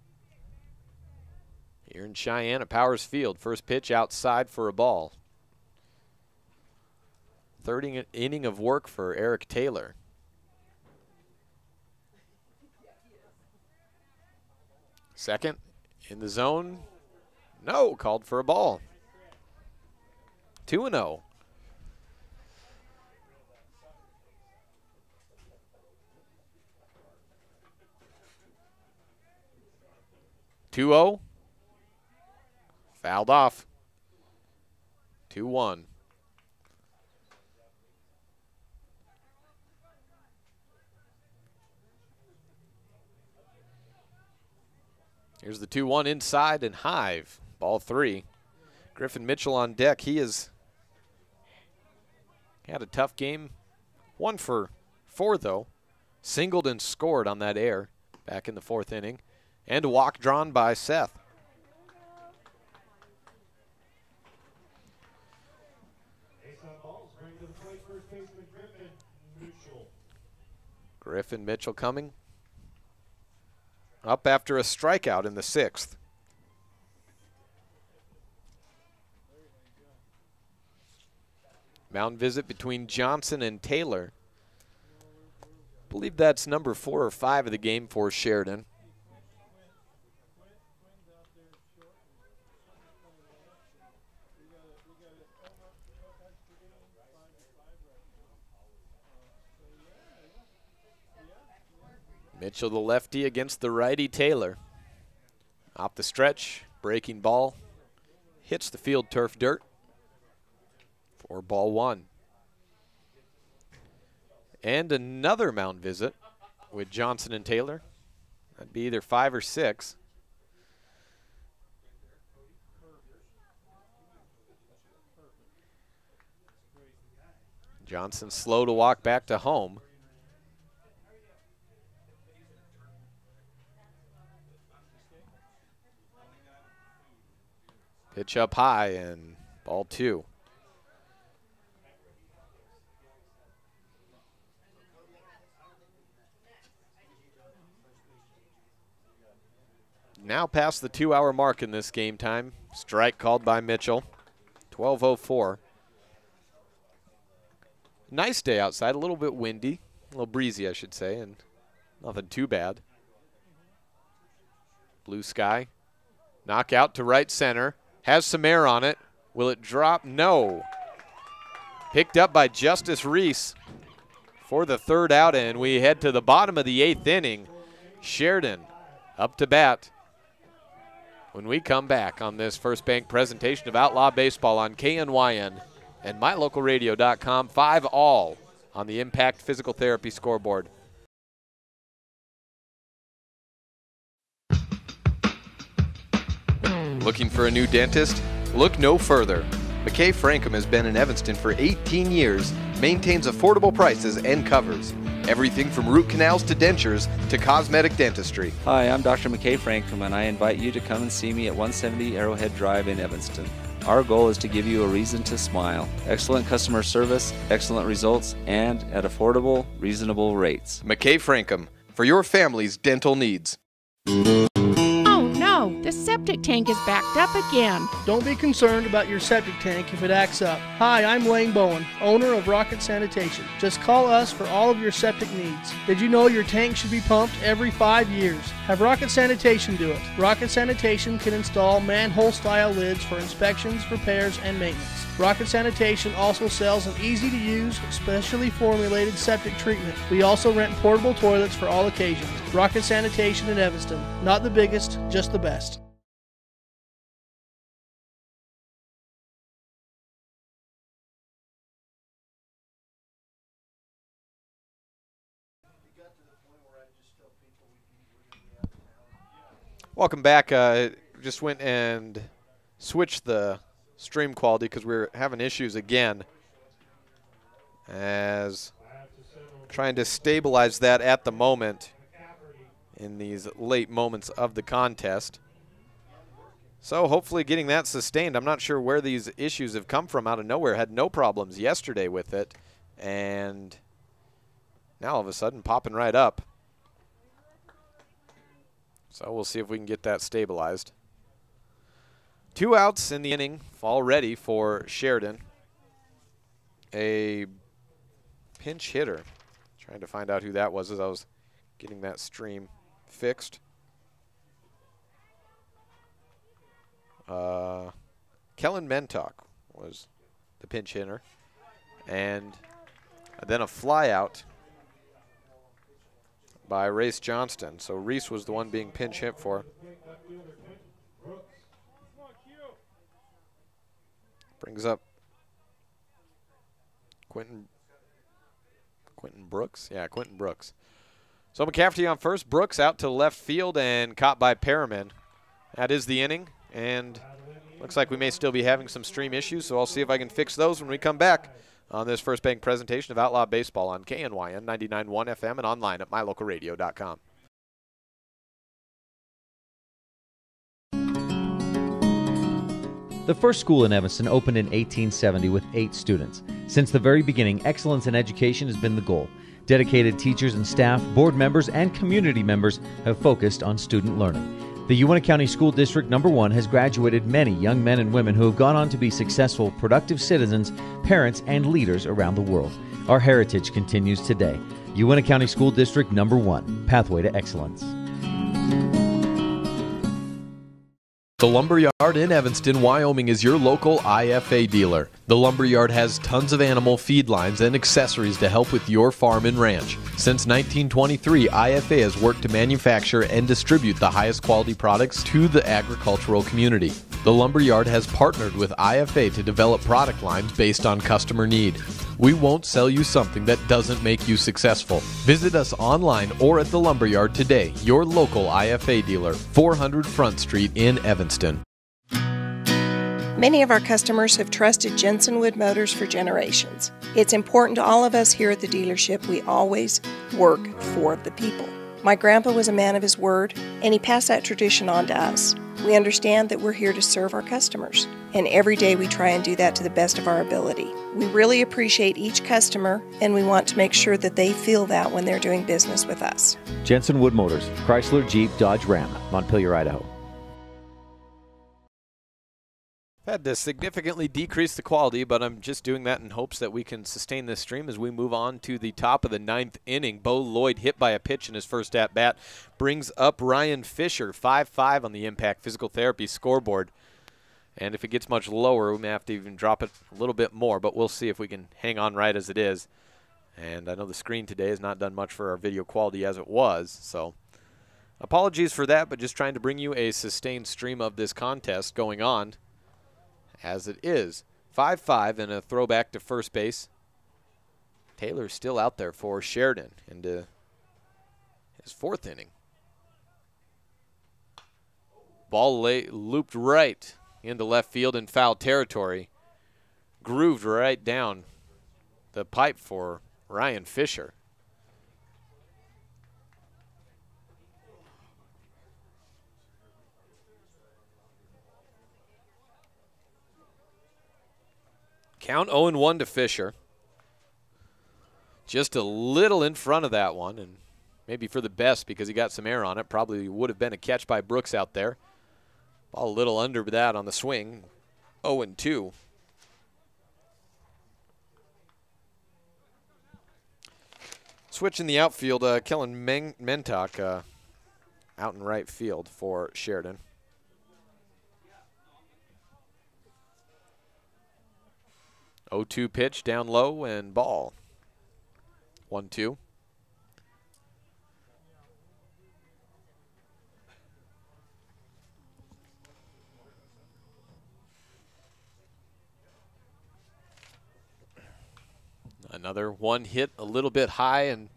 Here in Cheyenne at Powers Field. First pitch outside for a ball. 3rd inning of work for Eric Taylor. Second in the zone. No, called for a ball. 2-0. Fouled off. 2-1. Here's the 2-1 inside and Hive. Ball 3. Griffin Mitchell on deck. He has had a tough game. 1 for 4 though. singled and scored on that air back in the 4th inning. And a walk drawn by Seth. Griffin Mitchell coming up after a strikeout in the 6th. Mound visit between Johnson and Taylor. I believe that's number 4 or 5 of the game for Sheridan. Mitchell, the lefty, against the righty Taylor. Off the stretch, breaking ball, hits the field turf dirt for ball 1. And another mound visit with Johnson and Taylor. That'd be either 5 or 6. Johnson slow to walk back to home. Pitch up high and ball 2. Now past the 2-hour mark in this game time. Strike called by Mitchell. 12:04. Nice day outside, a little bit windy, a little breezy I should say, and nothing too bad. Blue sky. Knockout to right center. Has some air on it. Will it drop? No. Picked up by Justice Reese for the 3rd out, and we head to the bottom of the 8th inning. Sheridan up to bat when we come back on this First Bank presentation of Outlaw Baseball on KNYN and MyLocalRadio.com. 5-all on the Impact Physical Therapy scoreboard. Looking for a new dentist? Look no further. McKay Frankham has been in Evanston for 18 years, maintains affordable prices and covers everything from root canals to dentures to cosmetic dentistry. Hi, I'm Dr. McKay Frankham, and I invite you to come and see me at 170 Arrowhead Drive in Evanston. Our goal is to give you a reason to smile. Excellent customer service, excellent results, and at affordable, reasonable rates. McKay Frankham, for your family's dental needs. The septic tank is backed up again. Don't be concerned about your septic tank if it acts up. Hi, I'm Lane Bowen, owner of Rocket Sanitation. Just call us for all of your septic needs. Did you know your tank should be pumped every 5 years? Have Rocket Sanitation do it. Rocket Sanitation can install manhole-style lids for inspections, repairs, and maintenance. Rocket Sanitation also sells an easy-to-use, specially formulated septic treatment. We also rent portable toilets for all occasions. Rocket Sanitation in Evanston. Not the biggest, just the best. Welcome back. Just went and switched the stream quality because we're having issues again, as trying to stabilize that at the moment in these late moments of the contest. So hopefully getting that sustained. I'm not sure where these issues have come from out of nowhere. Had no problems yesterday with it, and now all of a sudden popping right up. So we'll see if we can get that stabilized. 2 outs in the inning already for Sheridan. A pinch hitter. Trying to find out who that was as I was getting that stream fixed. Kellen Mentok was the pinch hitter. And then a fly out by Race Johnston. So Reese was the one being pinch hit for. Brings up Quentin Brooks? Yeah, Quentin Brooks. So McCafferty on first, Brooks out to left field and caught by Perriman. That is the inning, and looks like we may still be having some stream issues, so I'll see if I can fix those when we come back on this First Bank presentation of Outlaw Baseball on KNYN 99.1 FM and online at mylocalradio.com. The first school in Evanston opened in 1870 with 8 students. Since the very beginning, excellence in education has been the goal. Dedicated teachers and staff, board members, and community members have focused on student learning. The Uintah County School District No. 1 has graduated many young men and women who have gone on to be successful, productive citizens, parents, and leaders around the world. Our heritage continues today. Uintah County School District No. 1, Pathway to Excellence. The Lumberyard in Evanston, Wyoming is your local IFA dealer. The Lumberyard has tons of animal feed lines and accessories to help with your farm and ranch. Since 1923, IFA has worked to manufacture and distribute the highest quality products to the agricultural community. The Lumberyard has partnered with IFA to develop product lines based on customer need. We won't sell you something that doesn't make you successful. Visit us online or at the Lumberyard today, your local IFA dealer, 400 Front Street in Evanston. Many of our customers have trusted Jensen Wood Motors for generations. It's important to all of us here at the dealership we always work for the people. My grandpa was a man of his word, and he passed that tradition on to us. We understand that we're here to serve our customers, and every day we try and do that to the best of our ability. We really appreciate each customer, and we want to make sure that they feel that when they're doing business with us. Jensen Wood Motors, Chrysler, Jeep, Dodge, Ram, Montpelier, Idaho. Had to significantly decrease the quality, but I'm just doing that in hopes that we can sustain this stream as we move on to the top of the 9th inning. Bo Lloyd, hit by a pitch in his first at-bat, brings up Ryan Fisher, 5-5 on the Impact Physical Therapy scoreboard. And if it gets much lower, we may have to even drop it a little bit more, but we'll see if we can hang on right as it is. And I know the screen today has not done much for our video quality as it was, so apologies for that, but just trying to bring you a sustained stream of this contest going on as it is. 5-5 and a throwback to first base. Taylor's still out there for Sheridan into his 4th inning. Ball looped right into left field in foul territory. Grooved right down the pipe for Ryan Fisher. Count 0-1 to Fisher. Just a little in front of that one, and maybe for the best because he got some air on it. Probably would have been a catch by Brooks out there. Ball a little under that on the swing. 0-2. Switching the outfield, Kellen Mentok out in right field for Sheridan. 0-2 pitch down low and ball. 1-2. Another one hit a little bit high and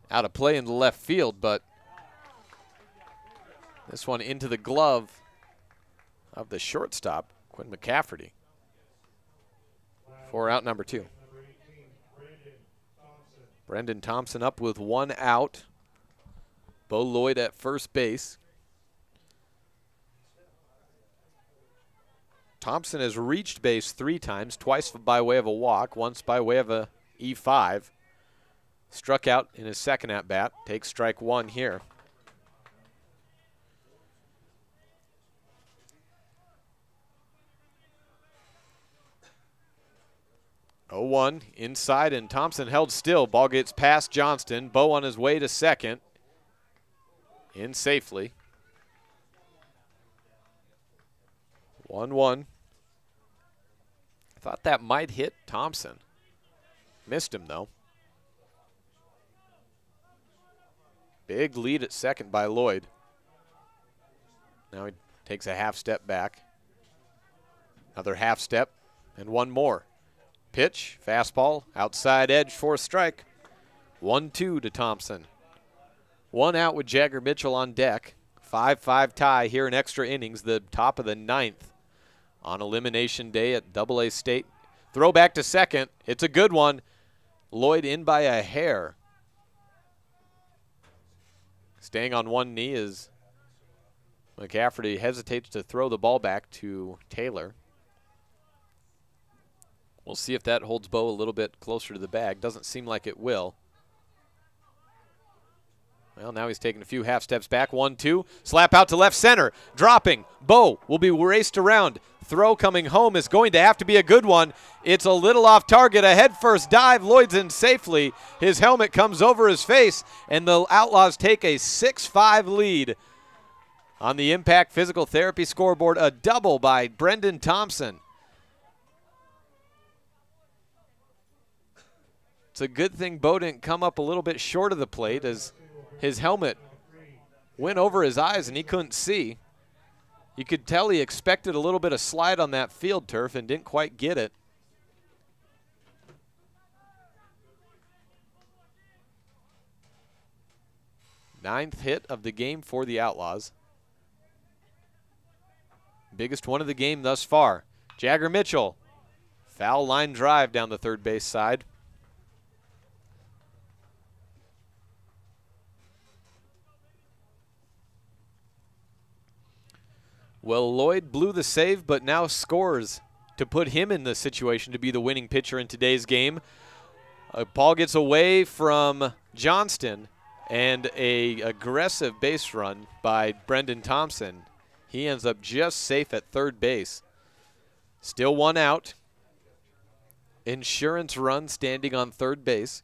out of play in the left field, but this one into the glove of the shortstop, Quinn McCafferty, for out number 2. Brendan Thompson up with 1 out. Bo Lloyd at first base. Thompson has reached base 3 times, twice by way of a walk, once by way of a E5. Struck out in his second at-bat, takes strike 1 here. Oh, 1 inside, and Thompson held still. Ball gets past Johnston. Bo on his way to second. In safely. 1-1. Thought that might hit Thompson. Missed him, though. Big lead at second by Lloyd. Now he takes a half step back. Another half step, and 1 more. Pitch, fastball, outside edge for a strike. 1-2 to Thompson. 1 out with Jagger Mitchell on deck. 5-5 tie here in extra innings, the top of the 9th on elimination day at AA State. Throw back to second. It's a good one. Lloyd in by a hair. Staying on one knee as McCafferty hesitates to throw the ball back to Taylor. We'll see if that holds Bo a little bit closer to the bag. Doesn't seem like it will. Well, now he's taking a few half steps back. 1-2. Slap out to left center. Dropping. Bo will be raced around. Throw coming home is going to have to be a good one. It's a little off target. A head first dive. Lloyd's in safely. His helmet comes over his face, and the Outlaws take a 6-5 lead. On the Impact Physical Therapy scoreboard, a double by Brendan Thompson. It's a good thing Bo didn't come up a little bit short of the plate as his helmet went over his eyes and he couldn't see. You could tell he expected a little bit of slide on that field turf and didn't quite get it. Ninth hit of the game for the Outlaws. Biggest one of the game thus far. Jagger Mitchell, foul line drive down the third base side. Well, Lloyd blew the save, but now scores to put him in the situation to be the winning pitcher in today's game. Ball gets away from Johnston, and a aggressive base run by Brendan Thompson. He ends up just safe at third base. Still one out. Insurance run standing on third base.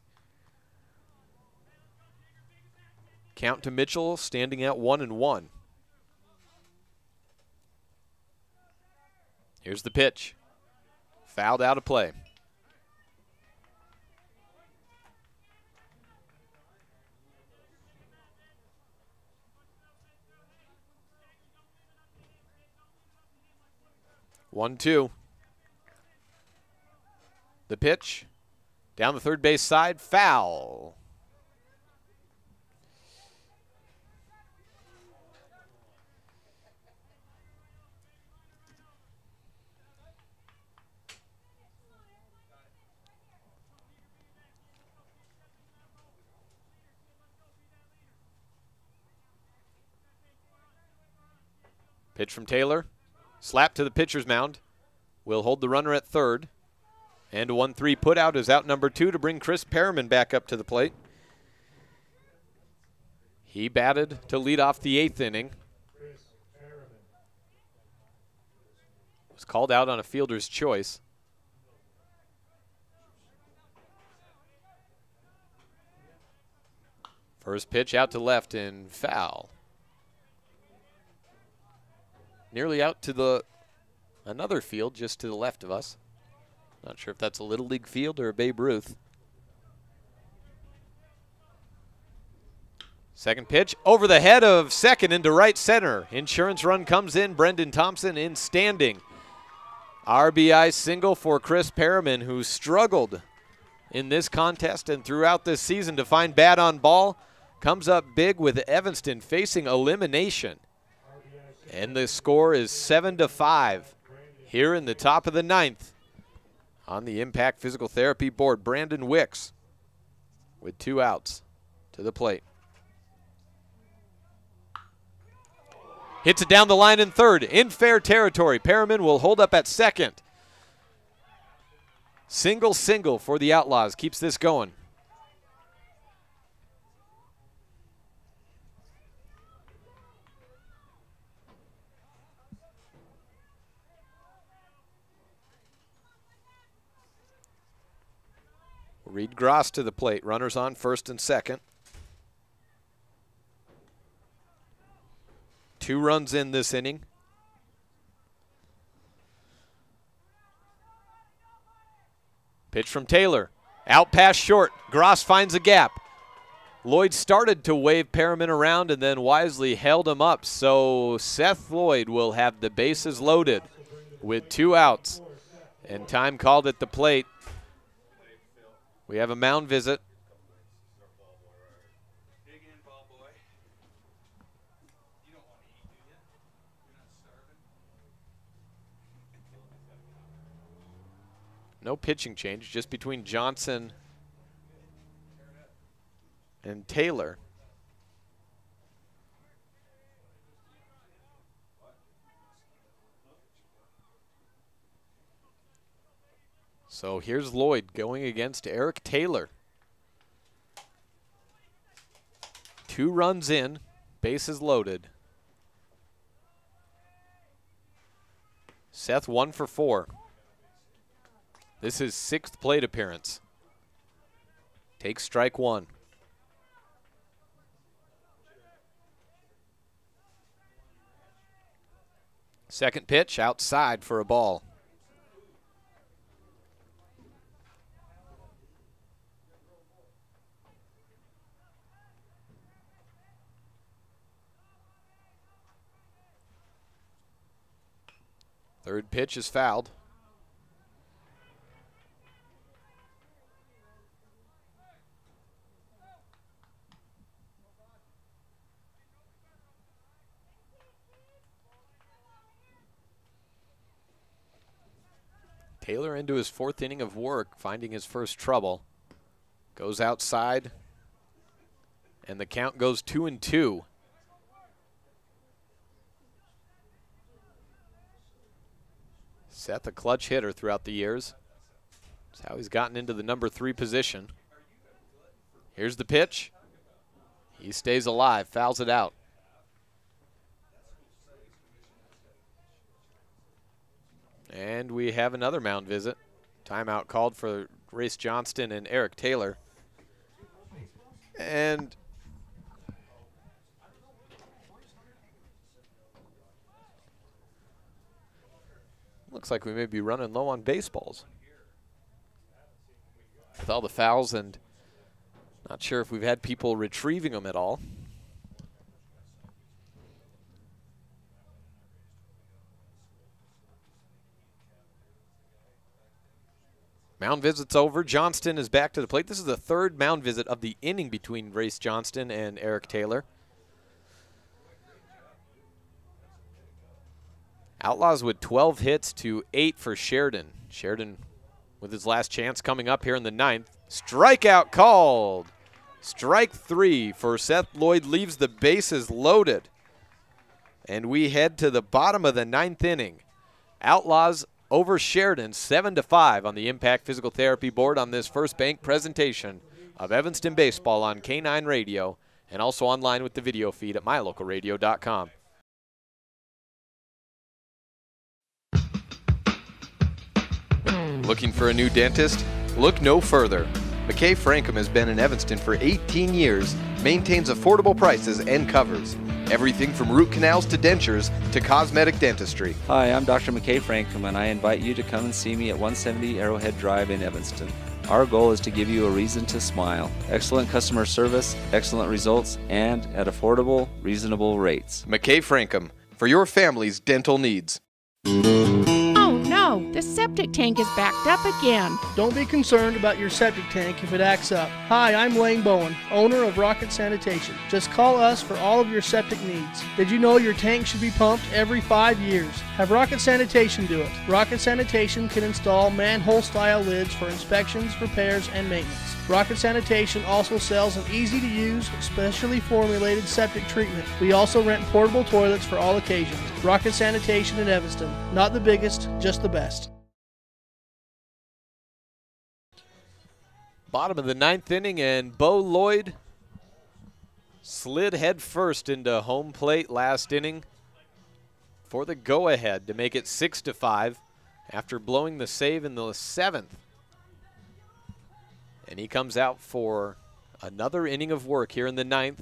Count to Mitchell standing at 1-1. Here's the pitch. Fouled out of play. One-two. The pitch. Down the third base side. Foul. Pitch from Taylor. Slap to the pitcher's mound. Will hold the runner at third. And a 1-3 put out is out number 2 to bring Chris Perriman back up to the plate. He batted to lead off the 8th inning. Was called out on a fielder's choice. First pitch out to left and foul. Nearly out to another field just to the left of us. Not sure if that's a Little League field or a Babe Ruth. Second pitch over the head of second into right center. Insurance run comes in. Brendan Thompson in standing. RBI single for Chris Perriman, who struggled in this contest and throughout this season to find bat on ball. Comes up big with Evanston facing elimination. And the score is 7-5 here in the top of the 9th. On the Impact Physical Therapy board, Brandon Wicks with 2 outs to the plate. Hits it down the line in third, in fair territory. Perriman will hold up at second. Single for the Outlaws, keeps this going. Reed Gross to the plate. Runners on first and second. 2 runs in this inning. Pitch from Taylor. Out past short. Gross finds a gap. Lloyd started to wave Perriman around and then wisely held him up. So Seth Lloyd will have the bases loaded with 2 outs. And time called at the plate. We have a mound visit. No pitching change, just between Johnson and Taylor. So here's Lloyd going against Eric Taylor. 2 runs in, bases loaded. Seth 1 for 4. This is 6th plate appearance. Takes strike 1. Second pitch outside for a ball. Third pitch is fouled. Taylor into his 4th inning of work, finding his first trouble. Goes outside, and the count goes 2-2. Seth, a clutch hitter throughout the years. That's how he's gotten into the number 3 position. Here's the pitch. He stays alive, fouls it out. And we have another mound visit. Timeout called for Race Johnston and Eric Taylor. And looks like we may be running low on baseballs with all the fouls, and not sure if we've had people retrieving them at all. Mound visit's over. Johnston is back to the plate. This is the 3rd mound visit of the inning between Race Johnston and Eric Taylor. Outlaws with 12 hits to 8 for Sheridan. Sheridan with his last chance coming up here in the 9th. Strikeout called. Strike 3 for Seth Lloyd, leaves the bases loaded. And we head to the bottom of the 9th inning. Outlaws over Sheridan 7-5 on the Impact Physical Therapy Board on this First Bank presentation of Evanston Baseball on K9 Radio and also online with the video feed at mylocalradio.com. Looking for a new dentist? Look no further. McKay Frankham has been in Evanston for 18 years, maintains affordable prices and covers everything from root canals to dentures to cosmetic dentistry. Hi, I'm Dr. McKay Frankham, and I invite you to come and see me at 170 Arrowhead Drive in Evanston. Our goal is to give you a reason to smile. Excellent customer service, excellent results, and at affordable, reasonable rates. McKay Frankham, for your family's dental needs. Oh no, the septic tank is backed up again. Don't be concerned about your septic tank if it acts up. Hi, I'm Lane Bowen, owner of Rocket Sanitation. Just call us for all of your septic needs. Did you know your tank should be pumped every 5 years? Have Rocket Sanitation do it. Rocket Sanitation can install manhole-style lids for inspections, repairs, and maintenance. Rocket Sanitation also sells an easy-to-use, specially formulated septic treatment. We also rent portable toilets for all occasions. Rocket Sanitation in Evanston. Not the biggest, just the best. Bottom of the 9th inning, and Bo Lloyd slid head first into home plate last inning for the go-ahead to make it 6-5 after blowing the save in the 7th. And he comes out for another inning of work here in the 9th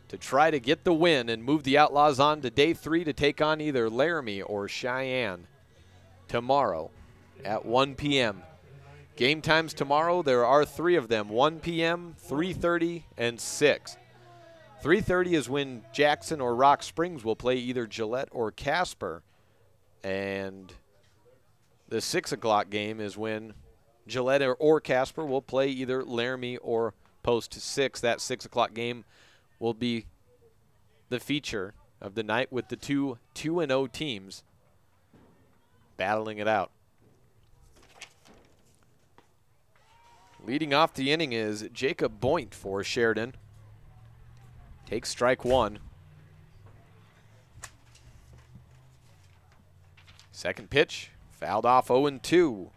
to try to get the win and move the Outlaws on to day 3 to take on either Laramie or Cheyenne tomorrow at 1 p.m. Game times tomorrow, there are 3 of them, 1 p.m., 3:30, and 6. 3:30 is when Jackson or Rock Springs will play either Gillette or Casper. And the 6 o'clock game is when Gillette or Casper will play either Laramie or Post 6. That 6 o'clock game will be the feature of the night with the 2-0 teams battling it out. Leading off the inning is Jacob Boynt for Sheridan. Takes strike one. Second pitch, fouled off 0-2.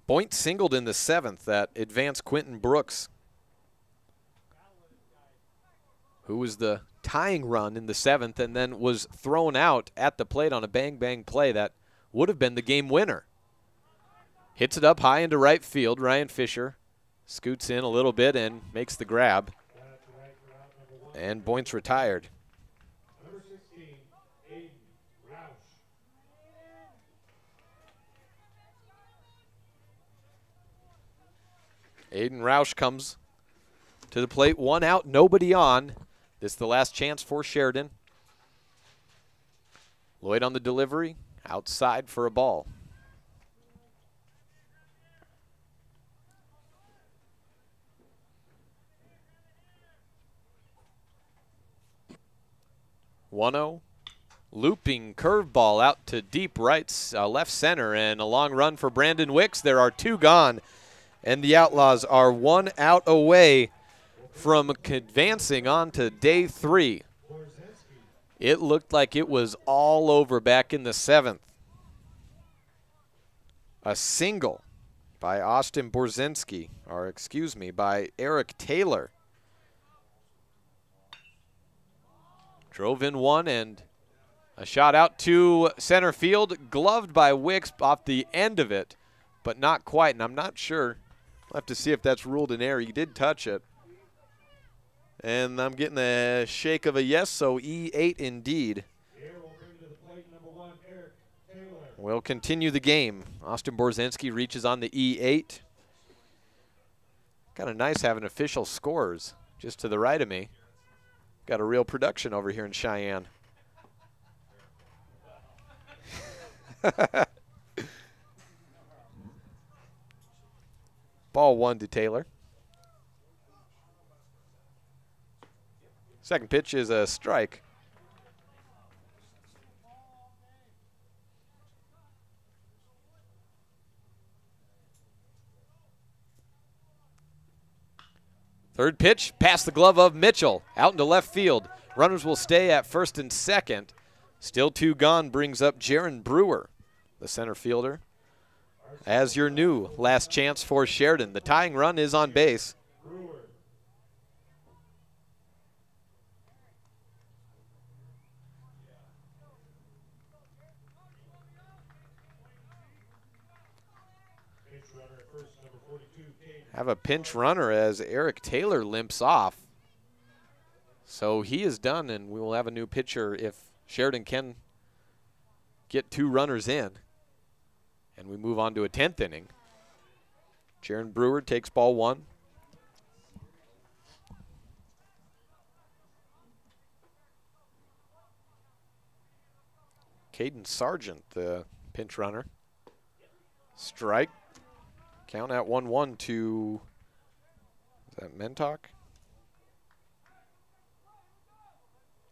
Boynt singled in the 7th that advanced Quentin Brooks, who was the tying run in the 7th and then was thrown out at the plate on a bang-bang play that would have been the game winner. Hits it up high into right field. Ryan Fisher scoots in a little bit and makes the grab. And Boynt's retired. Number 16, Aiden Roush. Aiden Roush comes to the plate. 1 out, nobody on. This is the last chance for Sheridan. Lloyd on the delivery, outside for a ball. One-0, looping curveball out to deep right, left center, and a long run for Brandon Wicks. There are 2 gone, and the Outlaws are 1 out away from advancing on to day 3. It looked like it was all over back in the 7th. A single by Austin Borzinski, or excuse me, by Eric Taylor. Drove in 1 and a shot out to center field, gloved by Wicks off the end of it, but not quite, and I'm not sure. We'll have to see if that's ruled an error. He did touch it. And I'm getting a shake of a yes, so E8 indeed. We'll continue the game. Austin Borzinski reaches on the E8. Kind of nice having official scores just to the right of me. Got a real production over here in Cheyenne. Ball 1 to Taylor. Second pitch is a strike. Third pitch, past the glove of Mitchell, out into left field. Runners will stay at first and second. Still 2 gone brings up Jaron Brewer, the center fielder, as your new last chance for Sheridan. The tying run is on base. Have a pinch runner as Eric Taylor limps off. So he is done, and we will have a new pitcher if Sheridan can get 2 runners in. And we move on to a 10th inning. Jaron Brewer takes ball 1. Caden Sargent, the pinch runner. Strike. Count at 1-1 to, is that Mentok?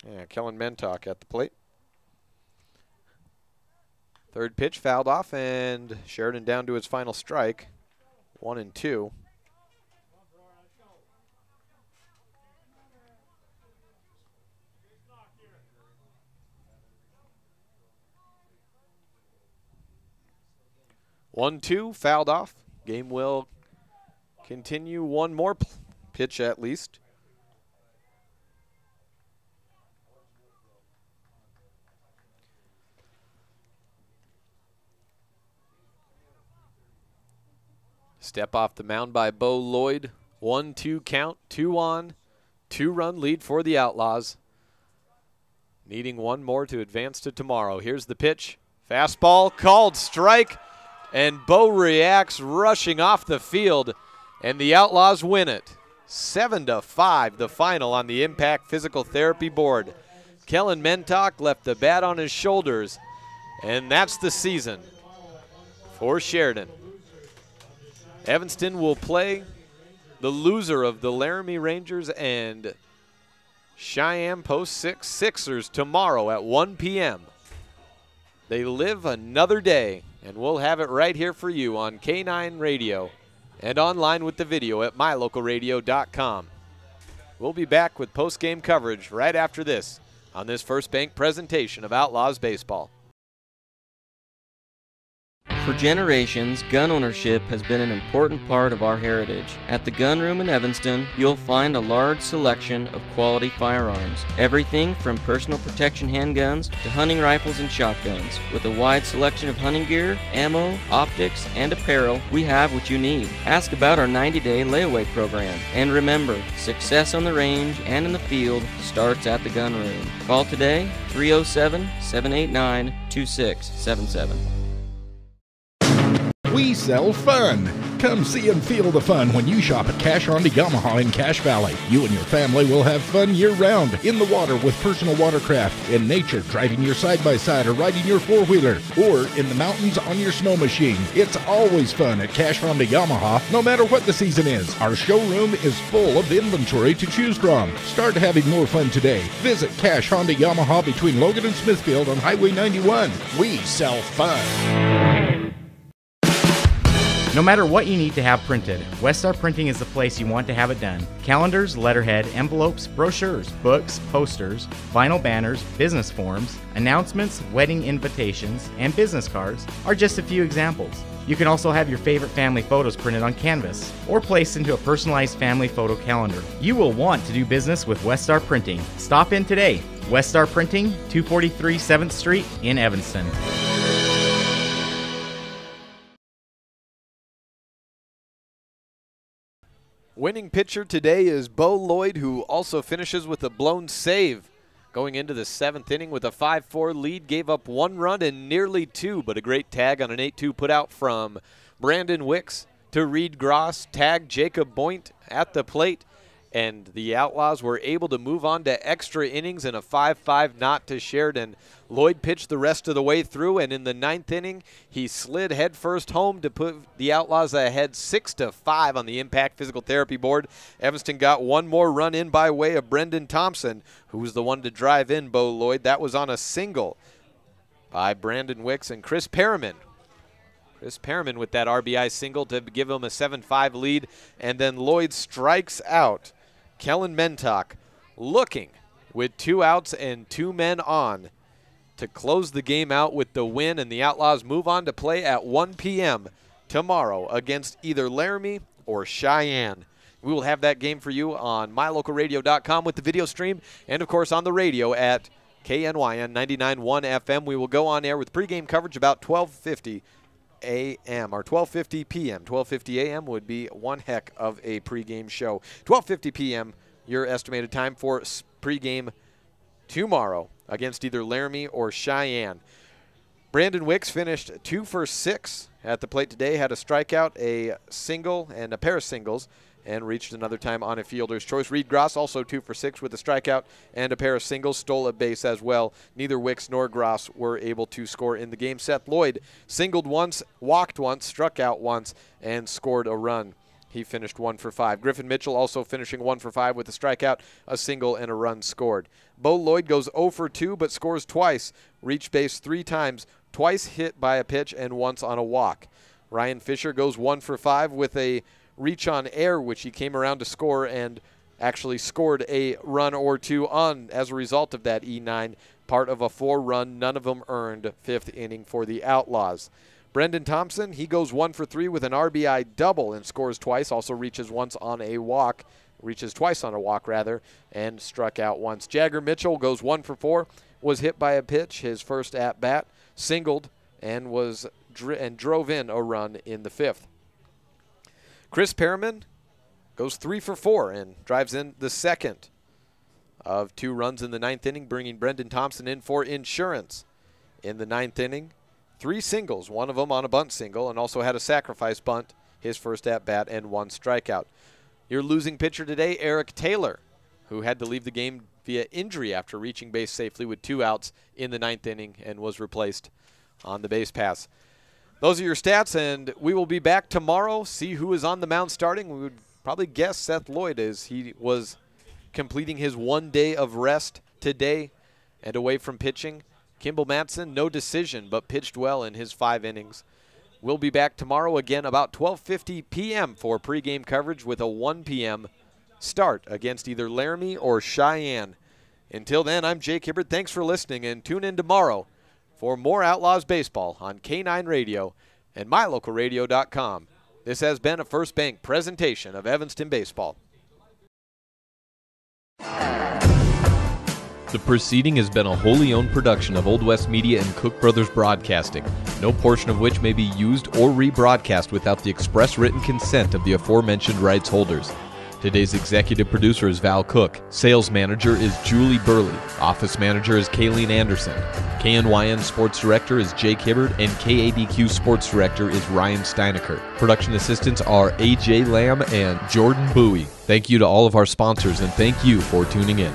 Yeah, Kellen Mentok at the plate. Third pitch fouled off, and Sheridan down to his final strike, 1-2. One-two, fouled off. Game will continue. One more pitch at least. Step off the mound by Bo Lloyd. 1-2 count, 2 on, 2-run lead for the Outlaws. Needing 1 more to advance to tomorrow. Here's the pitch. Fastball called strike. And Bo reacts, rushing off the field, and the Outlaws win it. 7-5, the final on the Impact Physical Therapy board. Kellen Mentok left the bat on his shoulders, and that's the season for Sheridan. Evanston will play the loser of the Laramie Rangers and Cheyenne Post 6 Sixers tomorrow at 1 p.m. They live another day, and we'll have it right here for you on K9 Radio and online with the video at mylocalradio.com. We'll be back with post-game coverage right after this on this First Bank presentation of Outlaws Baseball. For generations, gun ownership has been an important part of our heritage. At the Gun Room in Evanston, you'll find a large selection of quality firearms. Everything from personal protection handguns to hunting rifles and shotguns. With a wide selection of hunting gear, ammo, optics, and apparel, we have what you need. Ask about our 90-day layaway program. And remember, success on the range and in the field starts at the Gun Room. Call today, 307-789-2677. We sell fun. Come see and feel the fun when you shop at Cash Honda Yamaha in Cache Valley. You and your family will have fun year-round, in the water with personal watercraft, in nature driving your side-by-side or riding your four-wheeler, or in the mountains on your snow machine. It's always fun at Cache Honda Yamaha, no matter what the season is. Our showroom is full of inventory to choose from. Start having more fun today. Visit Cache Honda Yamaha between Logan and Smithfield on Highway 91. We sell fun. No matter what you need to have printed, Westar Printing is the place you want to have it done. Calendars, letterhead, envelopes, brochures, books, posters, vinyl banners, business forms, announcements, wedding invitations, and business cards are just a few examples. You can also have your favorite family photos printed on canvas or placed into a personalized family photo calendar. You will want to do business with Westar Printing. Stop in today. Westar Printing, 243 7th Street in Evanston. Winning pitcher today is Bo Lloyd, who also finishes with a blown save. Going into the 7th inning with a 5-4 lead, gave up 1 run and nearly 2, but a great tag on an 8-2 putout from Brandon Wicks to Reed Gross, tagged Jacob Boynt at the plate, and the Outlaws were able to move on to extra innings in a 5-5 knot to Sheridan. Lloyd pitched the rest of the way through, and in the 9th inning, he slid headfirst home to put the Outlaws ahead 6-5 on the Impact Physical Therapy board. Evanston got 1 more run in by way of Brendan Thompson, who was the one to drive in Bo Lloyd. That was on a single by Brandon Wicks and Chris Perriman. Chris Perriman with that RBI single to give him a 7-5 lead, and then Lloyd strikes out Kellen Mentok, looking with 2 outs and 2 men on to close the game out with the win, and the Outlaws move on to play at 1 p.m. tomorrow against either Laramie or Cheyenne. We will have that game for you on mylocalradio.com with the video stream, and of course on the radio at KNYN 99.1 FM. We will go on air with pregame coverage about 12:50 a.m. or 12:50 p.m. 12:50 a.m. would be one heck of a pregame show. 12:50 p.m. your estimated time for pregame tomorrow against either Laramie or Cheyenne. Brandon Wicks finished 2 for 6 at the plate today, had a strikeout, a single, and a pair of singles, and reached another time on a fielder's choice. Reed Gross also 2 for 6 with a strikeout and a pair of singles, stole a base as well. Neither Wicks nor Gross were able to score in the game. Seth Lloyd singled once, walked once, struck out once, and scored a run. He finished 1 for 5. Griffin Mitchell also finishing 1 for 5 with a strikeout, a single, and a run scored. Bo Lloyd goes 0 for 2 but scores twice, reached base 3 times, twice hit by a pitch and once on a walk. Ryan Fisher goes 1 for 5 with a reach on air, which he came around to score and actually scored a run or 2 on as a result of that E9, part of a 4-run, none of them earned 5th inning for the Outlaws. Brendan Thompson, he goes 1 for 3 with an RBI double and scores twice, also reaches twice on a walk, and struck out once. Jagger Mitchell goes 1 for 4, was hit by a pitch, his first at-bat, singled, and drove in a run in the 5th. Chris Perriman goes 3 for 4 and drives in the second of 2 runs in the 9th inning, bringing Brendan Thompson in for insurance. In the 9th inning, 3 singles, one of them on a bunt single, and also had a sacrifice bunt, his first at-bat, and 1 strikeout. Your losing pitcher today, Eric Taylor, who had to leave the game via injury after reaching base safely with 2 outs in the 9th inning and was replaced on the base pass. Those are your stats, and we will be back tomorrow, see who is on the mound starting. We would probably guess Seth Lloyd, as he was completing his 1 day of rest today and away from pitching. Kimball Matson, no decision, but pitched well in his 5 innings. We'll be back tomorrow again about 12:50 p.m. for pregame coverage with a 1 p.m. start against either Laramie or Cheyenne. Until then, I'm Jake Hibbert. Thanks for listening, and tune in tomorrow for more Outlaws baseball on K9 Radio and mylocalradio.com. This has been a First Bank presentation of Evanston Baseball. The proceeding has been a wholly owned production of Old West Media and Cook Brothers Broadcasting, no portion of which may be used or rebroadcast without the express written consent of the aforementioned rights holders. Today's executive producer is Val Cook. Sales manager is Julie Burley. Office manager is Kayleen Anderson. KNYN Sports Director is Jake Hibbert, and KADQ Sports Director is Ryan Steinecker. Production assistants are AJ Lamb and Jordan Bowie. Thank you to all of our sponsors, and thank you for tuning in.